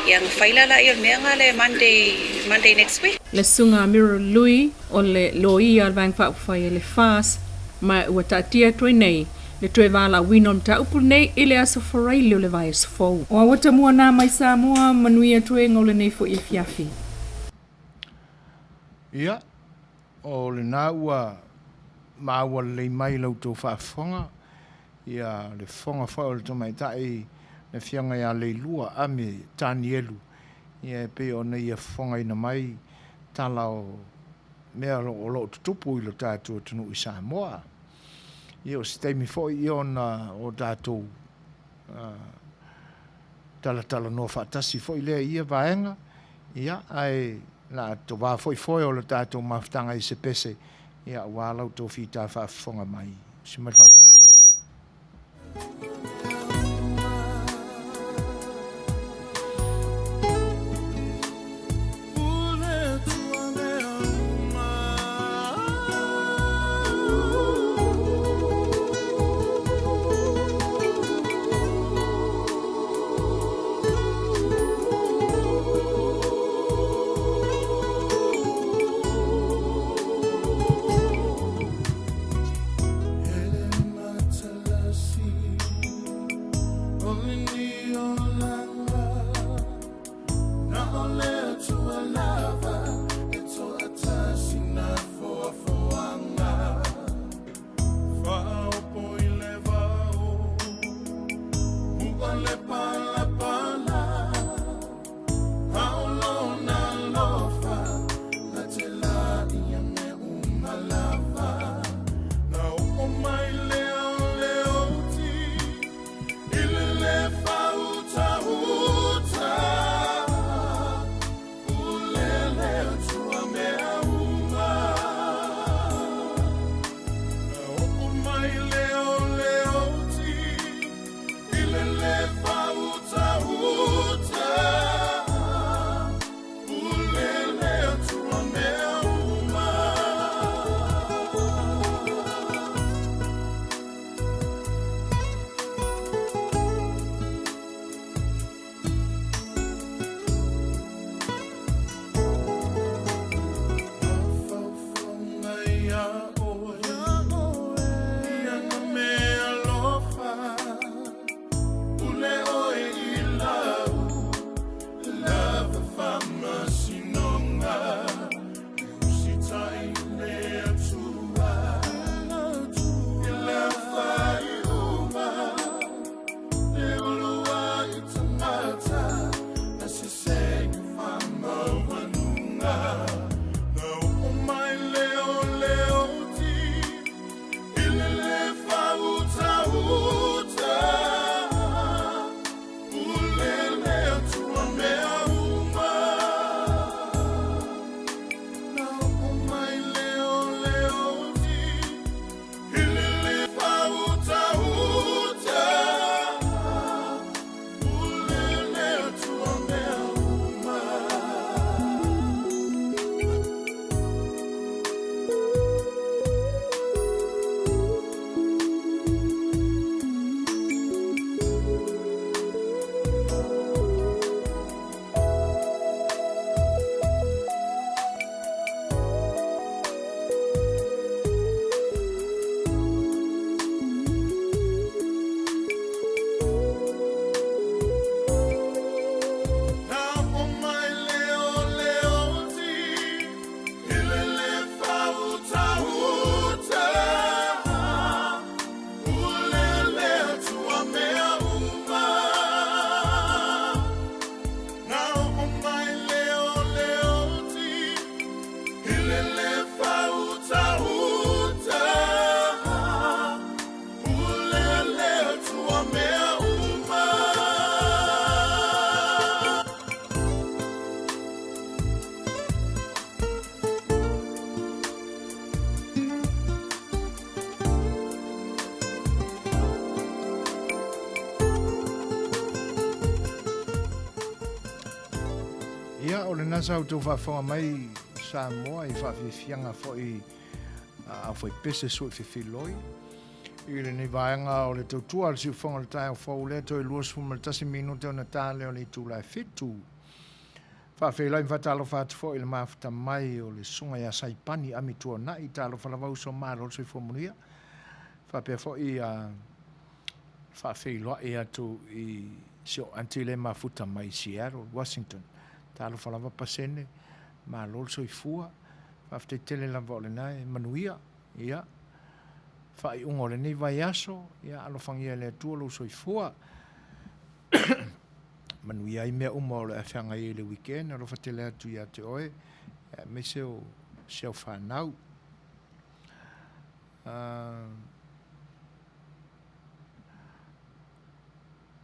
Yang file la ia menga le Monday next week. Le sunga miro lui o le loi al vang fa fai le fas. Ma ua tatia toi nei, le toi wala winon ta upu nei ile aso forai leo le vai aso fau. O awata mua nā mai sa mua manuia toi ngole nei fo i fiafi. Ia, o le nā ua maua le mai lau tō whaafonga. Ia le fonga whao le tomai tai le fianga ia le lua ame tāni elu. Ia e pe o nei a fonga ina mai tala o mea o lo tutupu i lo tātou tunu i Samoa. Ia o steimi fo i ona o tātou tala no whaatasi fo i lea ia vaenga. Ia ai la to wā foi o lo tātou mawhtanga i se pese. Ia wālau tō whita whaafonga mai. Simai whaafonga. Ia o le nasa autou whaafonga mai Samoa i whawhiwhianga fwoi a fwoi pese sui whiwhiloi. I le ni vaenga o le tautua le siufonga le tai o whau le toi luas fuma le tasi minute o na tāle o le tu lai fitu. Whawhilai mwhatalo whatu fwoi le mafuta mai o le sunga ia saipani amitua na i talo whalavau so maro sui fumunia. Whapea fwoi a whawhilai e atu i sio antile mafuta mai Seattle, Washington. Talo falava pasene ma lol soifua afte tele la vole nai manuia ia fai ungole ni vai aso ia alo fangia le tuolo soifua manuia i mea umole afanga i le weekend alo fatele atu ia te oe me seo whanau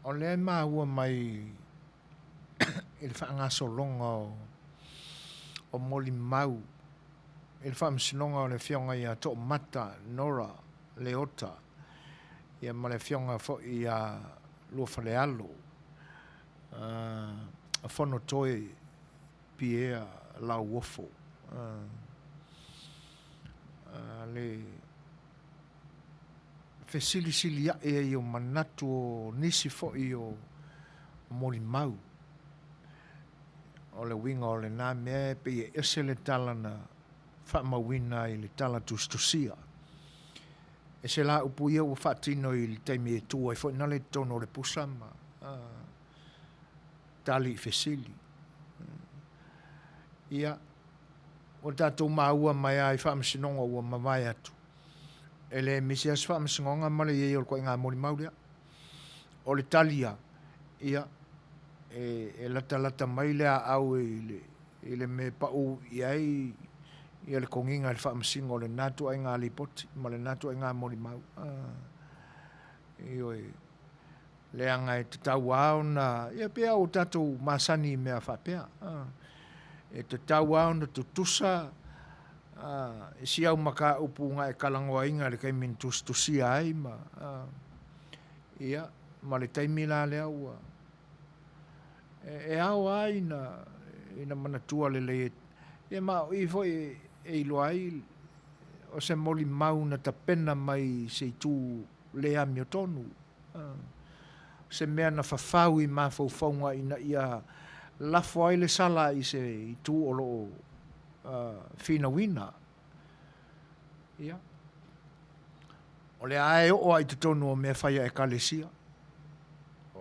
o le maa ua mai il whaangaso longa o moli mau. Il whaamsinonga o le whionga ia to mata Nora Leota. Ia ma le whionga fo ia lua whale alo. A whono toi piea lau wofo. Le whesili ia i o manatu o nisi fo i o moli mau. O le winga o le nā mea pe i ese le tala na whaamawina i le tala tustusia. E se la upu ia ua whaatino i le teimi e tua i fwoi nale tono le pusama. Tali i whesili. Ia, o tātou maua mai ai whaamasinonga ua mawai atu. E le misi as whaamasinonga male i o le koe ngā mori maurea. O le talia, ia, e lata mai le au i le me pau iai i le konginga le whaamasingo le natu ai ngā lipoti ma le natu ai ngā mori mau i oi le anga e te tau au na ia pia o tatou masani mea whapea e te tau au na tutusa e si au maka upu ngā e kalangoa inga le kai min tustusia ai ma ia ma le taimila le au e au ai ina manatua le e ma i foi e ilo ai o se moli mau na tapena mai se tu le ami o tonu se mea na whawhau i mawhauwhaunga ina ia lafo ai le sala i se i tu o loo whina wina ia o le ae o ai te tonu o mea whaia e kalesia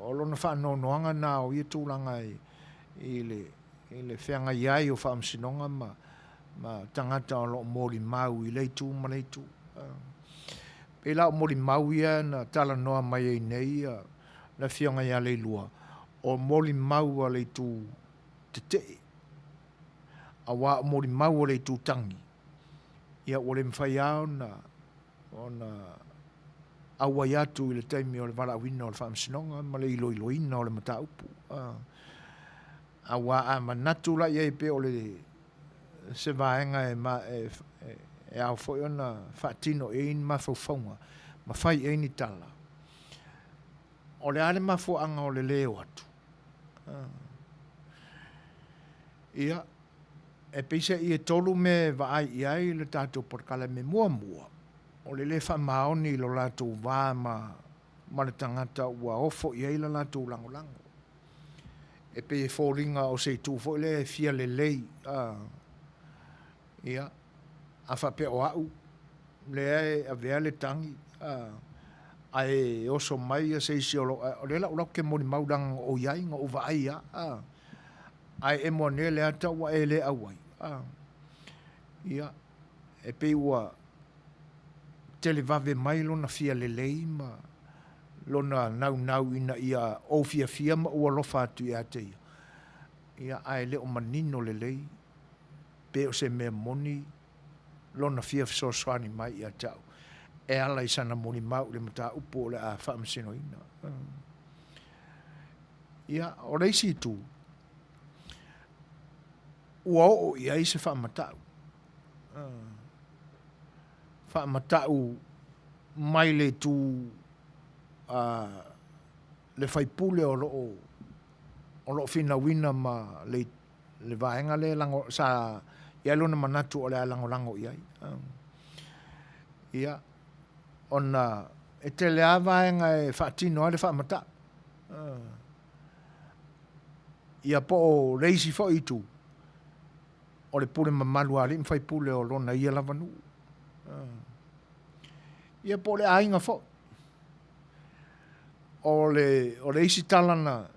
o lona whaanonoanga nā o ia tūlanga i le whianga iai o whaamsinonga ma tangata o loo mori mau i leitu ma leitu. Pe la o mori mau ia na tala noa mai ei nei na whianga ia leilua o mori mau a leitu te te. A wā o mori mau a leitu tangi. Ia o le mwhai au na aua iatu i le taimi o le wala wina o le whaamsinonga, ma le iloina o le mata upu. Awa a manatu la iei pe o le se vaenga e au foi ona whaatino e in mawhauwhaunga, ma whai e ni tala. O le ale mawhuanga o le leo atu. Ia, e pisa i e tolu me vaai iai le tātou porkala me mua mua. O le wha maoni lo lātou wā ma le tangata ua ofo i eila lātou lango. E pe e fōringa o se tū fo le fia le lei. Ia, a whape o au. Le e a vea le tangi. A e oso mai a se isi o le la ula ke moni maudang o iai ngā uva aia. A e mo ne le ata ua e le awai. Ia, e pe ua tele vave mai lona fia lelei ma lona nau ina ia o fia ma ua lofa atu ia te ia. Ia ae leo manino lelei pe o se mea moni lona fia fisoswani mai ia tau. E ala isana moni mau le mata upo le a whaamsino ina. Ia o reisi tu ua o ia i se whaamatau. Whaamatau mai le tu le whaipule o loo whina wina ma le vaenga le lango sa ia lona manatu o le lango iai. Ia ona e te le avaenga e whaatino ale whaamata. Ia po o reisi fo i tu. O le pule mamalu ali mwhai pule o lona ia lavanu. Ia po le ainga fo. O le isi talana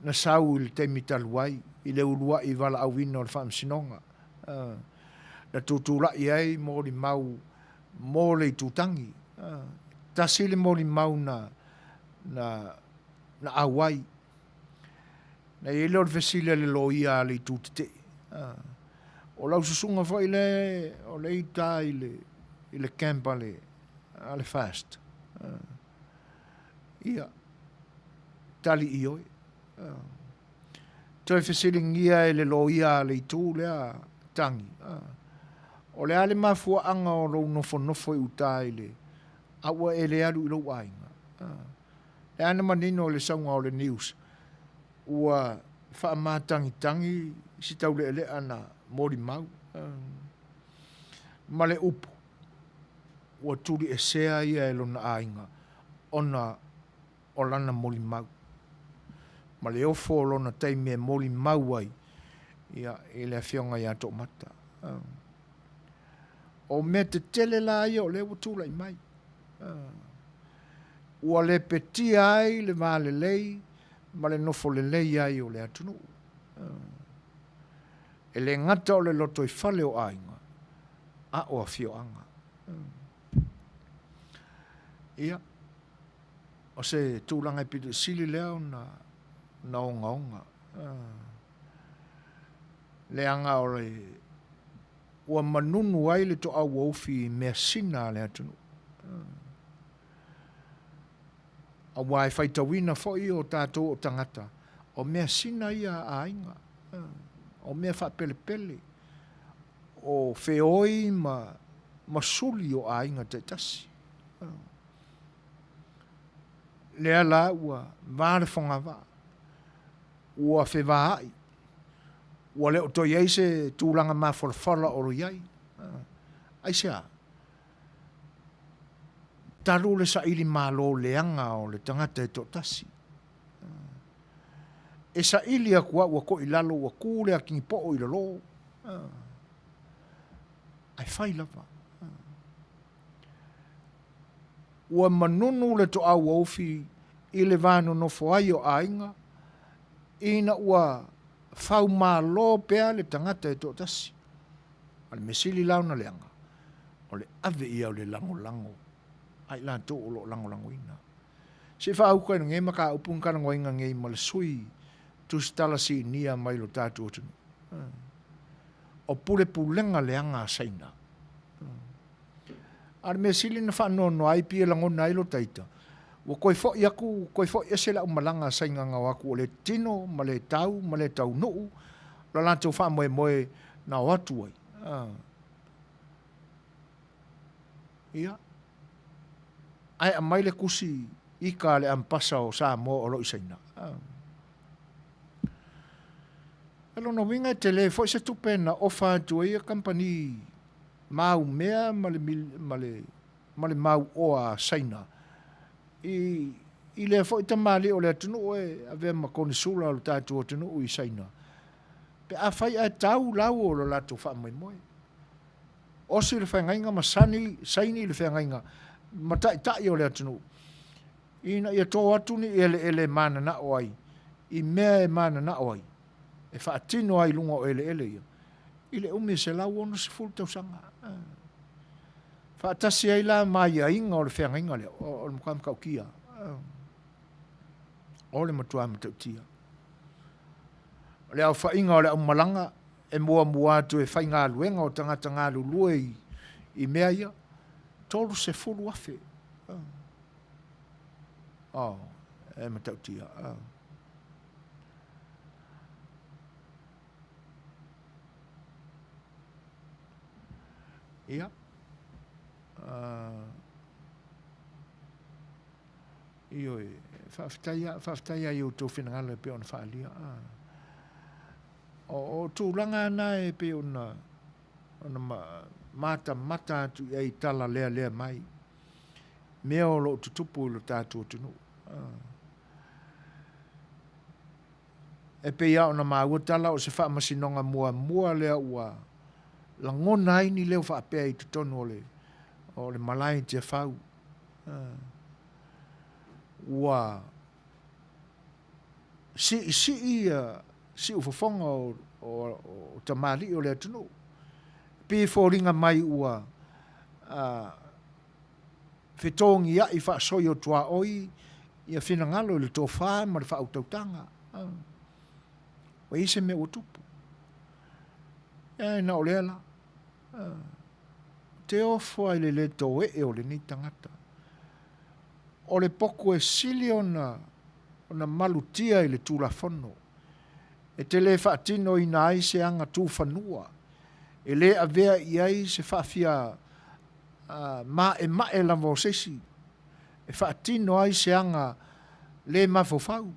na sau i le teimi taluai. I le urua i wala awina o le whaamsinonga. Na tūtūla i ai mō li mau mō le tūtangi. Tasile mō li mau na awai. Na i leo fesile le loia le tūtite. O lau susunga fo i le ita i le campa le fast. Ia. Tali i oi. Toi fesile ngia i le loia le tū lea tangi. O le ale mafua anga o rou nofo i uta i le. Awa e le alu i lo wainga. E ana manino o le saunga o le news. Ua whaamatangi si tau le ana mori mau. Ma le upo. Ua turi e sea ia e lona ainga. Ona o lana mori mau. Ma le ofo o lona taimi e mori mau ai. Ia e le fionga ia to mata. O me te tele la ia o le watula i mai. Ua le petia ai le vale lei. Ma le nofo le lei ai o le atunu. E le ngata o le loto i fale o ainga. A o a fio anga. Ia. O se tūlanga i pide sili leo na onga onga. Le anga o le ua manunu ai le to au ofi mea sina le atunu. A wai whaitawina foi o tātou o tangata. O mea sina ia a inga. O mea whapele pele. O feoi ma suli o a inga te tasi. Lea la ua vare fonga va. Ua whewahai. Ua leo to iei se tūlanga ma whalawhala o iei. Aisea. Taru le sa ili malo leanga o le tangata e to tasi. E sa ili a kua ua ko i lalo ua kūle a kingi po o i lalo. Ai whai lava. Ua manunu le to au ofi i le vānu no foai o ainga. Ina ua whau malo pea le tangata e to tasi. Ale mesili launa leanga. O le ave ia o le lango. Ai la to o lo lango ina. Se fa au koe nge maka upun kana ngoinga nge ma le sui tu stala si nia mai lo tatu otu. O pule pulenga leanga saina. Ar me sili na fa no ai pia lango nai lo taita. Wa koe fo yaku koe fo ese la umalanga sainga nga waku o le tino ma le tau no la la to fa moe na watu ai. Ia. Ai a mai le kusi i ka le ampasa o sa mo o lo isaina. Elo no winga te le fo se tupena ofa tu e company mau mea male mau o a saina. I le fo ita mali o le tunu e ave ma konsula o tatu o tunu i saina. Pe a fai a tau lau o lo lato fa moe. O si le whaingainga ma saini le whaingainga. Ma tai o le atunu. Ina ia tō atu ni ele mana na oai. I mea e mana na oai. E whaatino ai lunga o ele ia. I le ume se lau ono se fulu tau sanga. Whaatasi ai la mai a inga o le whenga le. O le mukam kau kia. O le matua matau tia. Le au whainga o le au malanga. E mua atu e whainga luenga o tangata ngā lulue i mea ia. Tolu se fulu afe. E matau tia. Ia. Io whaftaia i o tō whenangala pe ona whaalia. o tūlanga ana e pe ona mata tu e tala lea mai. Mea o lo tutupu lo tātua tunu. E pe ia ona maua tala o se wha masinonga mua lea ua la ngona ai ni leo wha apea i tutonu o le malai te whau. Ua si ufafonga o tamari o lea tunu. Pe fōringa mai ua whetongi ia i wha soi o tua oi ia whina ngalo le tō wha ma le wha autautanga. Wa ise me o tupu. Ia na o lea la. Te ofo ai le tō e o le ni tangata. O le poku e sili ona malutia i le tūlafono. E te le whaatino i nā ai se anga tūwhanua. E le avea i ai se whaafia ma e la mo sesi. E whaatino ai se anga le mafofau.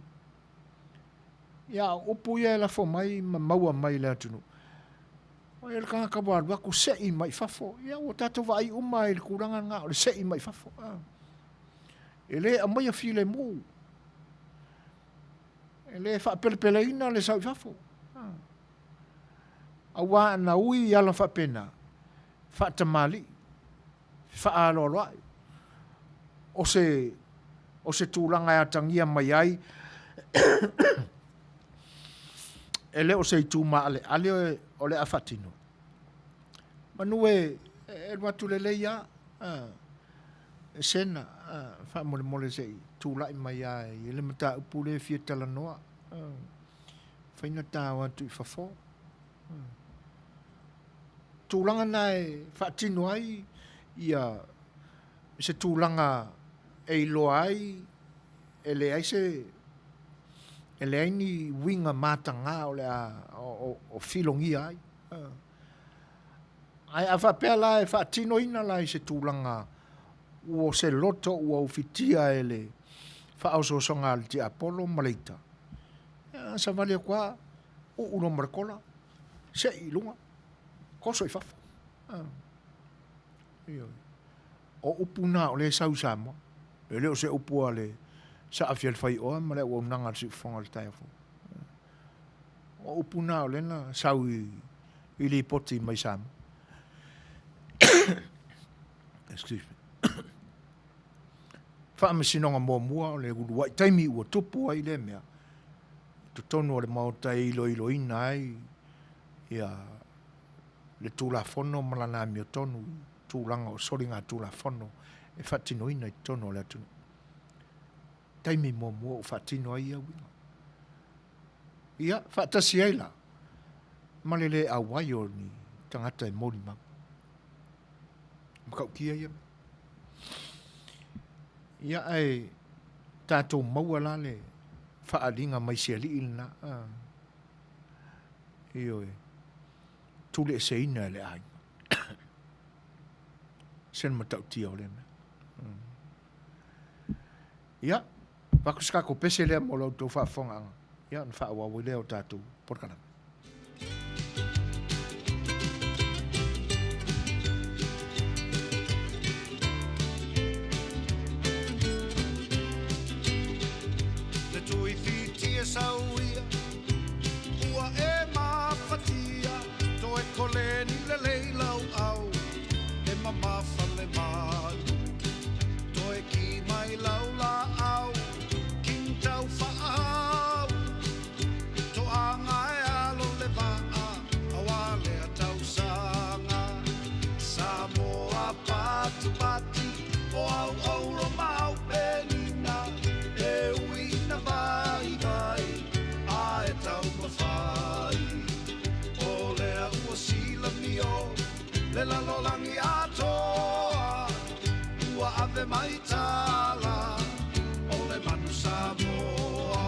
Ia upu ia la fo mai ma maua mai le atunu. O e le kanga kawa waku sei mai fafo. Ia o tato wa ai uma e le kuranga ngā o le sei mai fafo. E le a mai a fi le mu. E le whaapele ina le sau fafo. Awa na ui ala whapena. Whaatamali. Whaaloloai. O se tūlanga e atangia mai ai. E le o se tūma ale o le awhatino. Manu e watu le leia. E sena. Whaamole se tūlai mai ai. E le mata upule fia tala noa. Whaina tā watu i whafo. Tūlanga nai whaatino ai. Ia se tūlanga e loa ai. E le ai se e le aini winga matanga o le o filongi ai. Ai a whapea la e whaatino ina la i se tūlanga o se loto o fitia e le whaososonga al te Apollo Maleita. Sa vale kua o uno marakola se i lunga koso i whafo. O upuna o le sau samo e leo se upua le sa afiel fai oa ma le o nanga si fonga le taifo. O upuna o lena sau i li poti mai samo. Excuse me. Wha me sinonga mua o le guru taimi ua tupu ai le mea. Tutonu o le maota ilo ina ai. Ia le tūlafono malana mi o tonu. Tūlanga o soringa tūlafono. E whatino ina i tonu o le atunu. Taimi mua o whatino ai au ina. Ia, whatasi ai la. Malele a wai o ni tangata e mori mau. Makau kia ia. Ia ai tātou maua la le whaalinga mai sia li ilna. Io e. Tule se ina le ai. Sen matau tia o le me. Ia. Wakuskako pese lea mo lau tau whaafonga. Ia, na whaawawi leo tātou. Porkanam. Sauia ua e mafatia to e koleni le leilau au e mamafa le malu to e ki mai lau la au king tau whaau to anga e alo le vaa awa le tau sanga Samoa patu pati o au au lo mau penina e uina vai vai e tau mawhai o lea ua sila mio le lalolangi atoa ua ave mai tala o le manu Samoa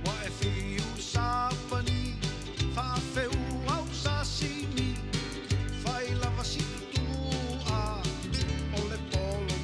wa e fiu sapani whaafeu au sasimi whai lava situa o le polo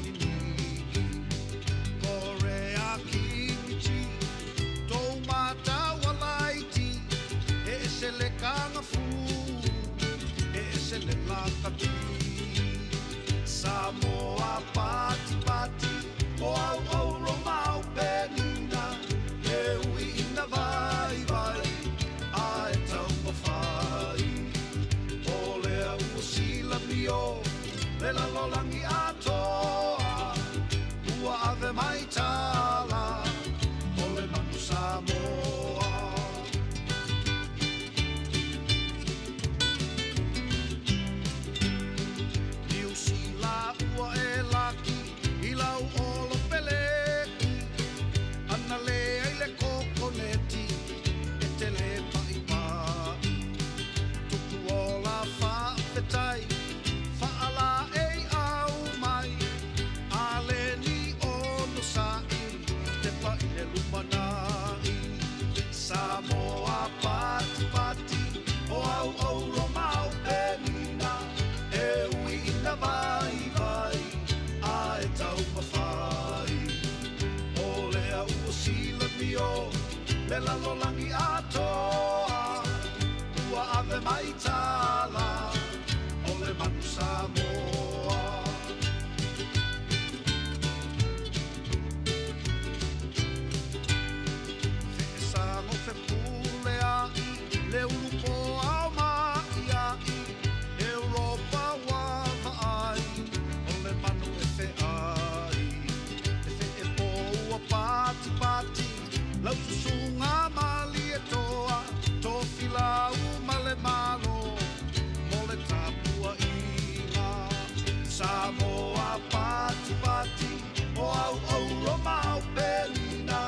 au au roma au pelina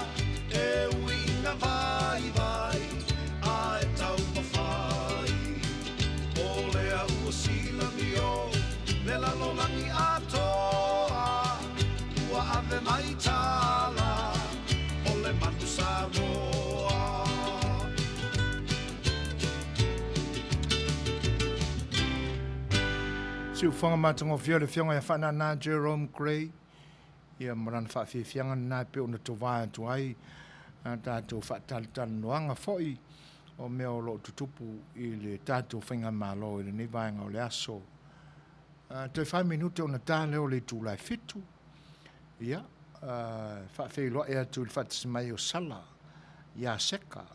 e uina vai vai a e tau mawhai o lea ua sila mi o me la lolangi atoa ua ave mai tala o le manu Samoa Siu whanga matango fio le fionga e whana na Jerome Gray. Ia marana whawhi fianga na pe o na towa atu ai. Tātou whaatalitala noanga foi. O mea o lo tutupu i le tātou whinga malo i le nevaenga o le aso. Te 5 minute o na tāle o le tūlai fitu. Ia. Whawhi loa e atu i whatasimai o sala. Ia seka.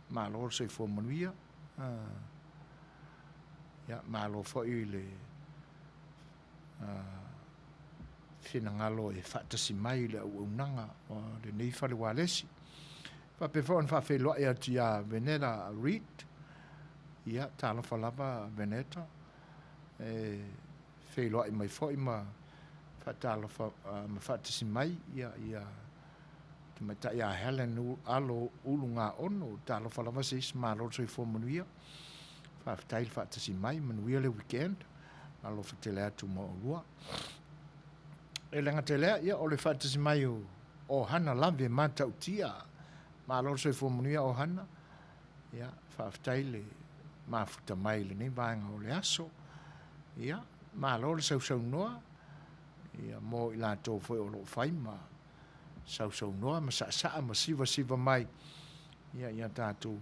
Malo o se fo manuia. Ia malo foi le fina ngalo e fatasi mai le unanga o le nei fale walesi pa pe fon fa fe lo e tia Veneta Reed ia talo falava Veneta e fe lo e mai foi ma fatalo fa ma fatasi mai ia te mata ia Helen alo ulunga ono talo falava sis malo so fo manuia fa tail fatasi mai manuia le weekend alo fatele atu mo lua e lenga tele ia o le fatasi mai o hana lave mata utia ma alo so fo munia o hana ia fa taile ma futa mai le nei vanga o le aso ia ma alo le sau noa ia mo ila to foi o lo fai ma sau noa ma sa ma siva mai ia tatu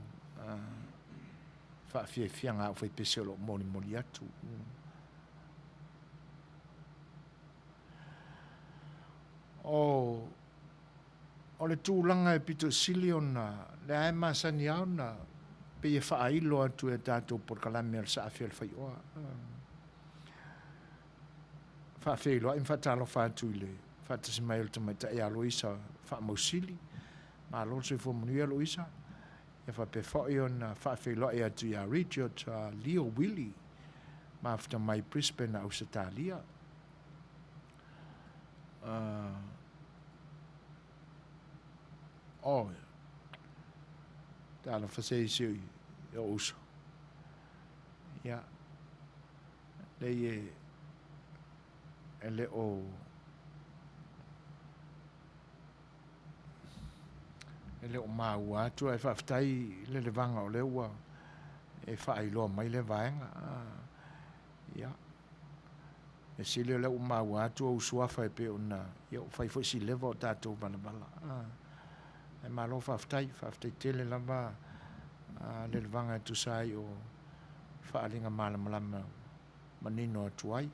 fa fianga o foi peselo moni atu o le tūlanga e pito sili ona le ae masani au na pe e whaailo atu e tātou por kalame al sa awhia le whaioa. Whaafeilo a im whatalo whātu i le whatasi mai o tamaita e aloisa whaamausili ma alo se fo manu e aloisa e whape whai ona whaafeilo e atu i a Richard Leo Willie ma whita mai Brisbane au Satalia. Tala whasei siu i o uso. Ia. Lei e le o maua atu e whaftai le vanga o le ua e whaailoa mai le vaenga. Ia. E sili o le o maua atu o usuafa e pe ona ia o whai fwisi lewa o tātou balabala. E malo whaftai tele lava le vanga tu sai o whaalinga malamalama manino atu ai.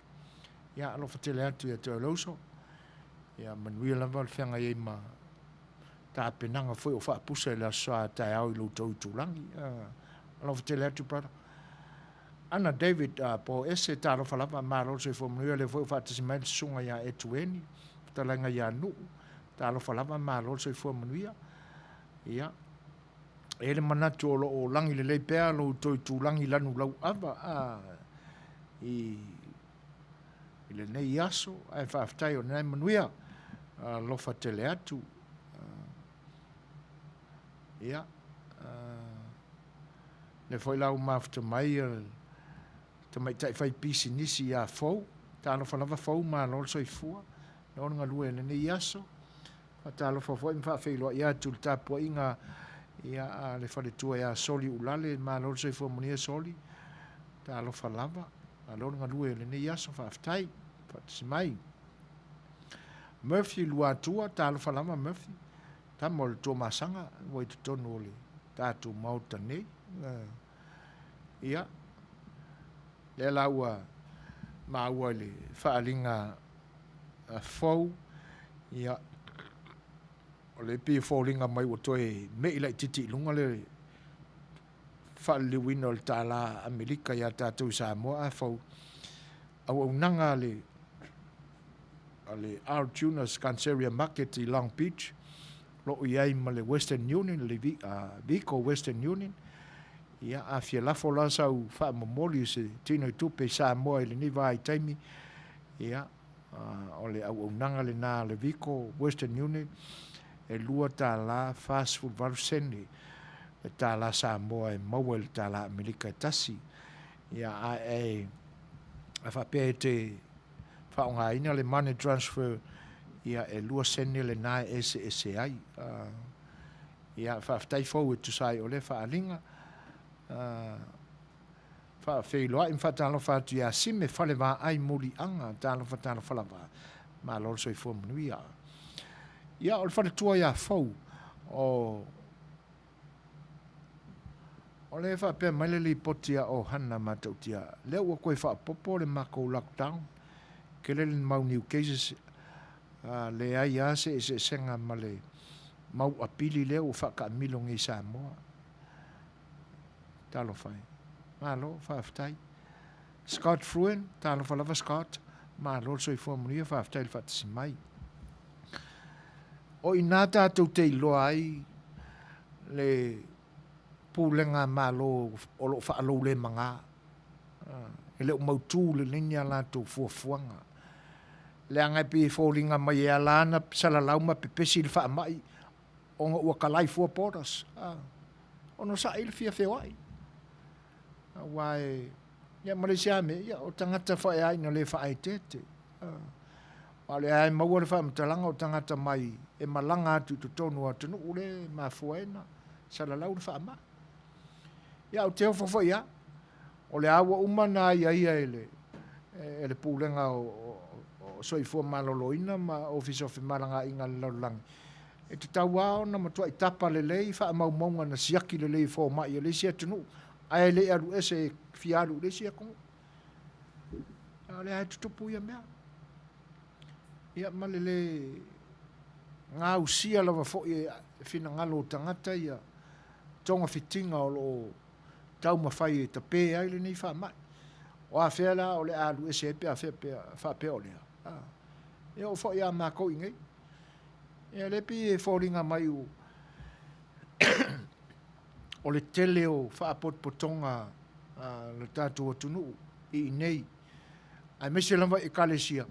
Ia alo whatele atu ia te aloso. Ia manuia lava le whianga i ma tā penanga foi o whaapusa le asoa tai au i loutou tūlangi. Alo whatele atu prada. Ana David po ese tālo whalapa mālo se fo manuia le foi o whaatasi mai sunga ia etueni. Talanga ia nuu. Tālo whalapa mālo se fo manuia. Ia. Ele manatu o langi le leipea lo toi tūlangi lanu lau ava. I le nei aso. Ai whaaftai o nei manuia. Lofa tele atu. Ia. Le foi lau mafta mai te mai tai fai pisi nisi ia fou. Tālo whalava fou ma lol soi fua. Nōna ngā lua le nei aso. Tālo whawhoi mwhawhailoa ia tu tāpua inga ia le whare tua ia soli ulale ma lol soi fua munia soli. Tālo whalava. Nōna ngā lua le nei aso whaftai. Whatasi mai. Murphy lua tua tālo whalama Murphy. Tamo le tō masanga. Wai tu tonu ole. Tātou mauta nei. Ia. Le laua maua le whaalinga fau. Ia. O le pi faulinga mai o toe mei lai titi lunga le whaaliwina o le tāla Amerika ia tātou Samoa a fau. Au nanga le R. Tunas Canceria Market i Long Beach. Lo iai ma le Western Union, le Vico Western Union. Ia a fia la fola sau fa momoli se tino i tupe Samoa i le ni vai taimi. Ia o le auaunaga lenā le viko Western Union e lua tālā fast food valuseni e tālā Samoa e maua i le tālā Amerika e tasi ia e whapea e te whaongaina le money transfer ia e lua seni lenā e se ai ia whaftai fau e tusai o le whaalinga whawheiloa i whatalo whatu ia sime whale wā ai muri anga tālo whatalo whalawa ma lor soi fua manuia ia o le whale tua ia fau o le whapea maile li potia o hana matautia leo ua koe whapopo le mako lockdown ke le mau new cases le ai ase e se senga ma le mau apili leo o whaka milongi Samoa talo whai malo whaftai Scott Fruen talo whalawa Scott malo soi fua munia whaftai le whatasi mai o ina tātou te iloa ai le pūlenga malo o lo whaalou le manga e leo mautū le linia lātou fuafuanga le angai pi fōringa mai e alana salalauma pepesi le whaamai o ngā ua kalai fua poras ono sa il fia whewai wai ia Malaysia me ia o tangata whae ai na le whae tete wale ai maua le whae mtalanga o tangata mai e malanga atu tonu atunu ule ma fuena salalau le whaamai ia o teo whawha ia o le awa umana ia ele ele pūlenga o soifua maloloina ma office of malanga inga laulangi e te tau ao na matua i tapa le lei wha mau maunga na siaki le lei fō mai e le sia tunu ai le aru ese fiaru le sia kongu le ai tutupu ia mea ia ma le ngā usia lawa fo i fina ngalo tangata ia tonga fitinga o lo tau mawhai e ta pē ai le nei wha mai o a whea la o le aru ese e pia wha pia o lea ia o fo ia mā kou ingai ia le pi e fōringa mai u o le tele o whaapotpotonga le tātua tunu i nei ai mese lama e kalesia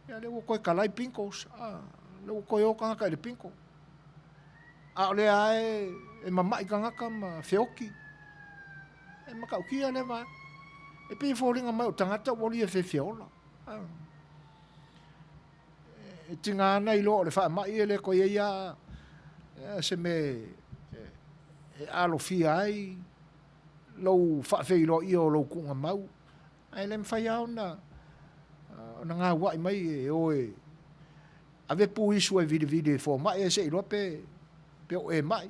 ia le koe kalai pinkos le koe o kanga kai le pinko a le ai e mamai kangaka ma feoki e makaukia le ma e pi fōringa mai o tangata woli e fefeola e tinga ana i lo le wha mai e le koe ia se me e alo fia ai lou whaafei lo i o lou kunga mau ai le mwhai au na ngā wai mai e oe ave pu isu e vide fo mai e se i lope pe o e mai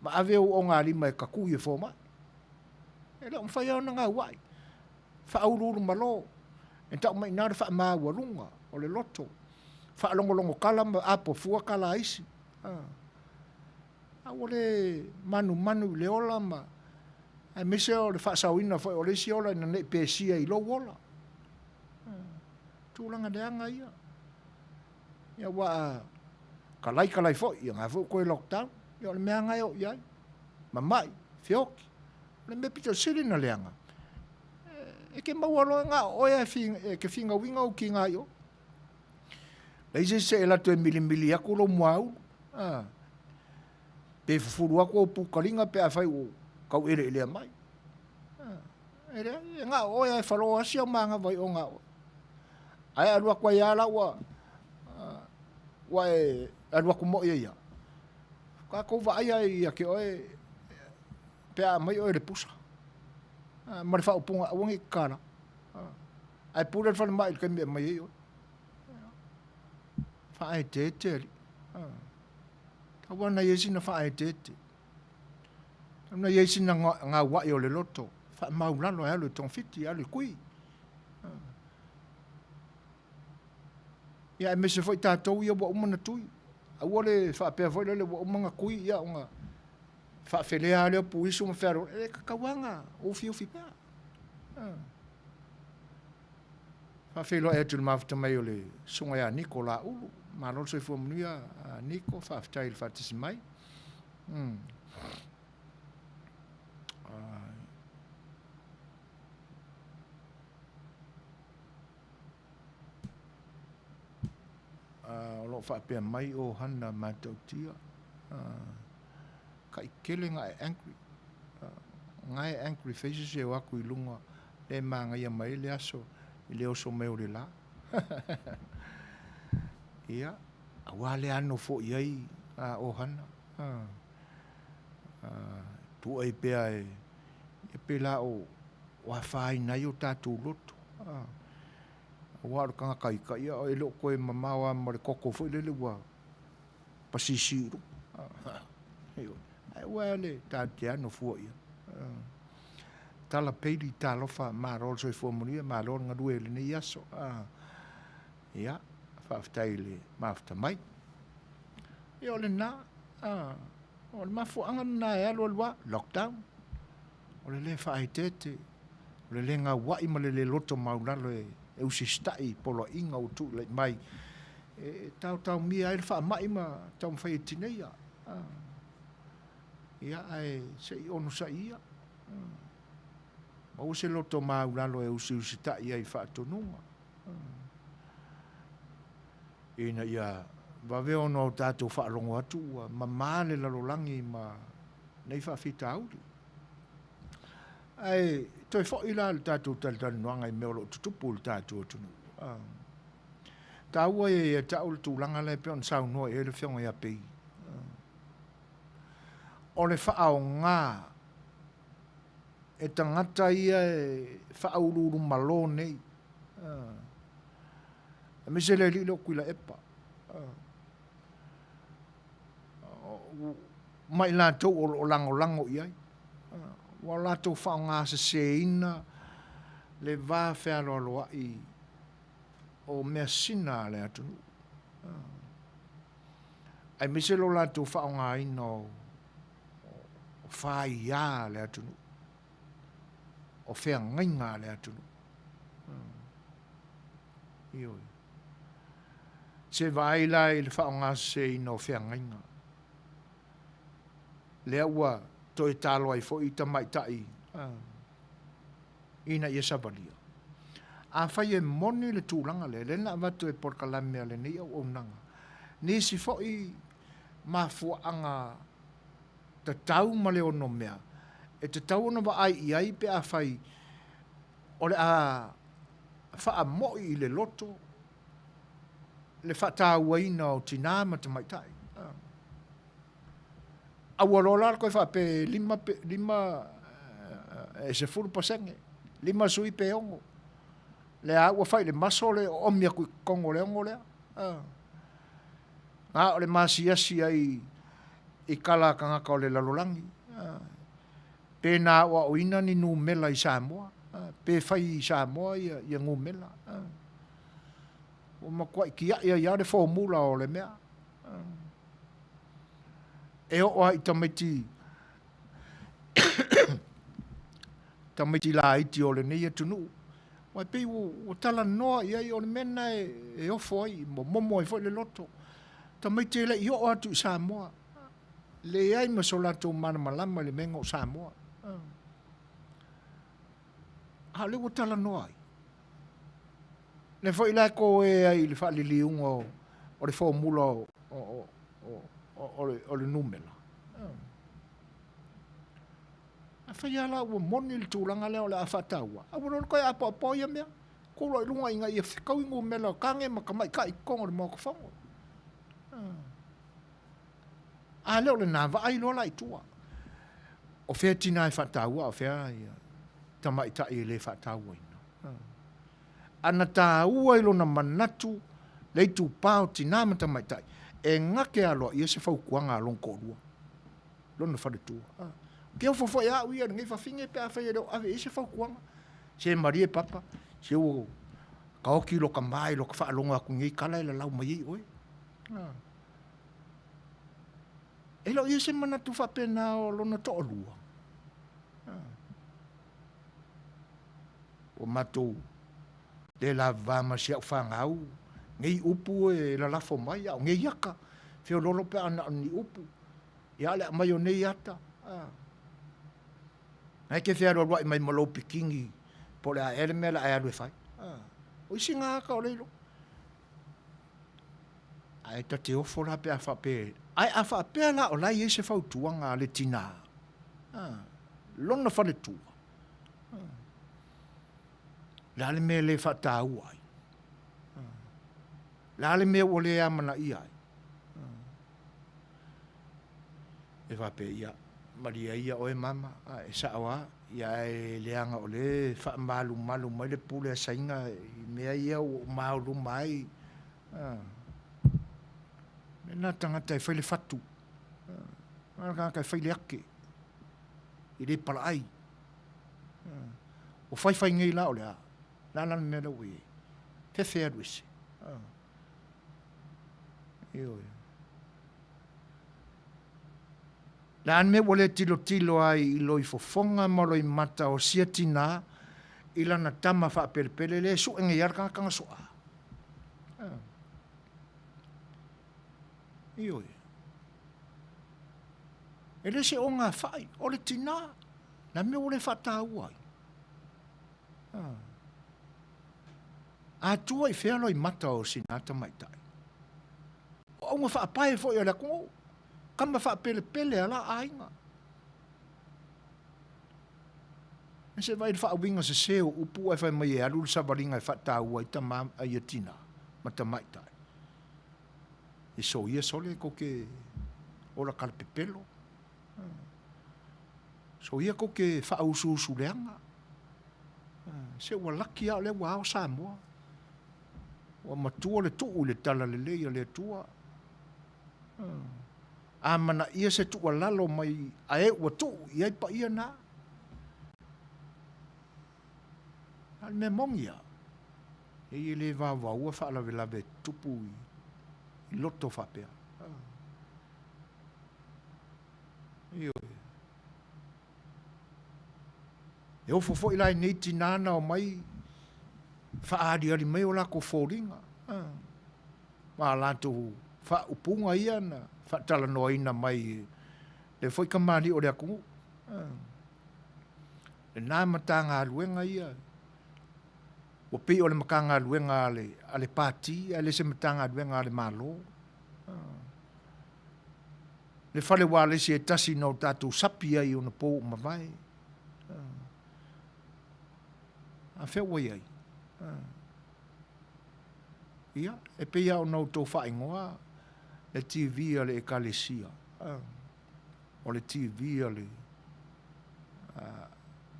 ma ave o ngā lima e kakui e fo mai e le mwhai au na ngā wai whaururu malo e tau mai nare wha maa warunga o le loto whaalongolongo kala ma apo fua kala isi o le manu le ola ma ai mise o le whaasauina foi o le si ola ina ne pesia i lo ola tūlanga de anga ia wa kalai foi ia ngā fu koe lockdown ia o le mea ngai o iai ma mai fioki le me pito siri na leanga e ke maualo ngā oia e ke finga winga o ki ngā io leise se e lato e milimili aku lo muau pe furu ako o pukaringa pe a whai o kau ere elea mai ere e ngā oia e whaloa asia maanga vai o ngā oia ai alua kwa ia la wa e alua ku mo ia ka ko va ia ke oe pe a mai oe le pusa ma le fa upunga wongi kana ai pula fa mai ke mai io fa ai tete ka wana yesi na fa ai tete na yesi na nga wa yo le loto fa mau la lo le ton fiti ale kui ia me se foi tatou ia bo umana tui a wole fa pe foi le bo umanga kui ia nga fa felea le pu isu mo ferro e kakawanga o fi pa fa felo e tu mafta mai le sunga ya Nicola ulu ma lo se fo mnia Nico fa tail fa tsi mai whapea mai o hana mātou tia. Kai kele ngai angry. Ngai angry faces e waku I lunga. Le manga ia mai le aso. I le oso meo le la. Ia. Awa le ano fo iai o hana. Tu ai pea e pe la o wa fai nai o tātou loto. Wa ro kanga kai kai o e lo koe mamawa ma le koko fo le wa pasisiru. Ai wa le tāte ano fo ia. Tala peiri talofa ma rol so fo monia ma rol nga duele ne yaso. Ia fa aftaile ma afta mai. Ia le na o le mafu anga na e alo lwa lockdown. O le fa aitete. O le nga wai ma le loto maulalo e usi stai polo inga o tu le mai. Tau mia e fa mai ma tau fai tineia. Ia ai se onu sa ia. Ma se loto maulalo e usi stai ai fa tonunga. Ina ia va ve ono tato fa longo atu ma male la lolangi ma nei fa fita auli ai toi fo ila tato tal noanga I melo tutupu tato tunu ta ua e ta ul tu langa le pe on sau no e le fionga ia pe o le fa au nga e tangata ia e fa aulu malo nei me se le lilo kuila epa mai la to o lango ia wa la to fa nga se seina le va fe lo I o mesina le atu ai me se lo la to fa nga ino fa ia le atu o fe nga le atu io se vai la il fa nga se ino fe nga le ua to e talo ai fo I tamai tai ina ia sabalia a fai e moni le tūlanga le na watu e porkalame le ni au nanga ni si fo I mafuanga te tau ma le ono mea e te tau ono wa ai iai pe a fai o le a fa a moi I le loto le fa tau ina o tina ma tamai tai awalola ko fa pe lima e se furu pasenge lima sui pe ongo le a wa fai le masole o mia ku kongo le ongo le o le masia sia I kala kanga ka le lalolangi pe na wa oina ni nu mela I Samoa pe fai I Samoa ia ngu mela o ma kwa ki ia le formula o le mea e o ai tamiti la iti o le nei tunu wa pe o tala no ia o le mena e o foi momo e foi le loto tamiti le io atu Samoa le ai ma solato mana malama le mengo Samoa ha le o tala no ai le foi la ko e ai le fa le liungo o le formula o le numela. A fai ala ua moni le tūlanga leo le a whataua. A wano koe a po ia mea. Ko roi runga inga ia whikau ingo mela o kange ma ka mai ka I kongo le moko whango. A leo le nā ai lola I tua. O whea tina e whataua, o whea tamai ta I le whataua ina. Ana tā ua ilo na manatu le tu pāo tina ma tamai tai. E ngake alo ia se fau kuanga along korua. Lona whare tua. Ke o fofo ia uia ngai whawhinge pe a whai reo ave se fau kuanga. Se marie papa, se o kaoki lo ka mai lo ka whaalonga ku ngai kala ila lau mai oi. E lo ia se mana tu whapena o lona to olua. O matou le la vama se au whangau. Ngai upu e la lafo mai au ngai yaka feo lolo pe ana ni upu ya le mai o nei ata ai ke fea lo mai malo pikingi po le ermela ai alu fai o singa ka o leilo ai ta te ofo la pe a whape. Ai a whape la o lai e se whautuanga le tina. Lona whale tua. La le me le whatau ai. La le me o le amana i ai. E whape ia. Maria ia o e mama. E saawa. Ia e leanga o le whaamalu malu mai le pule a sainga. Mea ia o maulu mai. Nā tangata e whaile whatu. Nā tangata e whaile ake. I re para ai. O whai ngai la o lea. Nā nana mea lau e. Te aduese. Io. Nā ane mea wale tilo ai i loi fofonga malo i mata o sia tina. I lana tama wha pele le su ngai arka kanga soa. Io. E le se o ngā whai, o le tina, na me o le whatau ai. A tua i whea i mata o sinata maitai. O ngā whaapae fo i ala kongo, kama whaapele ala ainga. E se vai whaawinga se seo upu ai whai mai e alu sa waringa i whatau ai tamam ai a tina, mata maitai. E so ia sole ko ke ora kalpepelo. So ia ko ke whausu leanga. Se ua laki au le ua ao Samoa. Ua matua le tuu le tala le leia le tua. A mana ia se tua lalo mai a e ua tuu iai pa ia na. Al me mongia. E le ua whaalawe lawe tupu i loto whapea. Io. E ofo fo ilai nei tinana o mai whaari ari mai o lako fōringa. Mā lātou wha upunga ia na whatala noa ina mai le foi kamari o rea kungu. Le nā mata ngā luenga ia. O pe o le maka ngā luenga ale pāti, ale se mata ngā luenga ale mālo. Le whale wale se e tasi no tātou sapi ai o na pō mawai. A whea wai ai. Ia, e pe au nau tō whaingoa, le TV ale e kalesia. O le TV ale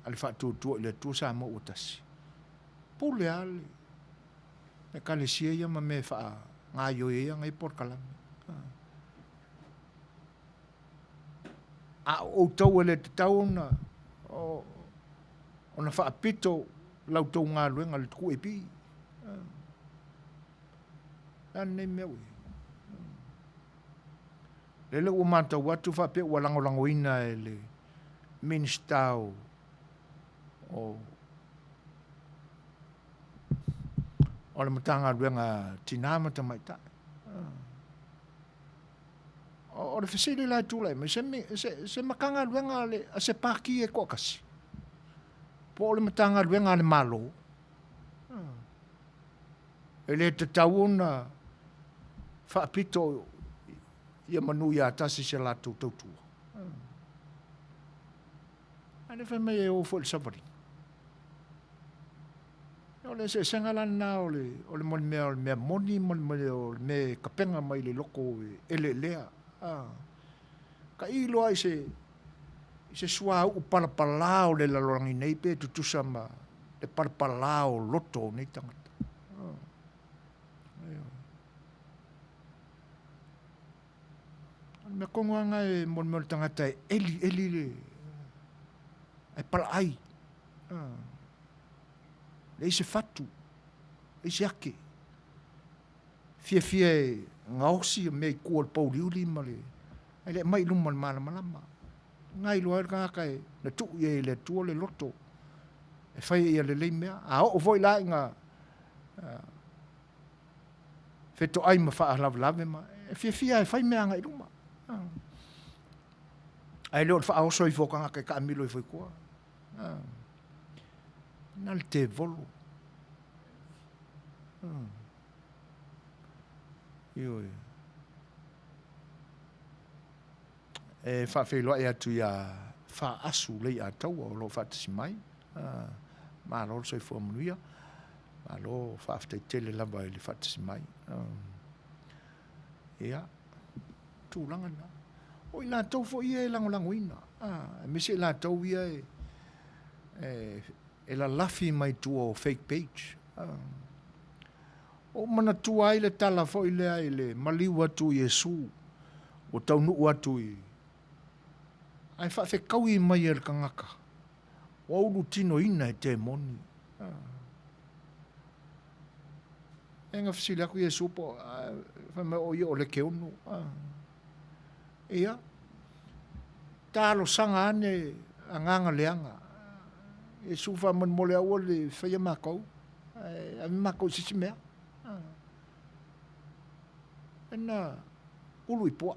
whātua le tō sa mo o tasi. Pule ale. E kalesia ia ma me wha ngā yoe ia ngai porkalami. A o tau ele te tau na o na whaapito lau tau ngā luenga le tuku e pi. Nei mea ui. Lele ua mātau watu whape ua lango ina e le ministau o le matanga luenga tinamata maita. O le whesiri lai tūlai, se makanga luenga le, a se pāki e kokasi. Po o le matanga luenga le malo. E le te tauona whaapito ia manu ia atasi se lātou tautua. Ane whai mai e o fo le safari. O le se sengalan na o le moni mea moni, o le me kapenga mai le loko e le lea. Ka ilo ai se sua u palapalao le lalorangi nei pe tutusa ma le palapalao loto nei tangata. Me kongoanga e mon tangata e eli le ai pala ai. Le se fatu. E se ake. Fia ngaosi me ko al pauliuli male. Ai le mai luma malama. Ngai lo ka kai na tu ye le tu le loto. E fai ia le mea. A o voi la nga. Feto ai ma fa lave ma. Fia e fai mea ngai luma. Ai lo fa o so i foka ka ka milo i foi ko. Nal te volo. Io. e whawhiloa e atu ia wha asu lei a tau o lo whatasi mai. Ma lo soi fua manuia. Ma lo whaaftai tele lava e le whatasi mai. Ia, tūlanga na. O i la tau fo ia e lango ina. E mese la tau ia e la lafi mai tu o fake page. O mana tua ai le tala fo i le ai le maliu atu Yesu. O tau nuu atu i. Ai whawhe kau i mai e le kangaka. O ulu tino ina e te moni. Enga whisile aku Yesu po. Whamai o ia o le keonu. Ia. Talo sanga ane anganga leanga. Yesu whaman mole au le whaia makau. Ami makau sisi mea. Ena ulu i poa.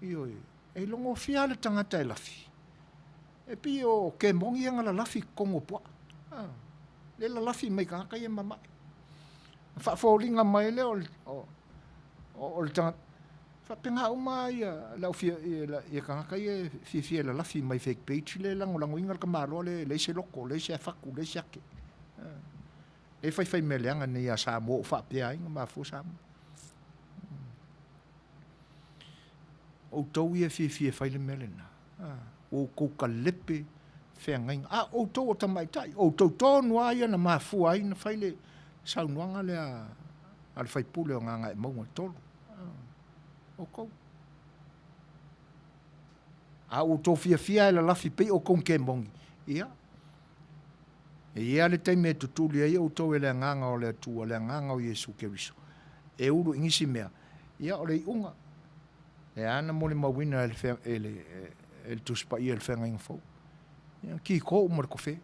Ioi. E longo fia le tangata e lafi. E pi o ke mongi anga la lafi kongo poa. Le la lafi mai kaka i e mamai. Whaaforinga mai le o le tangata. Whapenga uma ia lau fia ia kaka i e fia la lafi mai fake page le lango inga ka maro le se loko, le se faku, le se ake. E fai me leanga ni a sa mo whapea inga ma fu sa mo. O tau ia fia fai le melena. O kouka lepe whea ngainga. O tau o tamaitai. O tau tonu aia na mafu ai na fai le saunuanga le a le fai pule o nganga e maunga tolu. O kou. O tau fia e la lafi pei o kou ke mongi. Ia. E ia le taime e tutuli ai o tau e le nganga o le atua, le nganga o Yesu Keriso. E uru ingisi mea. Ia o le iunga. E ana mo le mawina e le tuspa ia le whenga inga fau. Ki ko umar ko whe.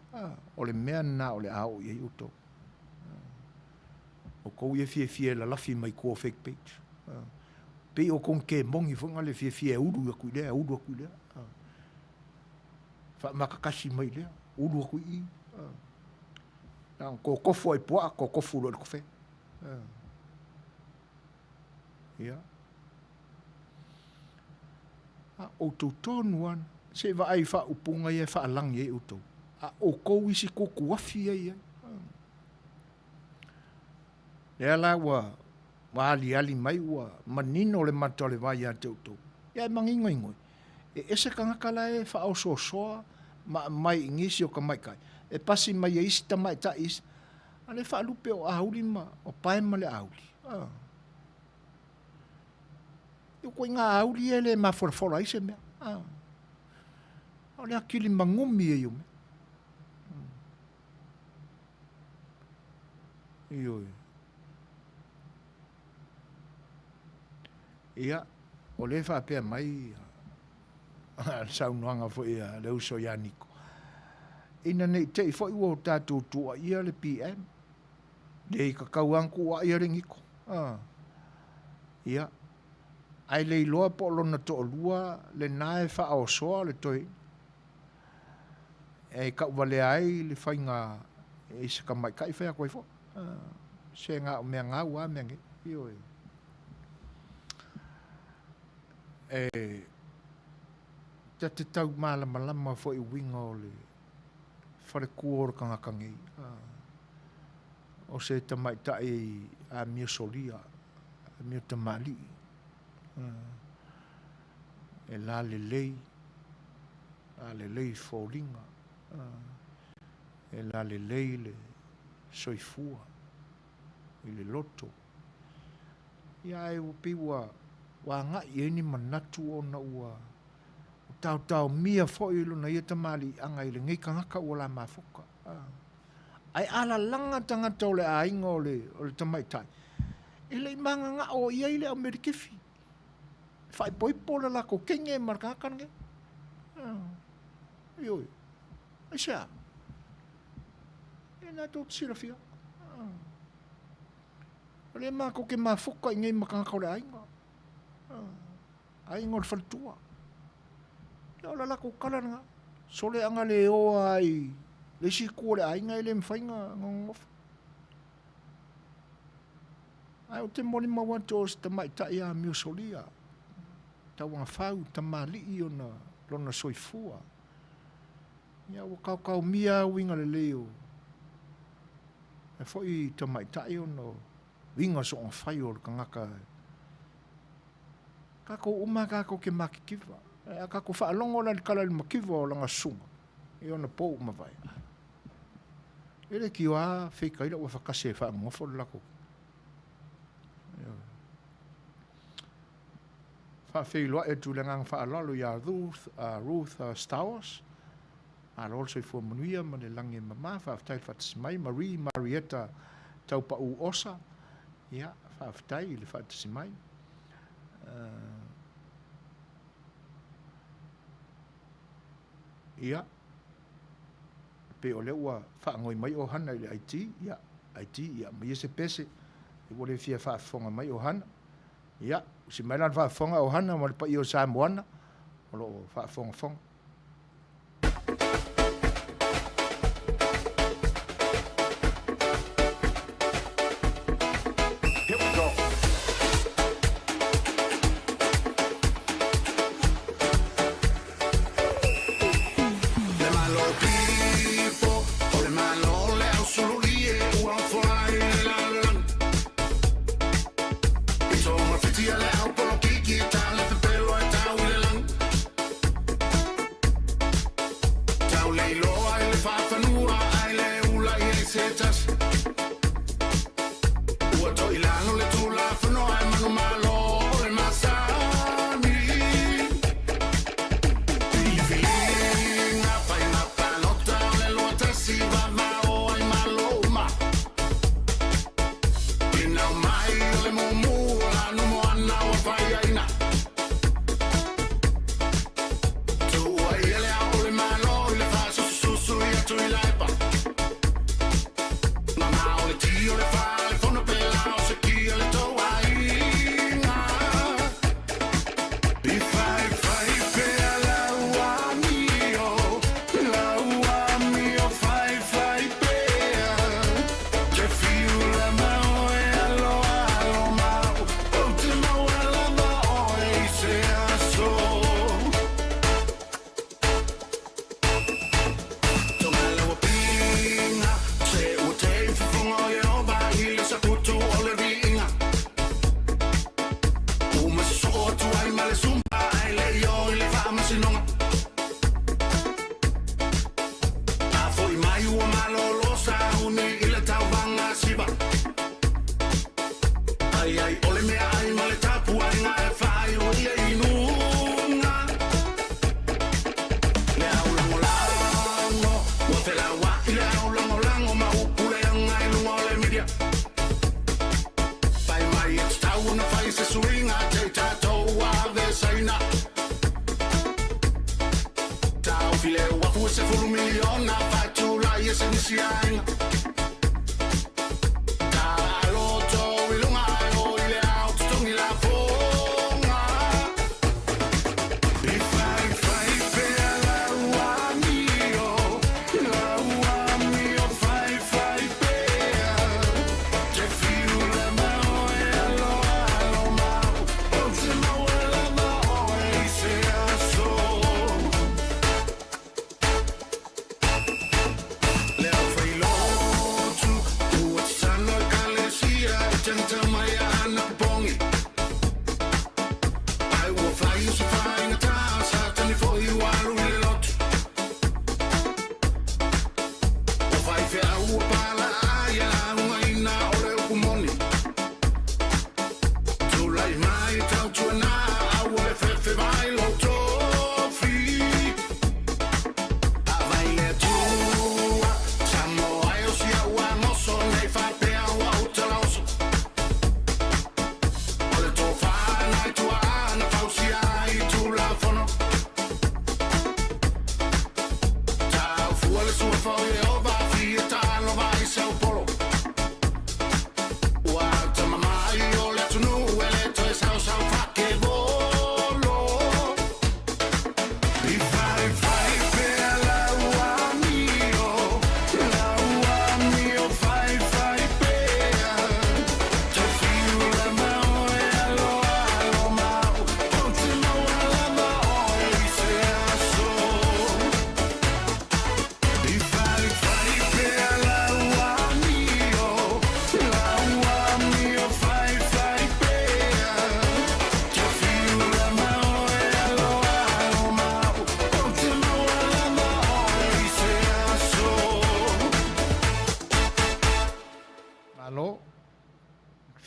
O le mea na o le ao i uto. O kou ia fia la lafi mai kua fake page. Pei o kong ke mongi funga le fia uru aku lea, uru aku lea. Wha makakasi mai lea, uru aku i. Ko kofu ai poa, ko kofu lo le ko whe. Ia. O tau tonu an, se wa ai wha upunga ia wha alangi e utou. O kou isi kuku wafi ai. Lea la wa ali mai wa manino le mato le vai a te utou. Ia e mangingo ingoi. E ese kangakala e wha au soa mai ingisi o ka mai kai. E pasi mai e isi ta mai ta isi. Ale wha lupe o auli ma, o pae ma le auli. Iu koe ngā auli e le ma fora ise mea. O le akili mangumi e iu mea. Ioi. Ia, o le whapea mai saunuanga fo ia le uso Ianiko. Ina nei te i fo iwa o tātou tua ia le PM. Le i kakauanku wa ia ringiko. Ia. Ai le iloa po lona to olua le nae wha o soa le toi. E ka wale ai le whainga e se ka mai kai whea koe fo. Se ngā o mea ngā ua mea nge. Ioi. Te tau malama fo i winga o le whare kuora kangakangi. O se ta mai tai a mia solia, a mia tamali. E la le lei fōringa. E la le lei le soifua, i le loto. Ia e upiwa wa ngai e ni manatu o na ua tau mia fo i luna ia tamali anga i le ngai kangaka ua la mafuka. Ai ala langa tangata o le ainga o le tamaitai. E le manga nga o ia i le Amerikifi. Fai poipo le lako kenge e markaka nge. Ioi. Ai sea. E nga tō tsira fia. Le mako ke mafuka i ngai makangaka o le ainga. Ainga o le faltua. Ia o la lako kalanga. Sole anga le oa ai. Le si kua le ainga i le mwhainga ngongofa. Ai o te moni maua tos te mai ta ia mi solia. Ta wa fau ta mali I ona lona soifua. Ia o kau mia winga le leo. E foi te mai ta ona winga so on fai o kangaka. Kako uma kako ke makikiva. E kako fa longo la kala le makiva o langa sunga. E ona po uma vai. Ele ki wa fe kaila o fa kase fa mo fo lako. Fa fe lo e tu lengang fa lolo ya Ruth Stowers. Al also for manuia ma le langi mama fa tai fa mai Marietta tau pa u osa. Ja, fa tai le fa mai. Ia. Pe o le ua fa ngoi mai o hana I le IT, ia, IT, ia, mai se pese. I wole fia fa fonga mai o hana. Ia, si mai lan fa fonga o hana, ma le pa I o Samoana. O lo fa fonga.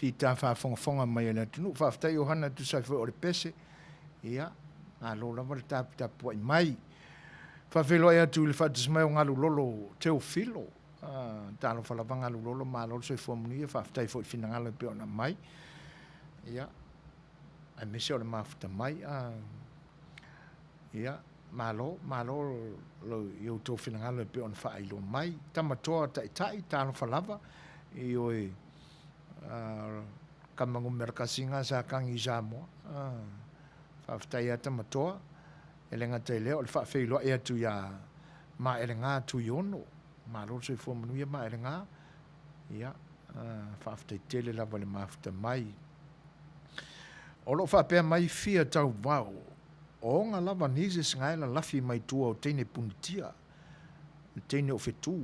fita whaafonga mai le tunu whaafitai o hana tu sai o le pese ia a lo lava le tapu mai whawhelo e atu le whaatismai o ngalu lolo teo filo talo whalava ngalu lolo ma lolo sai fuamuni e whaafitai fo i finangala pe ona mai ia ai mese o le mafuta mai ia malo lo yo to finangala pe ona whaailo mai tamatoa tai talo whalava i oe kamangu merkasinga sa kangi Samoa whaafitai ata matoa ele ngata leo le whaafeilo e atu ia ma ele ngā tu iono ma lolo soi fuamanuia ma ele ngā ia whaafitai tele lava le mafuta mai o lo whaapea mai fia tau wau o ngā lava nizes ngai la lafi mai tua o teine punitia teine o fetu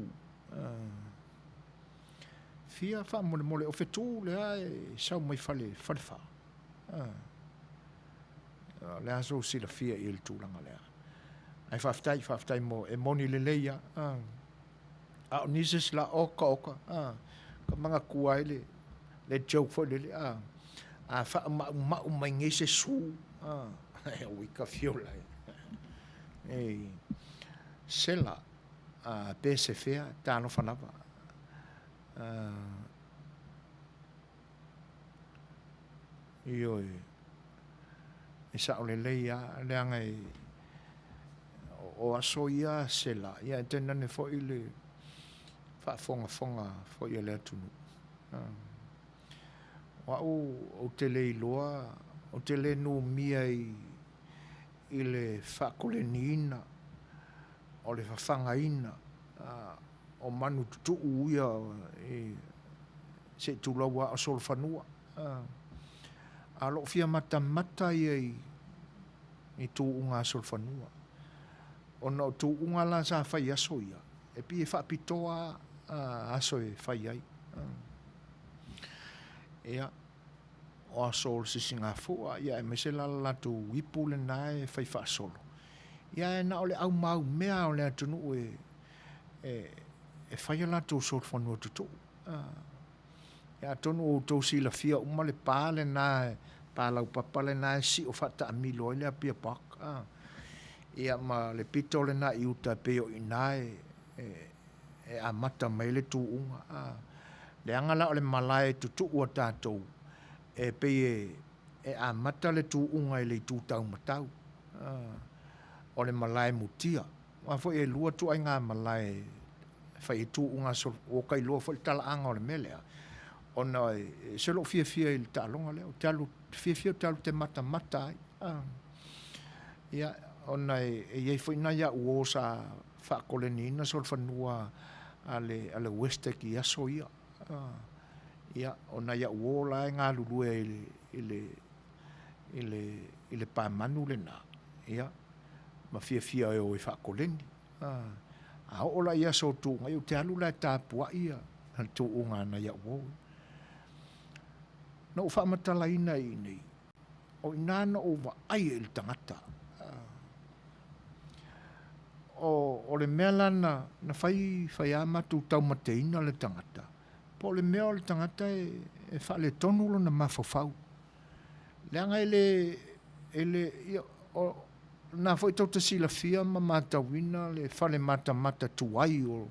fia wha mole o fetu le ai sau mai fale wha le aso sila fia i le tūlanga lea ai whaftai mo e moni le leia o nises la oka ka mga kuai le joke fo le a wha mau mai ngese su e wika fiola e sela pese fea tano whanapa ioi e sa ole leia leanga o aso ia sela ia tena ne fo ile fa fonga fo ia le tunu wa o tele loa o tele no mia ile fa kolenina o le fanga ina o manu tu uia e se tu lawa asol fanua alo fia mata i tu unga asol fanua o no tu unga la sa fai aso ia e pi fa pitoa aso e fai ai ia o asol si singa fua ia e mesela la tu wipule nae fai fa solo ia e na ole au mau mea ole atunu e fai la tu sol fanua tutu ia tonu o tau si la fia uma le pale na pala upapale na si o fata amilo ile apia pak ia ma le pito le na iuta peo inae e amata mai le tu unga le angala o le malae tutu ua tātou e peye e amata le tu unga i le tu tau matau o le malae mutia ma fo e lua tu ai ngā malae fai tu unga o kai lua fo le tala anga o le melea ona se lo fia il talonga leo talu fia talu te mata ia ona e foi na ia uosa fa kolenina sol fanua ale weste ki aso ia ia ona ia uola nga lulu ile pa manu le na ia ma fia e o fa koleni a ola ia so tu ngai te alu la tapua ia tu unga na ia wo no fa matala ina ini o inana o va ai il tangata o le mela na fai ama tu tau mateina le tangata po le mea o le tangata e fa le tonu lo na mafofau le anga ele na foi tau te sila fia ma matawina le fa le mata tuai o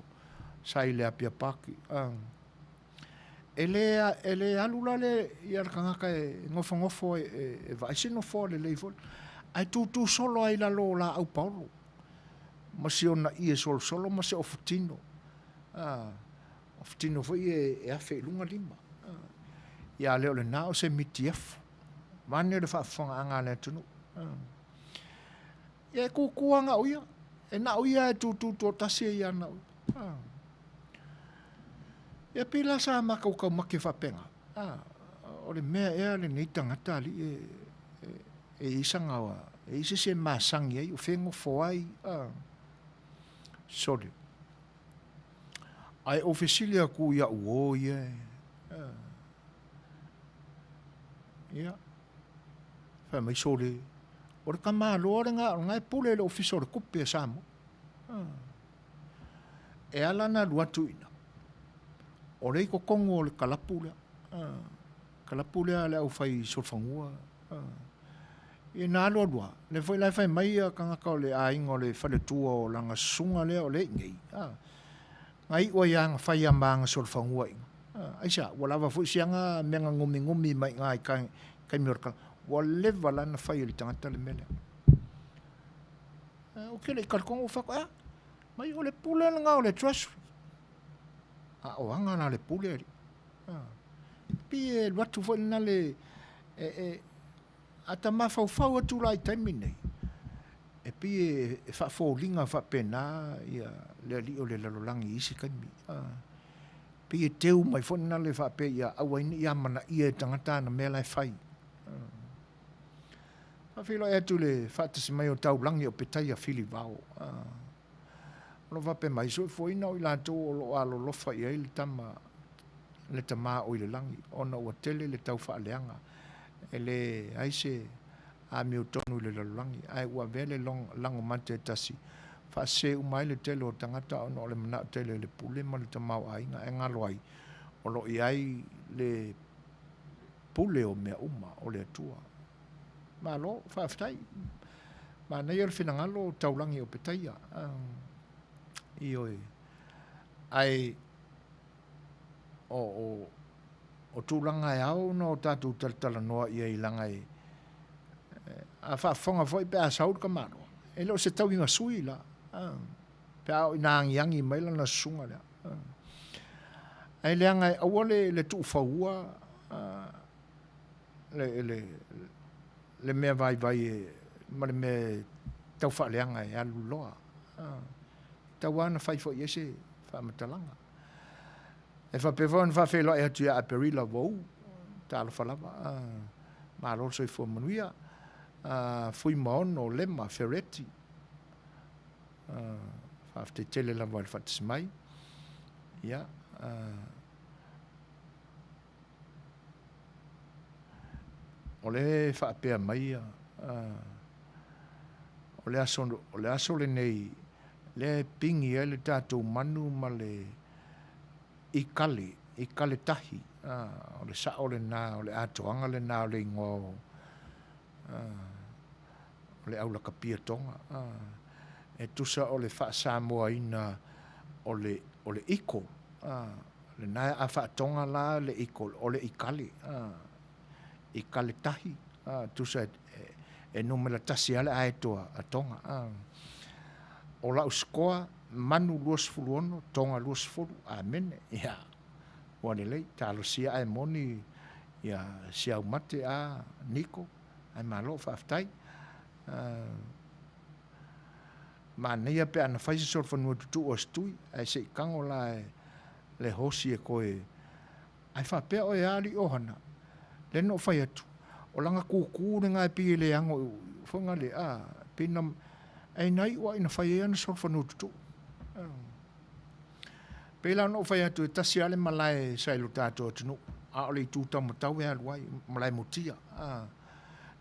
sai le apia paki ele alula le ia kangaka ngofo e vai sino fo le level ai tu solo ai la lo la au paulo ma si ona ia solo ma se ofutino ofutino foi e afe lunga lima ia le ole na o se mitief mane le fa fonga anga le tunu ia kuanga uia e na uia tu tasi ia na ia pila sa makau make fapenga o le mea ea le nei tangata ali e isanga wa e isi se masangi ai o fengo foai sorry ai ofisilia ku ia uo ia ia fa mai sole o le kama lo nga ngai pule le ofisor kupe samo e ala na luatu ina o le ko kongo le kalapula kalapu lea le au fai solfangua. E nā loa, le foi lai fai mai a kangaka o le ainga o le whale tua o langa sunga lea o le ngei. Ngai ua ia nga fai a maanga solfangua inga. Aisa, walawa fui sianga menga ngumi mai ngai kai miorka. Wa lewa lana fai ili tangata le mele. Ok, le kalkongo whako, mai o le pule nga o le treasury. O anga na le pule ali. Pie watu foi na le ata mafau atu lai taimi nei. E pie whafōlinga whapena ia le ali o le lalolangi isi kaimi. Pie teu mai foi na le whape ia awaini ia mana ia tangata na mea lai whai. Whawhilo e atu le whatasi mai o taulangi o petai a whili wao. Ono wape mai so foi na o i lato o lo alo lofa ia ili tama le tama o i le langi. Ona ua tele le tau whaaleanga. E le aise a mi o tonu le lalangi. Ai ua vele lango mante e tasi. Whase umai le tele o tangata ono le mana tele le pule ma le tama o ainga. E ngalo ai. O lo i ai le pule o mea uma o le atua. Ma lo, whaaftai. Ma nei ar whinangalo taulangi o petaia. Ioi. Ai o tūlanga e au no tātou talatala noa ia i langa e a whaafonga foi pe a saur ka mano. E lo se tau inga sui la. Pe au ina angiangi maila na sunga lea. Ai leanga e awale le tu whaua le mea vai e ma le me tau whaaleanga e alu loa. Tau ana whai fo iese whaamatalanga. E whapewhan whawhelo e atu a perila wau, tāla whalama, ma roso i fuamanuia, fui maono lema Ferretti, whafte tele la wale whatismai, ia, o le whapea mai, o le aso le nei, le pingi e le tātou manu ma le i kale tahi, o le sa o le nā, o le atoanga le nā, o le ingo, o le aula kapia tonga, e tusa o le wha Samoa ina o le iko, le nā a wha tonga la le iko, o le i kale tahi, tusa e numela tasi ale aetoa a tonga, o la uskoa manu luas fuluono, tonga luas fulu, amene, ia, wane lei, talo sia ai moni, ia, sia umate a Niko, ai malo whaaftai, ma neia pe ana whaise sorfanua tutu o stui, ai se kango la le hosi e koe, ai whapea o e ali ohana, le no whai atu, o langa kūkū ne ngai pie le ango, whanga le pina, ai nai wa ina whai e ana sorfanua tutu, Pela no fai atu e tasi ale malai sailu tātou atunu. A ole i tūtau matau e aluai, malai mutia.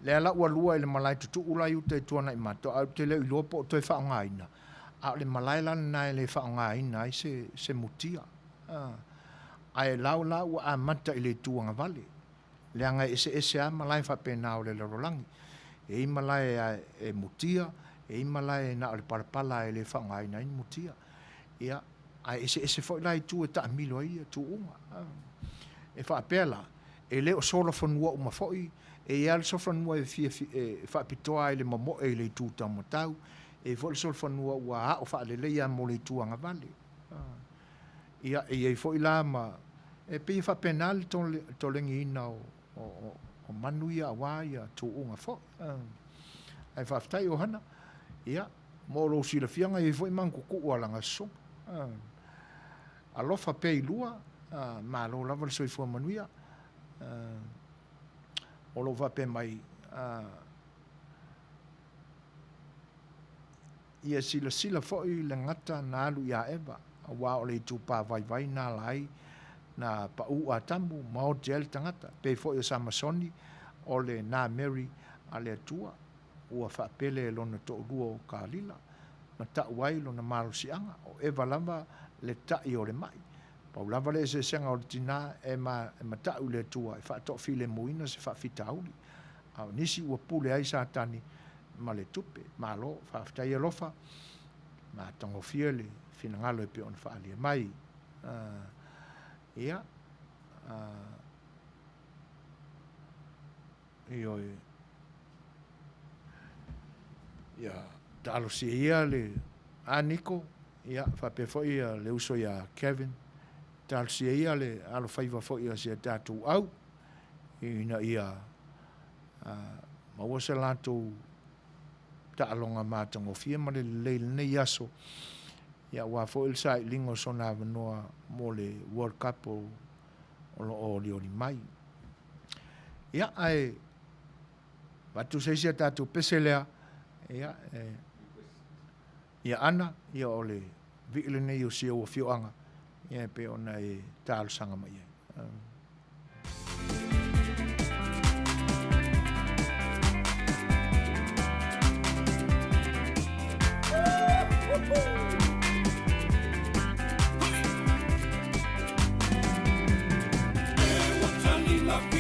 Le ala ua lua ele malai tutu ulai uta e tuana i mato. Au te leo i lua po toi whaonga ina. A ole malai lana nai le whaonga ina ai se mutia. Ai lau ua a mata i le tuanga vale. Le anga ese a malai whapena o le larolangi. E i malai e mutia, e i malai na ole parapala e le whaonga ina i mutia. Ia, ai ese foi lai tu e ta milo ai tu uma e fa pela e le o solo fonua uma foi e al so fonua e fa pitoa ele mo e le tu ta motau e fo so fonua wa o fa le ia mo le tu anga vale ia e foi la ma e pe fa penal to lengi na o manuia wa ia tu uma fo ai fa tai o hana ia mo lo si le fianga e foi manku ku wala nga so alofa pe ilua ma lo lava le soifua manuia o lo va pe mai ia sila foi le ngata na alu ia eva wa o le tupa vai na lai na pa u atamu ma o gel tangata pe foi o samasoni o le na Mary ale tua ua fa pele lona to duo kalila ma ta wai lona malo sianga o eva lava le ta i o le mai Paulava le se senga o tina e ma ta ule tua e fa to file muina se fa fitauli au nisi ua pule ai sa tani ma le tupe ma lo fa ftai lofa ma tongo fiele fina ngalo e pe on fa ali mai ia io ia talo si ia le aniko ia fa pe foi le uso ia Kevin tal si ia le alo faiva foi ia se tatu au ina ia ma wasa lato ta alonga matango fia ma le nei aso ia wa foi il sai lingo sona noa mo le World Cup o lo ni mai ia ai watu seisia tatu peselea ia ana ia ole vile nei o sia o fioanga ia pe ona e tal sanga mai Like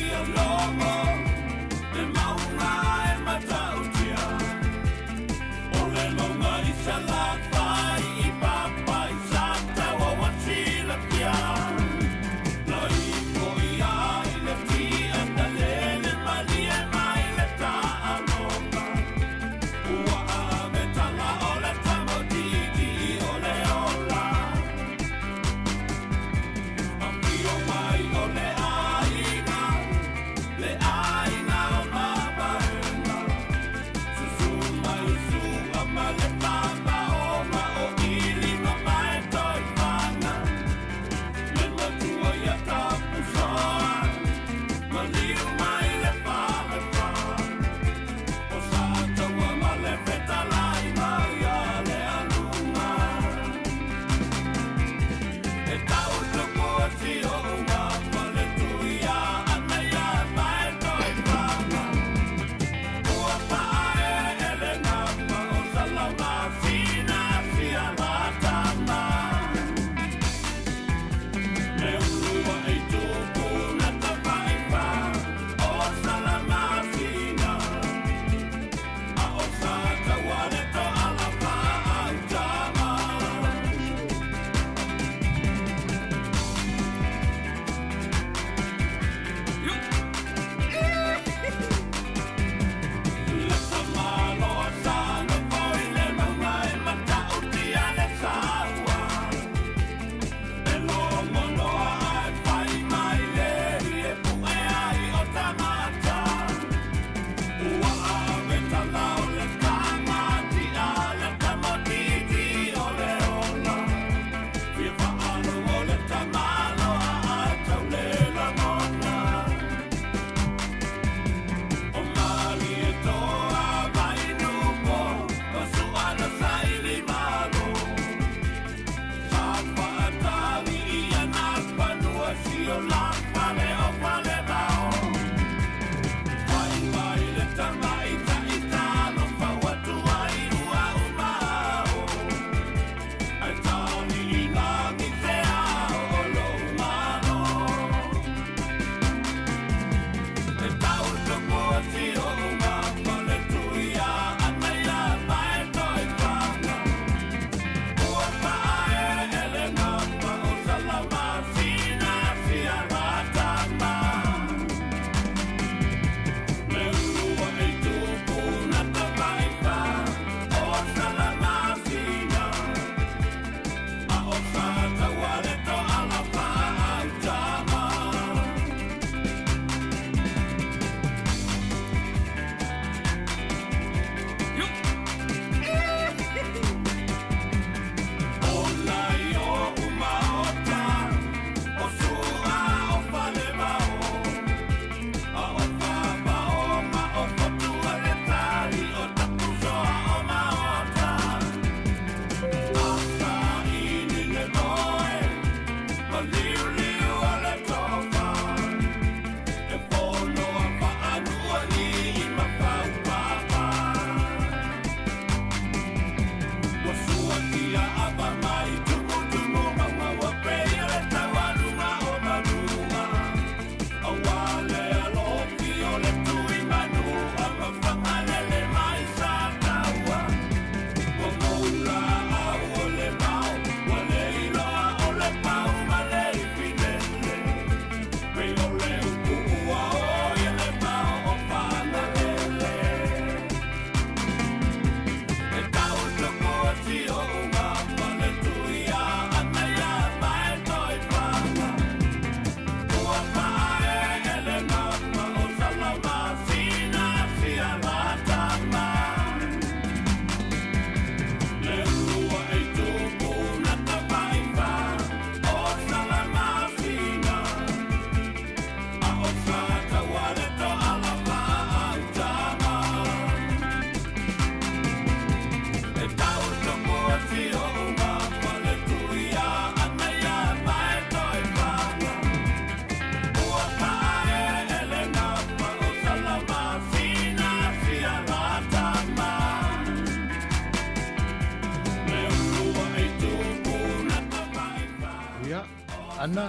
ana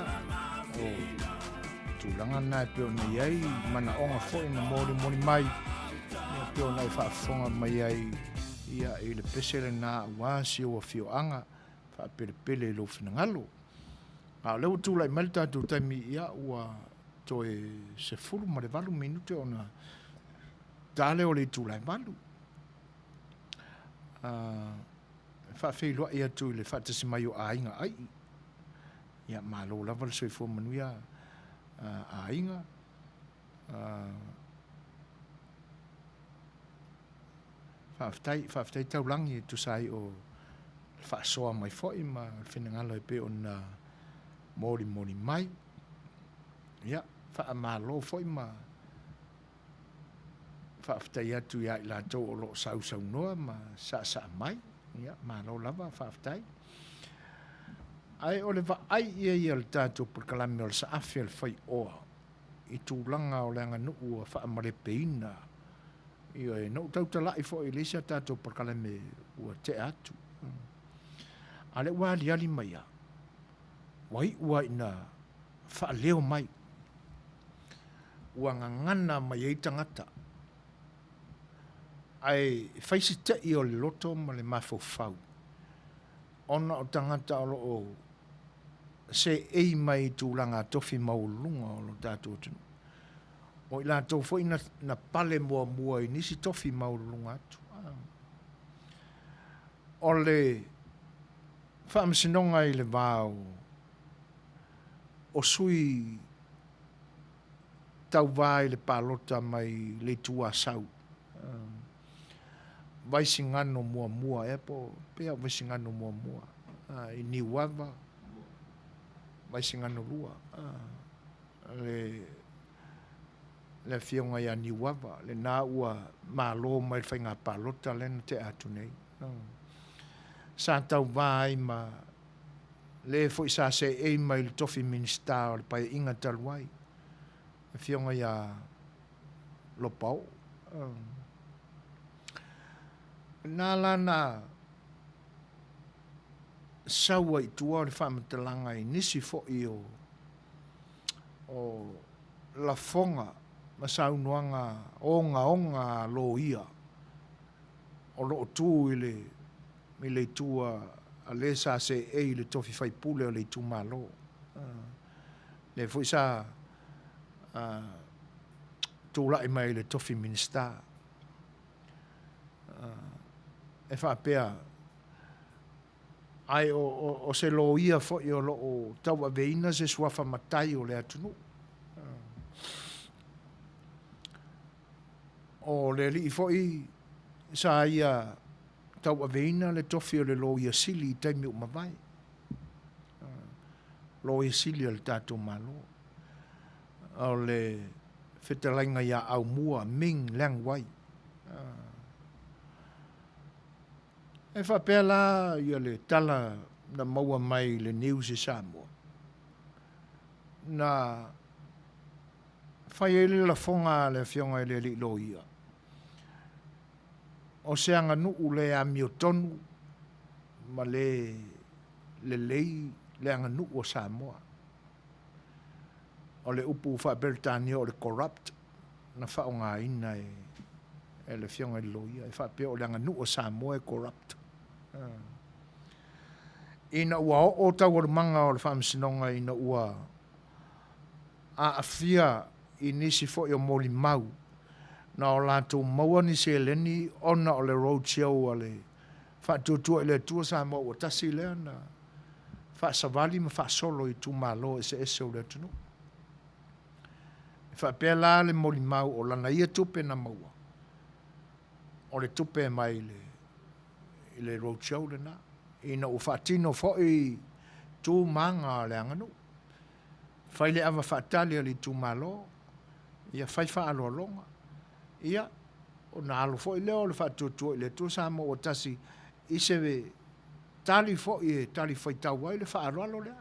o tūlanga nai pe o nei ai mana onga fo ina mori mai ia pe o nai whaafonga mai ai ia i le pesele nā wāsi o whioanga whaapele lo whinangalo a leo tūlai mai tātou taimi ia ua toe se furu ma le valu minute ona tāle o le tūlai malu whaafeiloa ia tū le whaatasi mai o ainga ai ia malo lava le soifua manuia ainga whaaftai taulangi tu sai o whaasoa mai foi ma whenangalo e pe ona mori mai ia whaamalo foi ma whaaftai atu ia i la tau o lo sau noa ma sa mai ia malo lava whaaftai ai o le va ai ia le tātou por kalame o le saafi le whai oa i tūlanga o le anga nuu a whaamare peina i o e nau tautalai fo i lesia tātou por kalame ua te atu a le ua ali mai a wai ua ina whaaleo mai ua ngangana mai ei tangata ai whaisi te i o le loto ma le mafofau ona o tangata o lo o se ei mai tūlanga tofi maulunga o lo tātou tunu. O i lātou fo na pale mua i nisi tofi maulunga atu. O le whaamsinonga i le vāo o sui tau vai le pālota mai le tua sau. Vaisi ngano mua e po pea vaisi ngano mua i ni wava vaisi ngano lua le fionga ia ni wava le na ua malo mai whainga palota lena te atu nei sa tau vai ma le foi sa se e mai le tofi minista o le pai inga taluai le fionga ia lo pau nā lana saua i tua o le whaamatalanga i nisi fo i o la fonga ma saunuanga onga lo ia o lo tū i le tua a le sa se e i le tofi whaipule o le tū malo le fo i sa tūla i mai le tofi minista e whaapea ai o se lo ia fo i o lo o tau a veina se suafa matai o le atunu o le li fo i sa ia tau a veina le tofi o le lo ia sili i taimi o mawai lo ia sili o le tātou malo o le whetalainga ia au mua ming lang wai e whapea la ia le tala na maua mai le news i Samoa. Na whai ele la fonga le fionga ele li lo ia. O se anga nuu le a miotonu ma le lei le anga nuu o Samoa. O le upu whaabeltani o le corrupt na whaonga ina e le fionga lo ia. E whapea o le anga nuu o Samoa e corrupt. Ina ua o tau o manga o le whaamsinonga ina ua a awhia i nisi fo i o moli mau na o lātou maua ni se leni ona o le roadshow o le whaatutua i le tua sa mo o tasi lea na whaasawali ma whaasolo i tu malo e se o le tunu whapea la le moli mau o lana ia tupe na maua o le tupe mai le roadshow le na ina u fatino foi tu manga le anganu fai le ava fatali ali tu malo ia fai fa alo longa ia o na alo foi le o le fatu tu le tu samo o tasi iseve tali foi tali fai tawai le fa alo le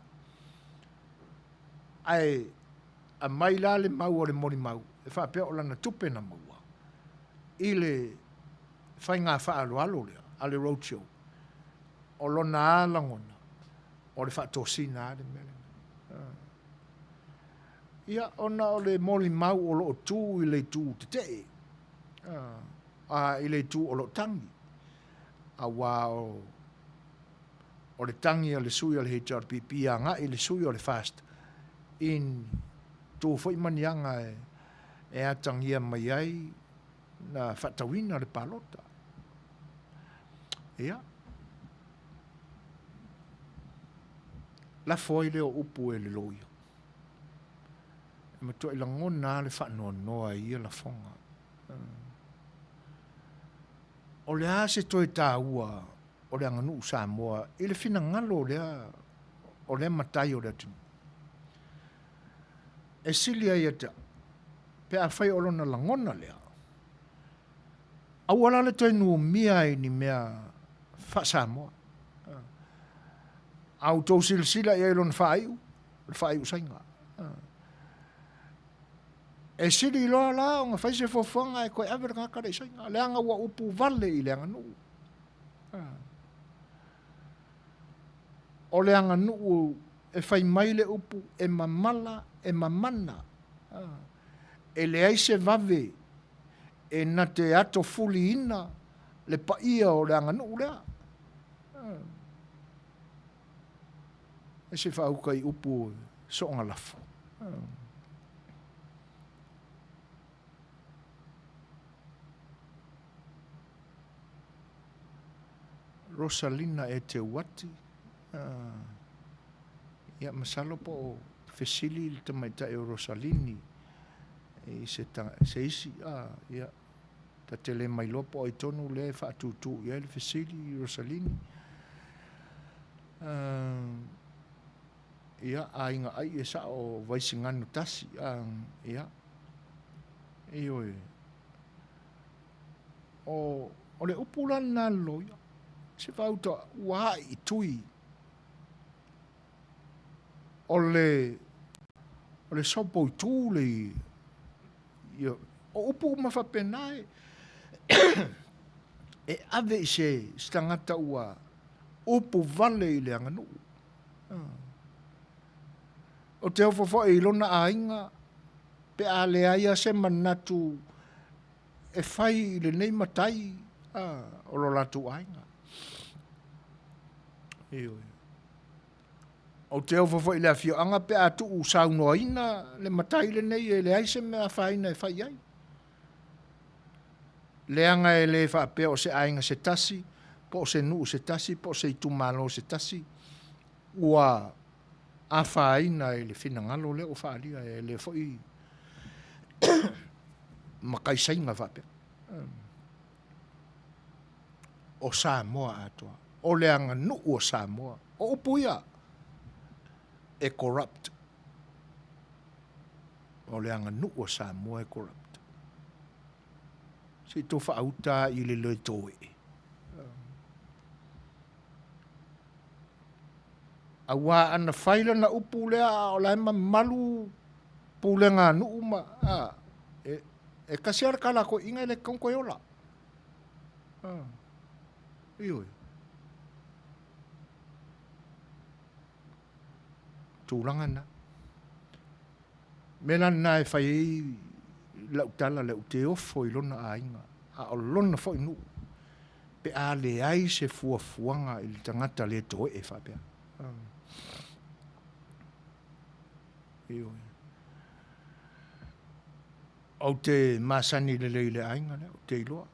ai a mai la le mau o le mori mau e fa pe o lana tupe na mau ile fai nga fa alo le ale roadshow o lona langona o le whaatosina de mele ia ona o le moli mau o lo tu i le tu te i le tu o lo tangi a wā o le tangi o le sui o le HRPP a ngā i le sui o le fast in tō whai manianga e atangia mai ai na whatawina le palota ia la foi le o upu e le loia e matua i langona le whanoa noa ia la fonga o le a se toi tā ua o le anganu Samoa i le fina ngalo o le matai o le atunu e silia ia ta pe a whai o lona langona lea au ala le toi nu mia i ni mea wha Samoa au tau silsila i lona whaiu sainga e sili i loa la o ngā whaise fofonga e koe awer ngā kare sainga le anga ua upu vale i le anga nuu o le anga nuu e whai mai le upu e mamala e mamana e le aise vave e na te ato fuli ina le paia o le anga nuu lea e se whauka i upu soonga lafo Rosalina e te wati ia masalo po fesili le tamaita e Rosalini e se isi ia ta tele mai lopo ai tonu le whaatutu ia le fesili Rosalini ia a inga ai e sa o vaisinganu tasi ia e oe o le upulana loia se fauta ua i tui o le sopo i tū le o upu mawhapenae e ave se stangata ua upu vale i le anganu o te ofofo e ilona a inga pe a le aia se manatu e whai i le nei matai o lo latu a inga o te ofofo i le afio anga pe a tu u saunoa ina le matai le nei e le aise mea whaina e whai ai le anga e le whapea o se ainga se tasi po se nuu se tasi po se itumalo se tasi ua a whaina e le whinangalo le o whaalia e le foi makaisainga whapea o Samoa atoa o le anga nuu o Samoa o upuia e corrupt o le anga nuu o Samoa e corrupt si to whaauta i le loe toe a wā ana whaila na upu lea o la ema malu pūlenga nuu ma e kasiara kala ko inga le kongko yola ioi tūlanga na mena na e whai lau tala lau te ofo i lona a inga a o lona fo inu pe a le ai se fuafuanga i le tangata le toe e whapea o te masani le leile ainga le o te iloa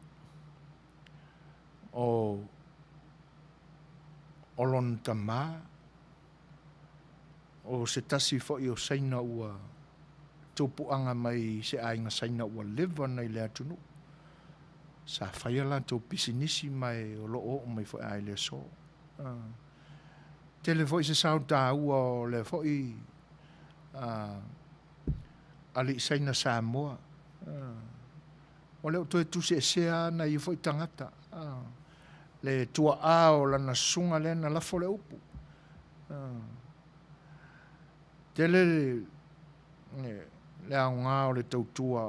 o lon tamā o se tasi fo i o saina ua tupuanga mai se ainga saina ua lewa nei le atunu sa whaiala tō pisinisi mai o loo o mai fo ai le so tele fo i se sao tā ua o le fo i ali saina Samoa o leo toe tuse sea na i fo i tangata le tua ao lana sunga le na lafo le upu tele le au ngā o le tautua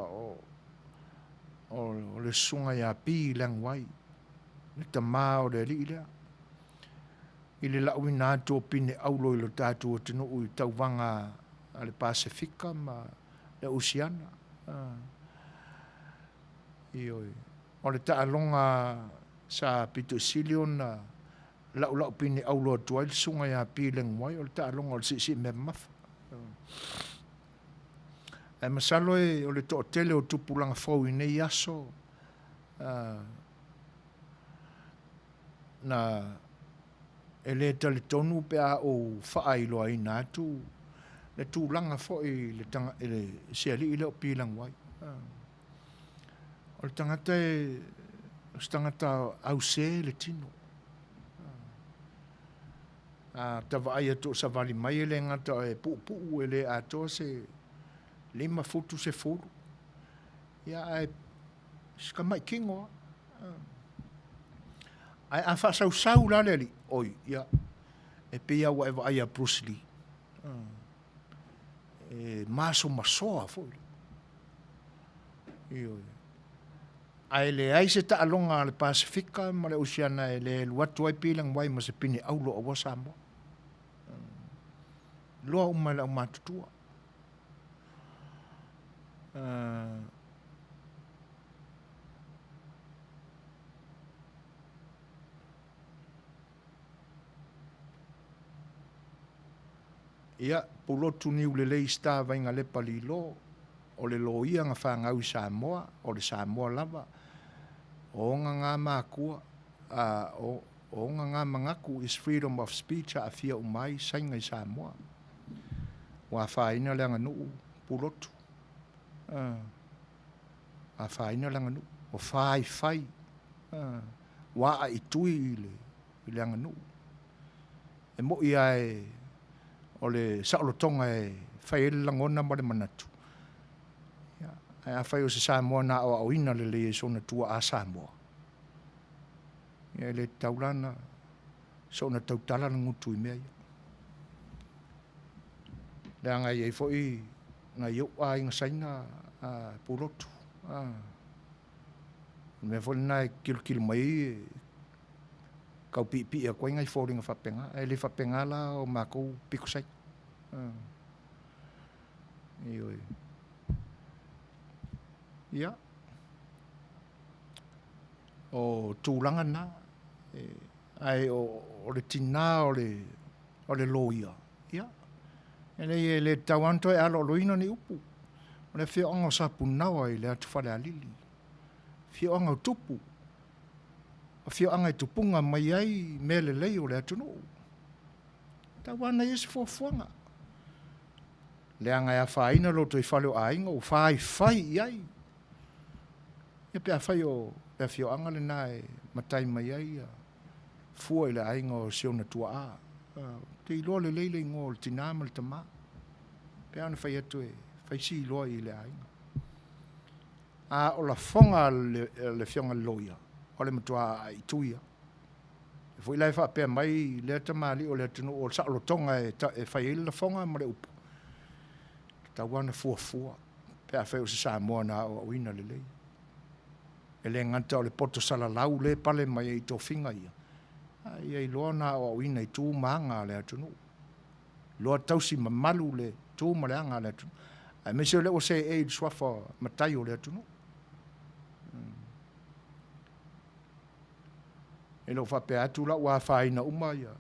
o le sunga ia pi lang wai le tamā o le li lea i le lau ina ato pine aulo i lo tātua tino ui tauwanga a le Pasifika ma le Oceana. Ioi. O le taalonga sa pito silio na lau pini au loa tuai le sunga ya pileng mai o le taalonga o le si me mafa. E masalo e o le to tele o tupulanga fau i nei aso na e le tali tonu pe a o whaai loa i nātu le tūlanga fo i le tanga i le siali i le o pilang wai. O le tangata e tangata au se le tino. Tawa ai ato sa vali mai e le ngata e pu e le ato se 5 futu se furu. Ia ai ska mai kingo. Ai a fa sau la le oi ia e pe ia wa ai a Bruce Lee. E maso masoa foi. Io. Ai le ai se ta alonga le Pasifika ma le Oceana e le watu ai pilang wai ma se pini aulo o wasamo. Loa umala o matutua. Ia, pulotu ni ulelei sta vainga le palilo, o le loia nga whangau i Samoa, o le Samoa lava, o ngā mākua, o ngā mangaku is freedom of speech a fia umai sainga i Samoa. Wa whaina le nuu pulotu. A whaina le nuu, o whai, wa a itui i le nuu. E mo ia e o le saolotonga e whai langona ma le manatu. A whai o se Samoa na o auina le sona tua a Samoa. Ia le taulana sona tautala na ngutu i mea. Le anga i fo i nga iau a inga saina pulotu. Me fo na kil mai kau pi a koe ngai fōringa whapenga. E le whapenga la o mākou piku sai. Ioi. Ia. O tūlanga na. Ai o le tina o le loia. Ia. E le tawanto e alo loina ni upu. O le whio anga sapu nawa i le atu whale alili. Whio anga tupu. A whio anga i tupunga mai ai mele lei o le atu no. Tawana isi fuafuanga. Le anga e a whaina loto i whale o ainga o whai iai. E pe a whai o le whio anga le nae matai mai ai fua i le ainga o siona tua a. Te iloa le leile i ngō le tinama le tama. Pe ana whai atu e whai si iloa i le ainga. A o la whonga le whionga loia. O le matua i tuia. E fwoi lai wha pēr mai le tamali o le tunu o sa alotonga e whai ili la whonga ma le upu. Tawana fua. Pe a whai o se Samoa na o awina le lei. E le nganta o le poto salalau le pale mai i tō whinga ia. Ia i loa na o awina i tū maanga le atunu. Loa tausi mamalu le tū mareanga le atunu. Ai mese o le o se e swafa matai o le atunu. E lo whape atu la ua whaina uma ia.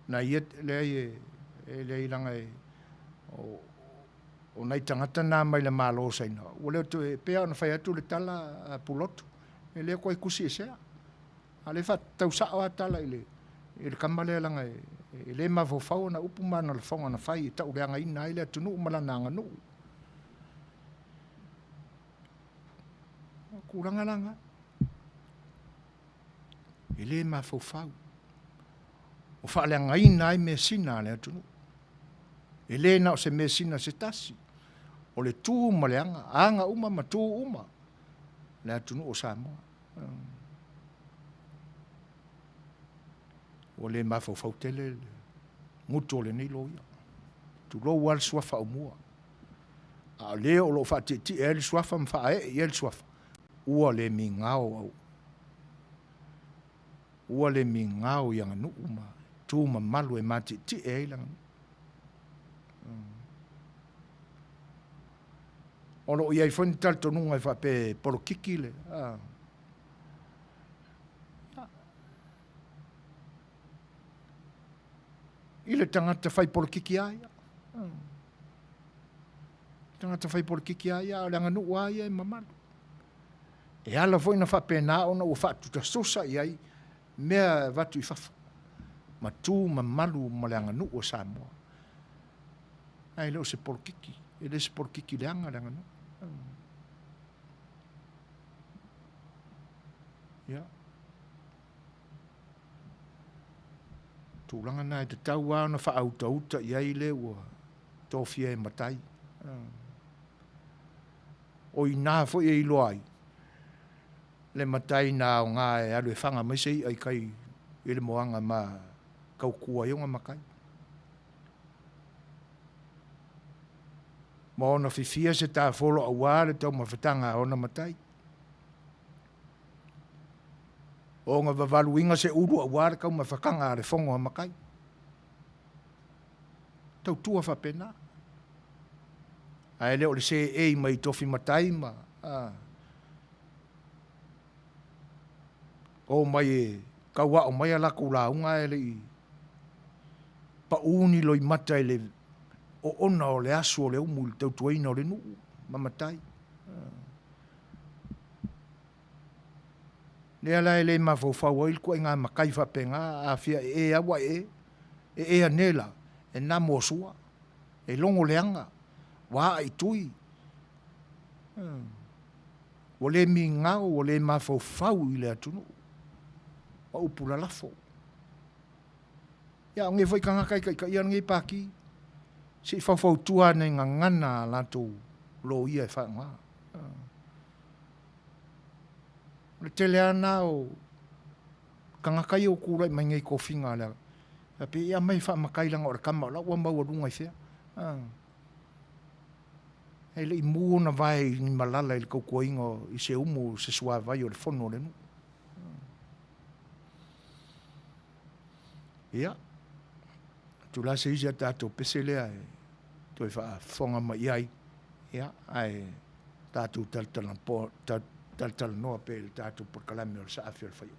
Na ia le ilanga e o nei tangata nā mai le mālo saina. O leo tu e pēa na whai atu le tala pulotu. E leo koe kusi e sea. A le wha tau sao a tala i le kamale langa e le mawhau na upu mana le whonga na whai e tau reanga ina i le atu nuu malana anga nuu. Kuranga langa. E le mawhau. O wha le anga ina i me sina le atu nuu. E le na o se me sina se tasi. O le tū ma le anga uma ma tū uma. Le atu nuu o Samoa. O le mawhau tele nguto le nei loia. Tu lo wal swafa o mua. A le o lo wha ti e le swafa mwha e le swafa. Ua le mi ngao au. Ua le mi ngao yanga nuu ma. Tu ma malu e mati ti e langa. O lo iai fwani tal tonunga i whape polo kiki le. I le tangata whai polo kiki aia. Tangata whai polo kiki aia, o le anganu aia e mamalu. E ala foi na whape na ona o whatu ta sosa iai, mea watu i whafu. Ma tū mamalu ma le anganu o Samoa. Ai leo se polo kiki, e le se polo kiki le anga le anganu. Ya. Tūlanga nai te tau ana wha auta uta iai le ua tōwhia e matai. O i nā fo e ilo ai. Le matai nā o ngā e alu e whanga mai sei ai kai e le moanga ma kaukua ionga makai. Ma ona whiwhia se tā wholo a wāre tau mawhetanga ona matai. O ngā wawalu inga se uru a wāre kau mawhakanga a re whongo a makai. Tau tua whapena. Ai leo le se e mai tofi matai ma. O mai e kaua o mai ala kulaunga e le i. Pa uni loi mata e le o ona o le asu o le umu le tautuaina o le nuu, mamatai. Le ala e le mawhauwhau il kua inga makai whapenga, a fia e awa e anela, e nā mōsua, e longo leanga, wā ai tui. O le mi ngau, o le mawhauwhau i le atunu, o upula lafo. Ia, nge whai kangakai kai ia nge pāki, si whawhau tua nei ngā ngana lato lo ia e whaanga. Le tele ana o kangakai o kūrai mai ngai kōwhinga lea. Pe ia mai wha makai langa o re kama, la ua mau arunga i whea. Hei le i mua na vai ni malala i le kaukua ingo i se umu se sua vai o le whono le nu. Ia. Tu la se isi a tātou pese lea e toi wha whonga mai ai. Ia, ai tātou taltala noa pe le tātou por kalame o le saafi o le whaiu.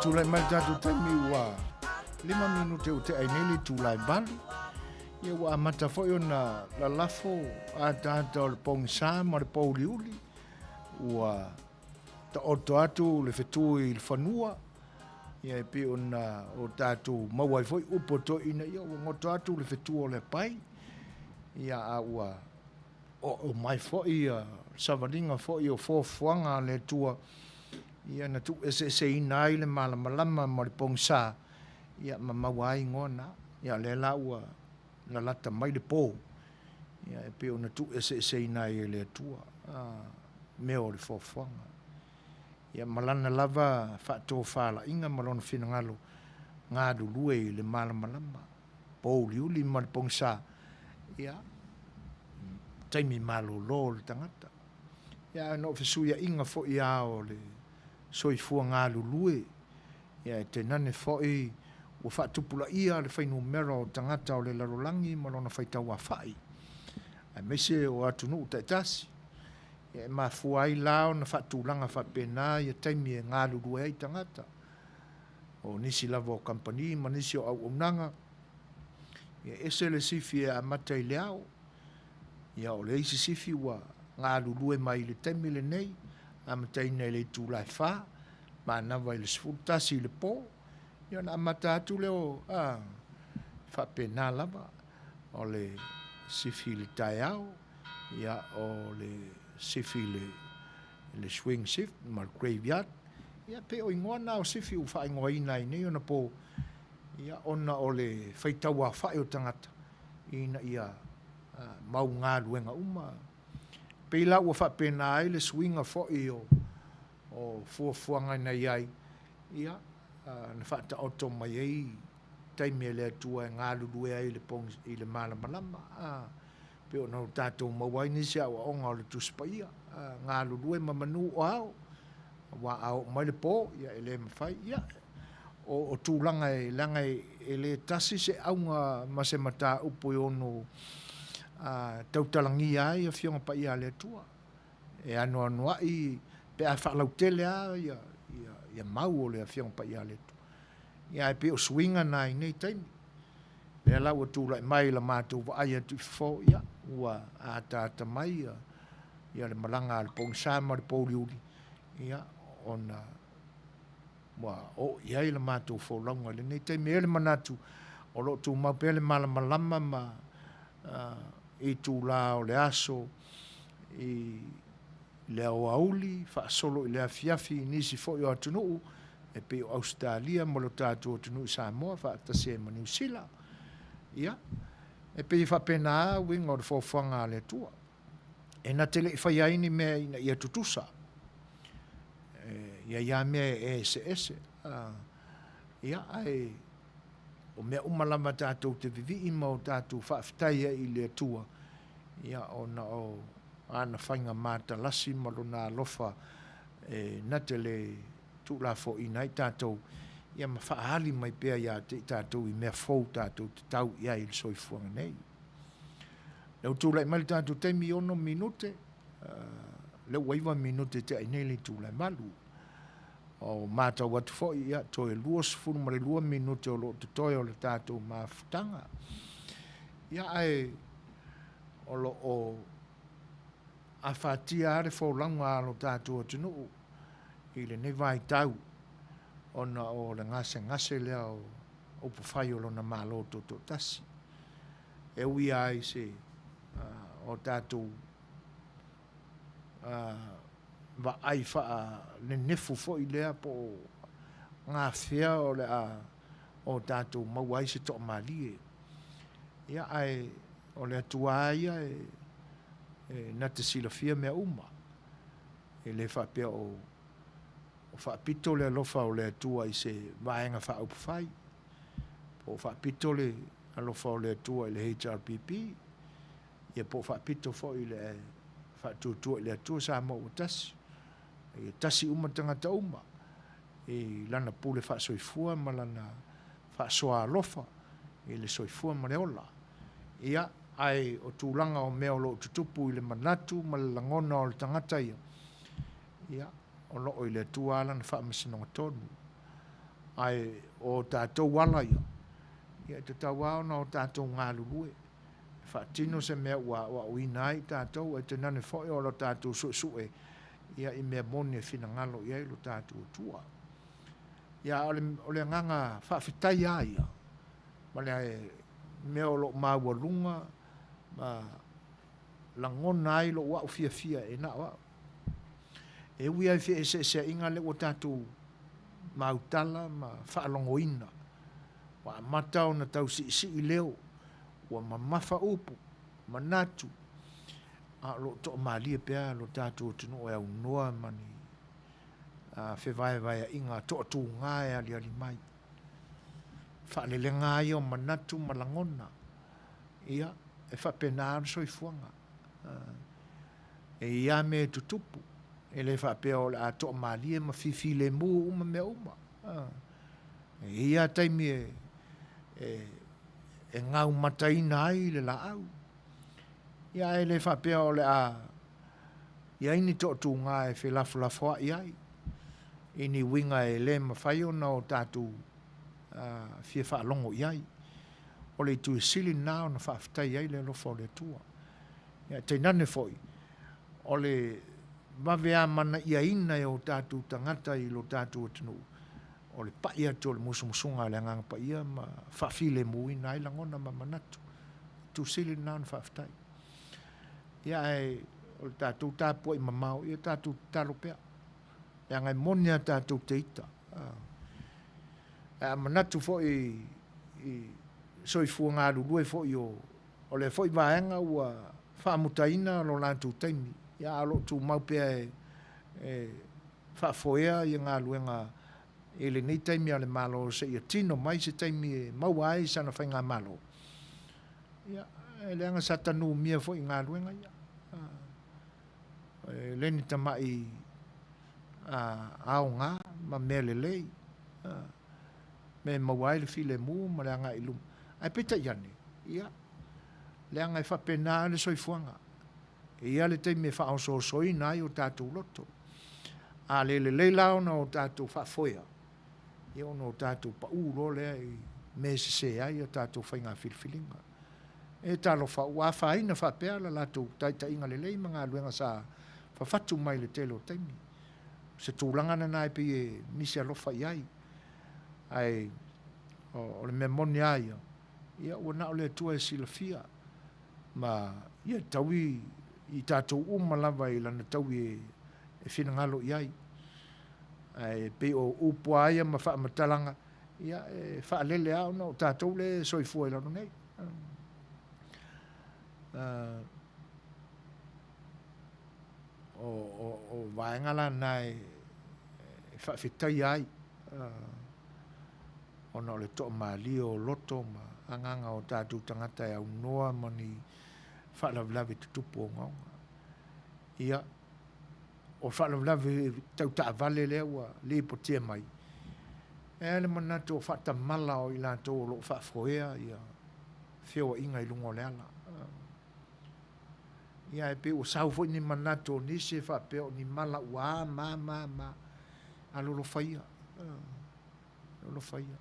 tūlai mai tātou taimi ua 5 minute o te ainele tūlai bali. Ia ua amata foi ona la lafo a tātou le pongisā ma le pauliuli. Ua ta oto atu le fetu i le whanua. Ia e pe ona o tātou mauai foi upoto ina ia ua ngoto atu le fetu o le pai. Ia a ua o mai foi savalinga foi o fofuanga le tua. Ia na tu se ina i le malamalama ma le pongisā. Ia mawai ngona. Ia le la ua na lata mai le po. Ia e pe ona tu se ina i le tua. Meo le fofuanga. Ia malana lava whaato whala inga malona whinangalo ngā lulue i le malamalama. Po liuli ma le pongisā. Ia taimi malo lo le tangata. Ia no fesuia inga fo i ao le soifua ngā lulue. Ia te nane fo i ua whaatupula ia le whainu mera o tangata o le larolangi malona whaitau a whai. Ai meise o atunu uta etasi. Ia ma fuai lao na whaatulanga whapena ia taimi e ngā lulue ai tangata. O nisi lava o kampani ma nisi o au unanga. Ia ese le sifi e amata i leao. Ia o le isi sifi wa ngā lulue mai le taimi le nei. Amata ina le tūlai wha. Ma nawa i le sfutasi le po. Ia na amata atu leo whapena lava. O le sifi le tai au. Ia o le sifi le swing shift ma le graveyard. Ia pe o ingoana o sifi u wha ingoa ina i nei ona po. Ia ona o le whaitau a whae o tangata. Ina ia mau ngā luenga uma. Peila ua whapena ai le swinga fo'i o fuafuanga na iai. Ia na whaata oto mai ei taimi e le atua ngā lulue ai le pong i le malamalama. Pe o nau tātou mawai nisi au onga o le tuspaia. Ngā lulue mamanu o au. Wa au mai le po, ia ele mawhai. Ia o tūlanga e langa e le tasi se aunga ma se mata upo i ono tautalangi ai a fionga pa ia le tua. E anu ai pe a whaalau tele a ia mau o le a fionga pa ia le tua. Ia e pe o swinga nai nei taimi. Le lau a tūla i mai la mātou wa aia tu fo ia. Ua a tāta mai ia le malanga le pongisā ma le pauliuli. Ia ona wa o ia la mātou fo longa le nei taimi ele manatu. O lo tu maupele malamalama ma i tūla o le aso i le o auli whaasolo i le afiafi nisi fo i o atunuu e pe o Australia mo lo tātou atunuu i Samoa whaatase ma New Zealand ia e pe i whapena wing o le fōwhanga le tua e na tele i whaiaini mea ina ia tutusa ia mea e ese ia ai o mea umalama tātou te vivi ima o tātou whaaftaia i le tua. Ia ona o ana whainga māta lasi malona lofa na te le tūla fo i nai tātou. Ia ma whaahali mai pēr ia te tātou i mea fau tātou te tau ia i le soifuanga nei. Leu tūla i mali tātou teimi ono minute, leu waiwa minute te ainele tūla i malu. O mata watu fo ia toe luos funu mare 2 minute o lo te toe o le tātou mafutanga. Ia ai o lo o a whatia are fo langa lo tātou o tunu i le nevai tau ona o le ngase lea o upu whai o lo na malo to tasi. E ui ai se o tātou wa ai wha le nefu fo i lea po ngā whea o le o tātou mauai se to malie. Ia ai o le atua ia na te silafia mea uma. E le wha pia o wha pito le alofa o le atua i se vaenga wha upu whai. Po wha pito le alofa o le atua i le HRPP. Ia po wha pito fo i le wha tuatua i le atua sa mo o tasi. E tasi uma tangata uma e lana pule wha soifua ma lana wha soa alofa e le soifua ma le ola ia ai o tūlanga o mea o lo tutupu i le manatu ma le langona o le tangata ia o lo o i le tuala na wha amasinonga tonu ai o tātou wala ia. Ia te tawao na o tātou ngā lulue. Whaatino se mea ua uina ai tātou e te nane whoi o lo tātou sue ia i mea mone whina ngalo ia i lo tātou tua. Ia ole nganga whaafetai a ia. Mane ai mea o lo maua lunga, ma langona ai lo wau fia e na wau. E ui ai fia se inga le o tātou mautala ma whaalongoina. Wa matau na tau si i leo. Wa mamafa upu, manatu. A lo to malia pea lo tātou tino e au noa mani. Vai inga to tu ngai ali mai. Whaalele ngai o manatu malangona. Ia, e whapena soi fuanga. E ia me tutupu. E le whapea o le a to malia ma fifi le mu uma me uma. E ia taimi e ngau mataina ai le la au. Ia e le whapea o le a ia ini to tu ngā e whelafulafoa i ai. Ini winga e le mawhaio na o tātou fia whaalongo i ai. O le tu sili nao na whaafitai ai le lofo le tua. Ia te nane foi. O le mawea mana ia ina e o tātou tangata i lo tātou atinu. O le paia to le musumusunga le nganga paia ma whaafile mui nai langona ma manatu. Tu sili nao na whaafitai. Ia e o le tātou tāpua i mamau, ia tātou talo pea. Ia ngai monia tātou te ita. Manatu fo i soifua ngā rurue fo i o le fo i vaenga ua whaamutaina lo lātou taimi. Ia alo tu mau pea e whaafoea i ngā luenga e le nei taimi a le malo se ia tino mai se taimi e mau ai sana whai ngā malo. Ia, e le anga satanu mia fo i ngā luenga ia. Le ni tamai ao ngā ma mele lei. Me mawai le file mu ma le anga ilum. Ai peta iane, ia. Le anga i whapena le soifuanga. Ia le taimi e whaoso soi nai o tātou loto. A le lao na o tātou whafoia. Ia ono o tātou pa uro lea i me se ai o tātou whainga whilwhilinga. E talo wha whaina whapea la lātou taita inga le lei mga luenga sa whawhatu mai le telo taimi. Se tūlangana nai pe e misi alofa iai. Ai o le memoni ai. Ia ua na o le tua e silafia. Ma ia taui i tātou lava i lana taui e whinangalo iai. Ai pe o upua ia ma wha matalanga. Ia e wha lele au no tātou le soifua i lano nei. O vaengala nai wha whitai ai. Ona o le toa maali o loto ma anganga o tātou tangata e au noa mani whalavlavi tutupu o ngaunga. Ia, o whalavlavi tau taavale lea ua lipo tia mai. E le manatu o whatamala o ila tō o lo whaafoea ia whioa inga i lungo leala. Ia e pe o saufo ni manatu o nise whapeo ni mala ua ma alolo whaia. Alolo whaia.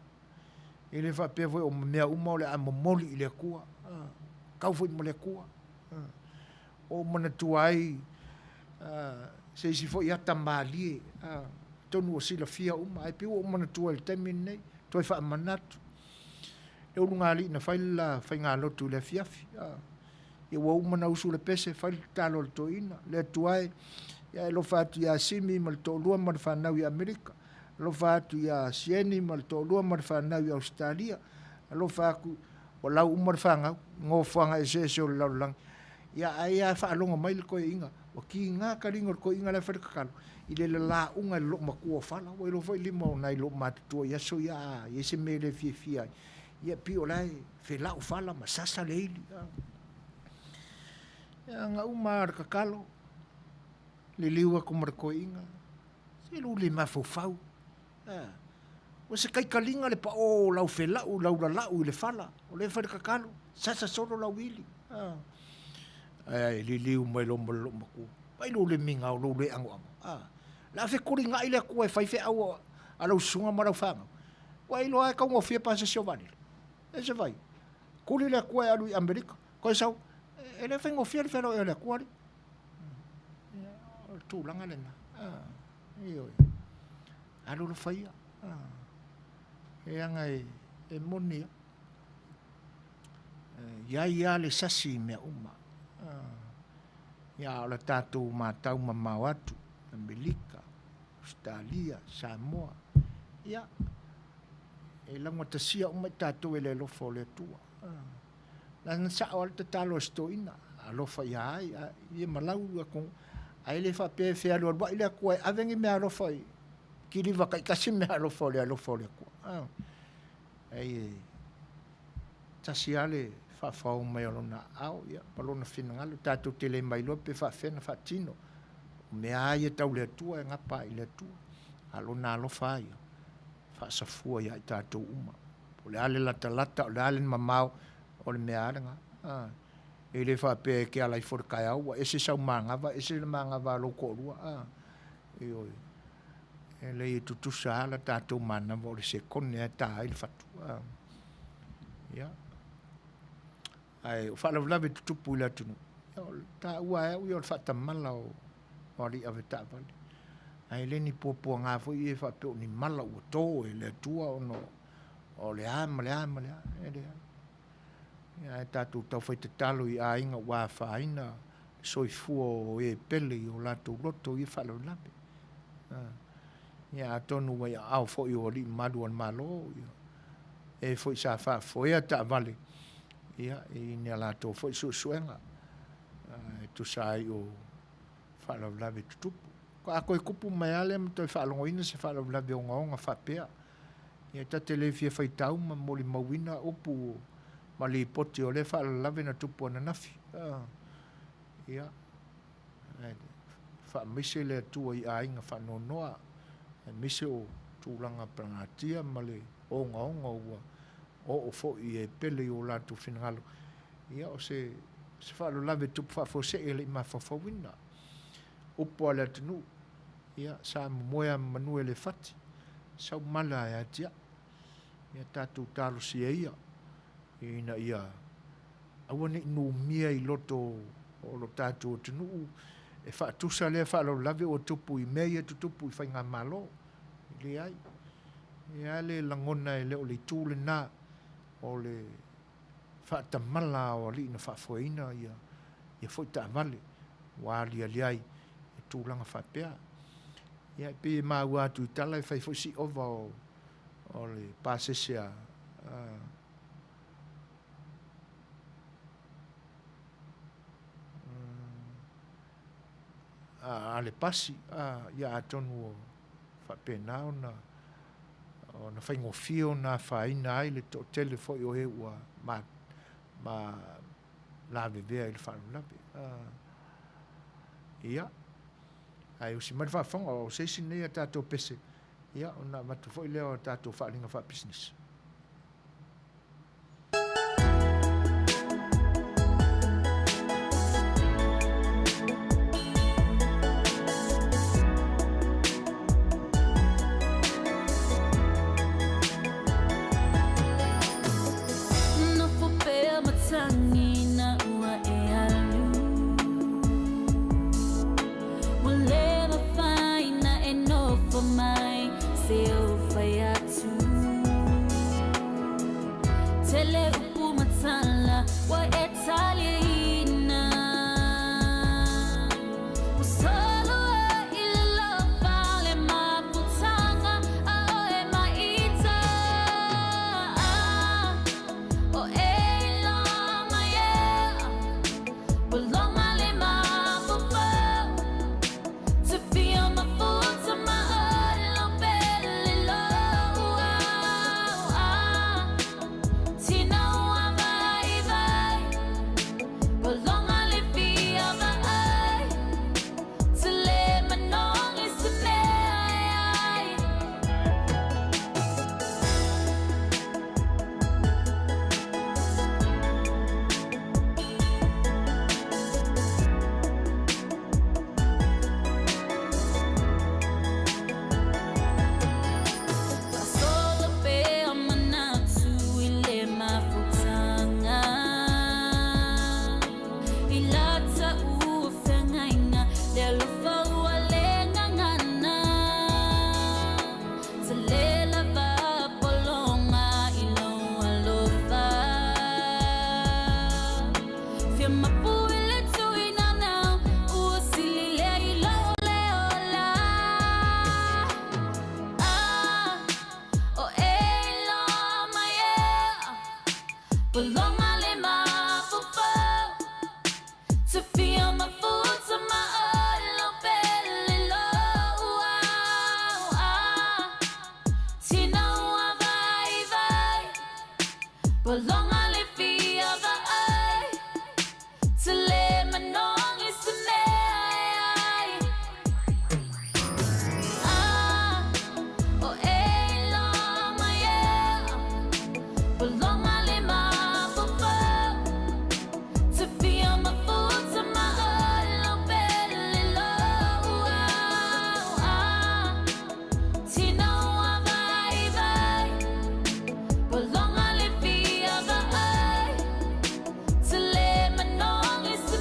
E le whapea foi o mea uma o le a momoli i le kua. Kau foi mo le kua. O manatu ai se isi foi ata malie. Tonu o sila fia uma. Ai pe o manatu ai temi nei. Toi wha manatu. E o lunga li na whaila whainga lotu le fiafi. E ua umana usu le pese whaila talo le toina. Le tuai. Ia e lo whatu ia simi ma le to lua ma le whanau i Amerika. Lo whatu ia sieni ma le to lua ma le whanau i Australia. Lo whaku o lau umar whangau. Ngō whanga e se o le lau lang. Ia ai a whaalonga mai le koe inga. O ki ngā karinga le koe inga le wharekakalo. I le la unga le lok makua whala. O ilo whai lima o nai lok matutua. Ia so ia ia se me le fia. Ia pi o lai whelau whala ma sasa le ili. Ia ngā umar kakalo. Le liua kumar koe inga. Se lu le mafufau. O se kai kalinga le pa o lau whelau, lau lau i le whala. O le wharekakalo. Sasa soro lau ili. Ai li liu mai lomba lomba ku. Pai lo le minga o lo le ango ango. La fe kuri nga ile ku e fai fe au a lo sunga ma lo fanga. Wai loa ka ngofia pa se siovani. E se vai. Kuli le kua alu i Amerika. Koe sau, ele fai ngofia le whenau e le kua ri. Tūlanga le na. Ioi. Alu le whaia. E anga e monia. Ia le sasi mea uma. Ia o le tātou mātau mamau atu. Amerika, Australia, Samoa. Ia. E lango tasia uma i tātou e le lofa o le tua. Lana sa o le talo stoina. A lofa ia ai. Ia malau a kong. Ai le fa pe fe alo ba ile ko avengi me alo foi ki li va kai kasi me alo foi ko ai tasiale fa o me alo na au ya palo na fina alo tatu tele mai lo pe fa fe na fatino me ai tau le tua nga pa ile tu alo na alo fa ya fa sa fu ya tatu uma po le ale la talata le ale mamau o le me nga e le fa pe ke ala i for kai au e se sa manga va e se manga va lo ko lua e oi e le tu sa la tato mana vo le se con ne ta il fatu ya ai fa la lave tu pu la tu ta ua e o fa ta mala o li ave ta va ai le ni popo nga fo e fa pe ni mala o to e le tua o no o le am e le ia tatu tau fai te talo i a inga wā whaina soifua o e pele i o lato roto i whalo lape. Ia atonu wai au fo i o li madu an malo e fo i sa wha fo ea ta vale. Ia i nea lato fo i suenga. Tu sa i o whalo lape tutupu. Ko a koe kupu mai ale ma toi whalo ina se whalo lape o ngaonga whapea. Ia ta te le fia whai tau ma moli mawina opu ma li poti o le fa lave na tupu na nafi ia fa mise le tu i ainga fa no noa mise o tūlanga prangatia ma le o ngaonga o fo i e pele o la tu finalo ia o se fa lave tupu fa fo se ele ma fa wina upo le tunu ia sa moya manu le fati sa mala ya tia ia tatu talo si ia ina ia awane no mia I loto o lo tato tunu e fa tu sale fa lo lave o tupu I meia tupu I fainga malo le ai ia le langona le o le tule na o le fa tamala o li na fa foina ia foi ta vale wa li ai e tu langa fa pea ia pe ma wa tu tala fa foi si over o le pasesia ale pasi ia atonu fa pena ona fai ngofio na faina ai le tele foi o e ua ma la bebe il fa lape ia ai o si ma fa fonga o se sine tato pese ia ona matu foi le o tato fa linga fa business my, se eu vai a tu. Belong all in my football to feel my foot to my own belly low. Tina wa vai. Belong all in feel the eye to let my nong is the oh, eh, long my yeah. Belong all in my football to feel my foot to my own belly low. Tina wa vai. Belong all in feel the eye to let my nong is the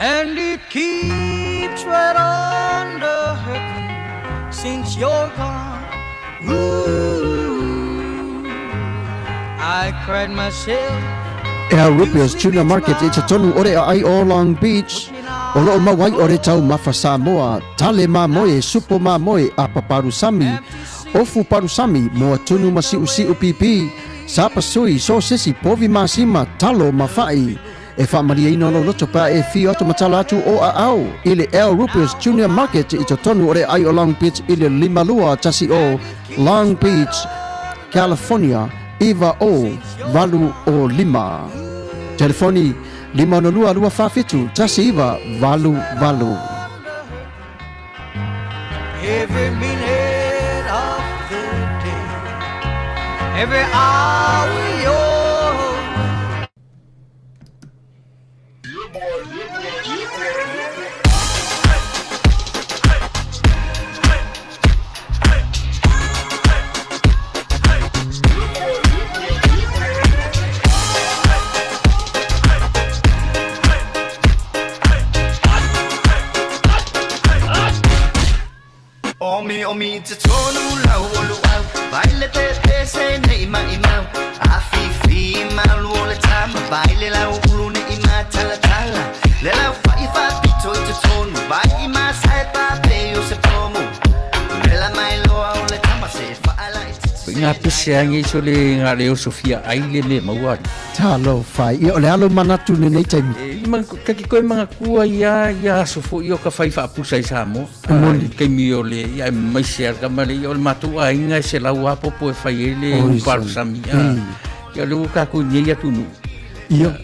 And it keeps right on the hurting since you're gone. Ooh, I cried myself. El Rupios Tuna Market i te tonu ore ai o Long Beach. O loo mawai ore tau mafa Samoa, tale ma moe, supo ma moe, a paparusami. Ofu parusami, moa tunu masi usi upipi. Sapa sui, so sisi, povi masima, talo mafai. E whaamaria ino no loto pa e fi atu matala atu o a au. Ile El Rupios Junior Market i te tonu ore ai o Long Beach, ile limalua tasi o Long Beach, California, Iva o Valu o Lima. Telefoni 502 tasi Iva Valu Valu. Every minute of the day, every hour yours. Omi te tonu lau o luau Baile te pese ne ima imau Afifi malu o le tama Baile lau ulu ne ima tala tala Le lau fai pito i te tonu Vai ima sai pape o se pomu Le la mai loa o le tama se faala i te Ngā pese ange so le ngā reo Sofia aile me mauari. Talo fai, i o le alo manatu ne nei taimi. Kaki koe mga kua ia sofo i o ka whai whaapusa i Samoa. Kei mi o le, ia mai se arka mare, i o le matua inga se lau apopo e whai ele uparu sami. Ia le uka ku nye tunu. Ia.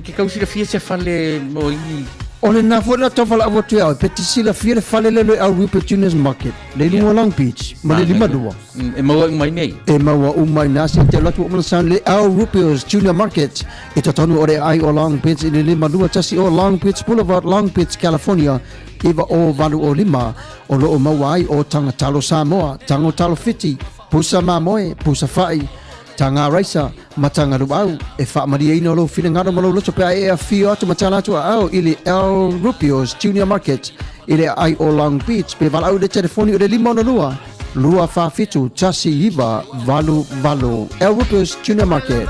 Ke kausi la fia se whale mo i. O le nā fwera tau whala awa tui au, peti sila fia le whale lelo au Rupios Junior Market. Le lima Long Beach, ma le lima dua. E maua umai mei. E maua umai nasi te latu o malasan le au Rupios Junior Market. I te tonu ore ai o Long Beach, i le lima dua tasi o Long Beach Boulevard, Long Beach, California. Iwa o Valu o Lima, o loo maua ai o Tangatalo Samoa, Tangotalo Fiti, Pusa Mamoe, Pusa Fai, Tanga Raisa, Matanga Ruau, e whaamaria ino lo whiringaro malo loto pia e a whio atu matala atu au ili El Rupios Junior Market, ili ai o Long Beach, pe walau de telefoni o de lima ona lua whawhitu, tasi iwa, valu valu, El Rupios Junior Market.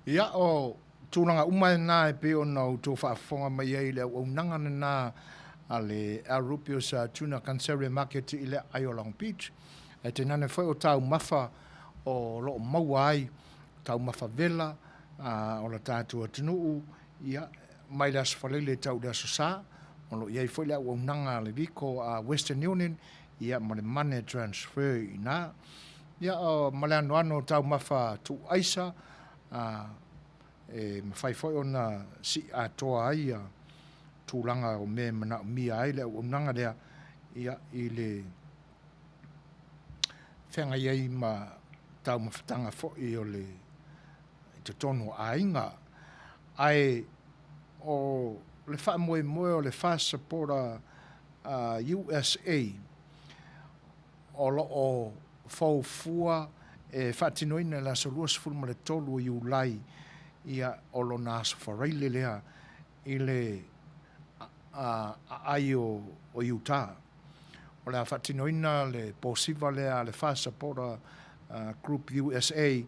Ia o tūranga umai nā e pe o nau tō whaafonga mai ei le au nangana nā ale El Rupios Tuna Canceria Market i le ai o Long Beach. E te nane whai o tau mawha o loo maua ai, tau mawha vela, o la tātua tunuu, ia mai le aswhalele tau le asosā, o lo iei whai le au nanga le viko a Western Union, ia ma le money transfer i nā. Ia o male ano tau mawha tu aisa, e mawhai whai o na si atoa ai, tūlanga o me mana o mia ai le o nanga lea ia i le whenga iei ma tau mawhatanga fo i o le te tonu a inga ai o le wha moe moe o le fast supporter USA o lo o fau fua e whaatinoina la solua sifuru ma le tolu i ulai ia o lo nasa whareile lea i le ai o Utah. O le a whatinoina le posiva le a le whasapora Group USA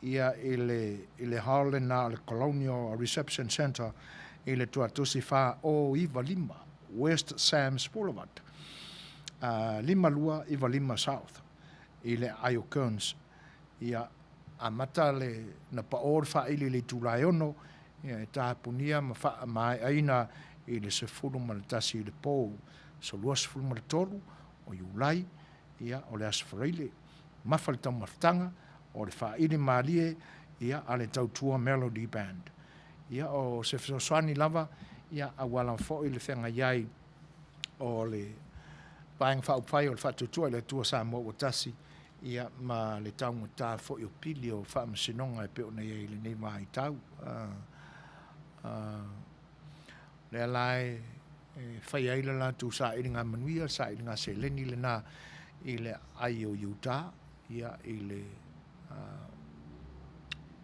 ia i le haole na le Colonial Reception Center i le tuatusi wha o Iwa Lima, West Sams Boulevard. Lima Lua, Iwa Lima South, i le Ayo Kearns. Ia a mata le na paor wha ili le tūlai ono, ia e tāpunia ma wha mai aina i le sefulu ma le tasi i le pō, so lua sefulu ma le tolu, o Iulai, ia o le asfareile, mawhale tau maftanga, o le wha ili maalie, ia a le tautua Melody Band. Ia o se swani lava, ia a wala fo i le whenga iai o le paeng wha upai o le wha tutua le tua sa mo o tasi, ia ma le taunga tā fo i o pili o wha masinonga e peo nei e le nei mai tau. Le alai whai aila la tu sa ili ngā manuia, sa ili ngā se leni le nā i le ai o Utah, ia i le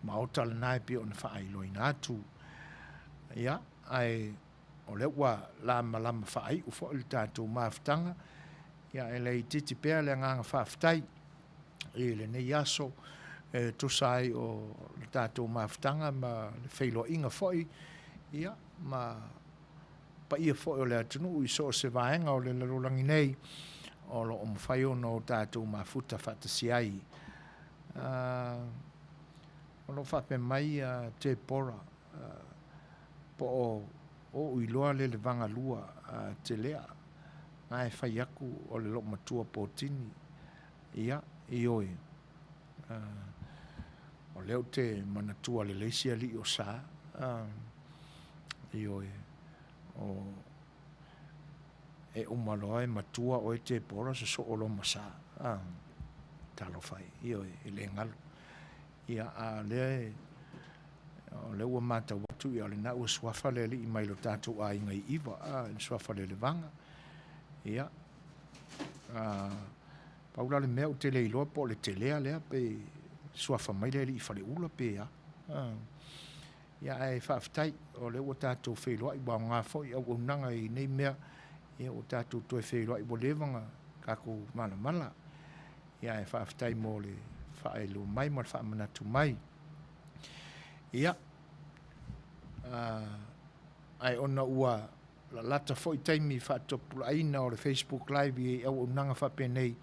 maota le nā e peo na wha ailo i nā tu. Ia, ai o le ua lama wha ai u fo ili tātou maafutanga, ia e le i titi pēr le nganga whaafutai, i le nei aso to sai o le tātou maafutanga ma le whailo inga foi, ia ma pa ia foi o le atunu i so se vaenga o le larolangi nei o lo omwhaio no tātou maafuta whatasi ai. O lo whape mai te pora po o uiloa le vanga lua te lea ngai whai aku o le lo matua potini, ia i oe o leo te manatua le leisia li o sa i oe o e umaloa e matua o e te pora se so olo masa talo fai i oe i le ngalo ia a le o le ua mata watu i ale na ua swafa le li i mailo tātou a inga i iwa swafa le vanga ia paula le mea o te leiloa po le te lea lea pe suafa mai le li i whale ula pe ia e whaafitai o le ua tātou wheloa i wao ngā fo i au unanga i nei mea ia o tātou toi wheloa i bo lewanga kako mana mala ia e whaafitai mo le whaelo mai mo le whaamanatu mai ia ai ona ua la lata fo i taimi whaatopula aina o le Facebook Live i au unanga whape nei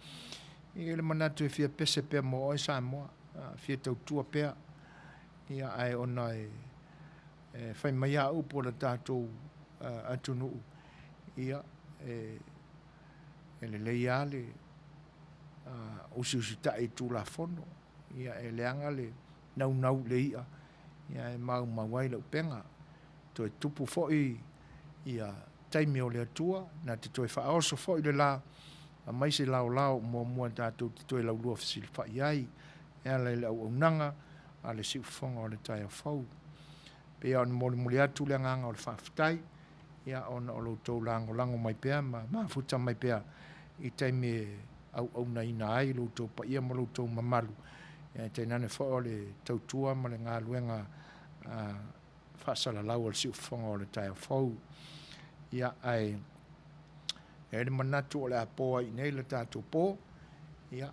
i le manatu e fia pese pia mo oi Samoa, fia tautua pia, ia ai ona e whai mai au po la tātou atunu, ia e le leiale usi ta e tū la fono, ia e leanga le nau le ia, ia e mau mawai lau penga, to e tupu fo ia taimi o le atua, na te toi whaoso fo i le la, a mai se lao mua tātou te toi lau lua fasil whai ai, ea le au unanga, a le si ufonga o le tai a whau. Pea on mole atu le nganga o le whaafitai, ia on o loutou lango mai pea, ma futa mai pea, i taimi au na ina ai, loutou pa ia ma loutou mamalu. Ia te nane wha o le tautua, ma le ngā luenga whaasala lau o le si ufonga o le tai a whau. Ia ai, e le manatu o le apoa i nei le tātou pō, ia,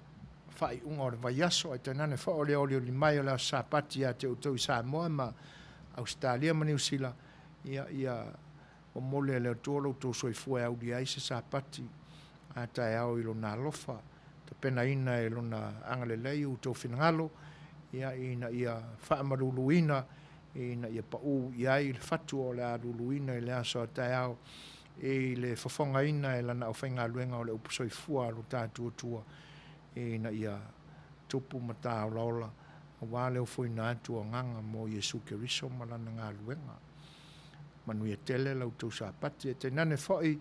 whai unga o le vaiaso, ai te nane wha o le olio li mai o le sāpati a te utau i Samoa, ma Australia ma New Zealand, ia, o mole le tōlo tō soi fua au di aise sāpati, a tai au i lo nā lofa, ta pena ina e lo nā angale lei u tō whinangalo, ia ia whaamaruluina, ia pa u iai le fatu o le aruluina i le aso a tai au, e le whawhonga ina e lana o whainga luenga o le upusoi fua alo tātua tua e na ia tupu mata o laola a wale o whuina atu o nganga mo Yesu Keriso ma lana ngā luenga manui e tele lau tau sa pati e te nane whoi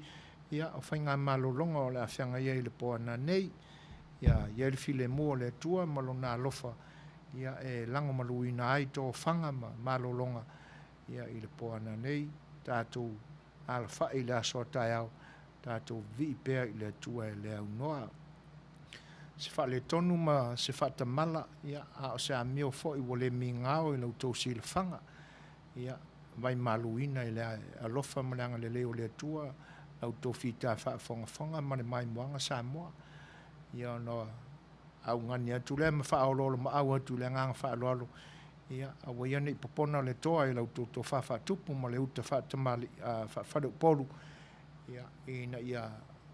ia o whainga malolonga o le a whianga ia i le poa na nei ia le file mua le tua malo nā lofa ia e lango maluina ai tō whanga ma malolonga ia i le poa na nei tātou ala whai le aso tai au, tātou vi pēr i le tua e le au noa. Se wha le tonu ma se wha tamala, ia, a o se a mio fo i wole mi ngāo i lau tō si le whanga, ia, vai maluina i le alofa malanga le leo le tua au tofita whaafonga mane mai moanga Samoa. Ia no au ngani atu le ma whaalolo ma au atu le nganga whaalolo. Ia awa ia nei popona le toa i lau to whaatupu ma le uta whaatamali whaadu polu. Ia ina ia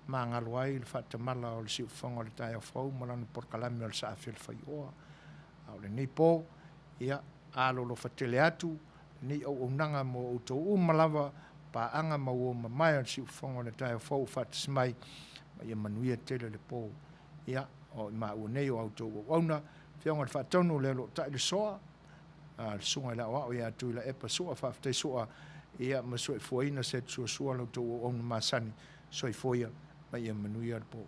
mangalo ai le whaatamala o le siu whonga le tai au whau malana porkalami o le saafil whai oa. Au le nei po ia alolo whatele atu ni au unanga mo uto umalawa pa anga ma o mai si fongo le tai fo fat smai ma ia manuia tele le po ia o ma o nei o auto ona fionga fa tonu le lo tai le soa a sunga la o ia tu la epa soa fa te soa ia ma so foi na set so lo to on masani so foi ma ia manuia po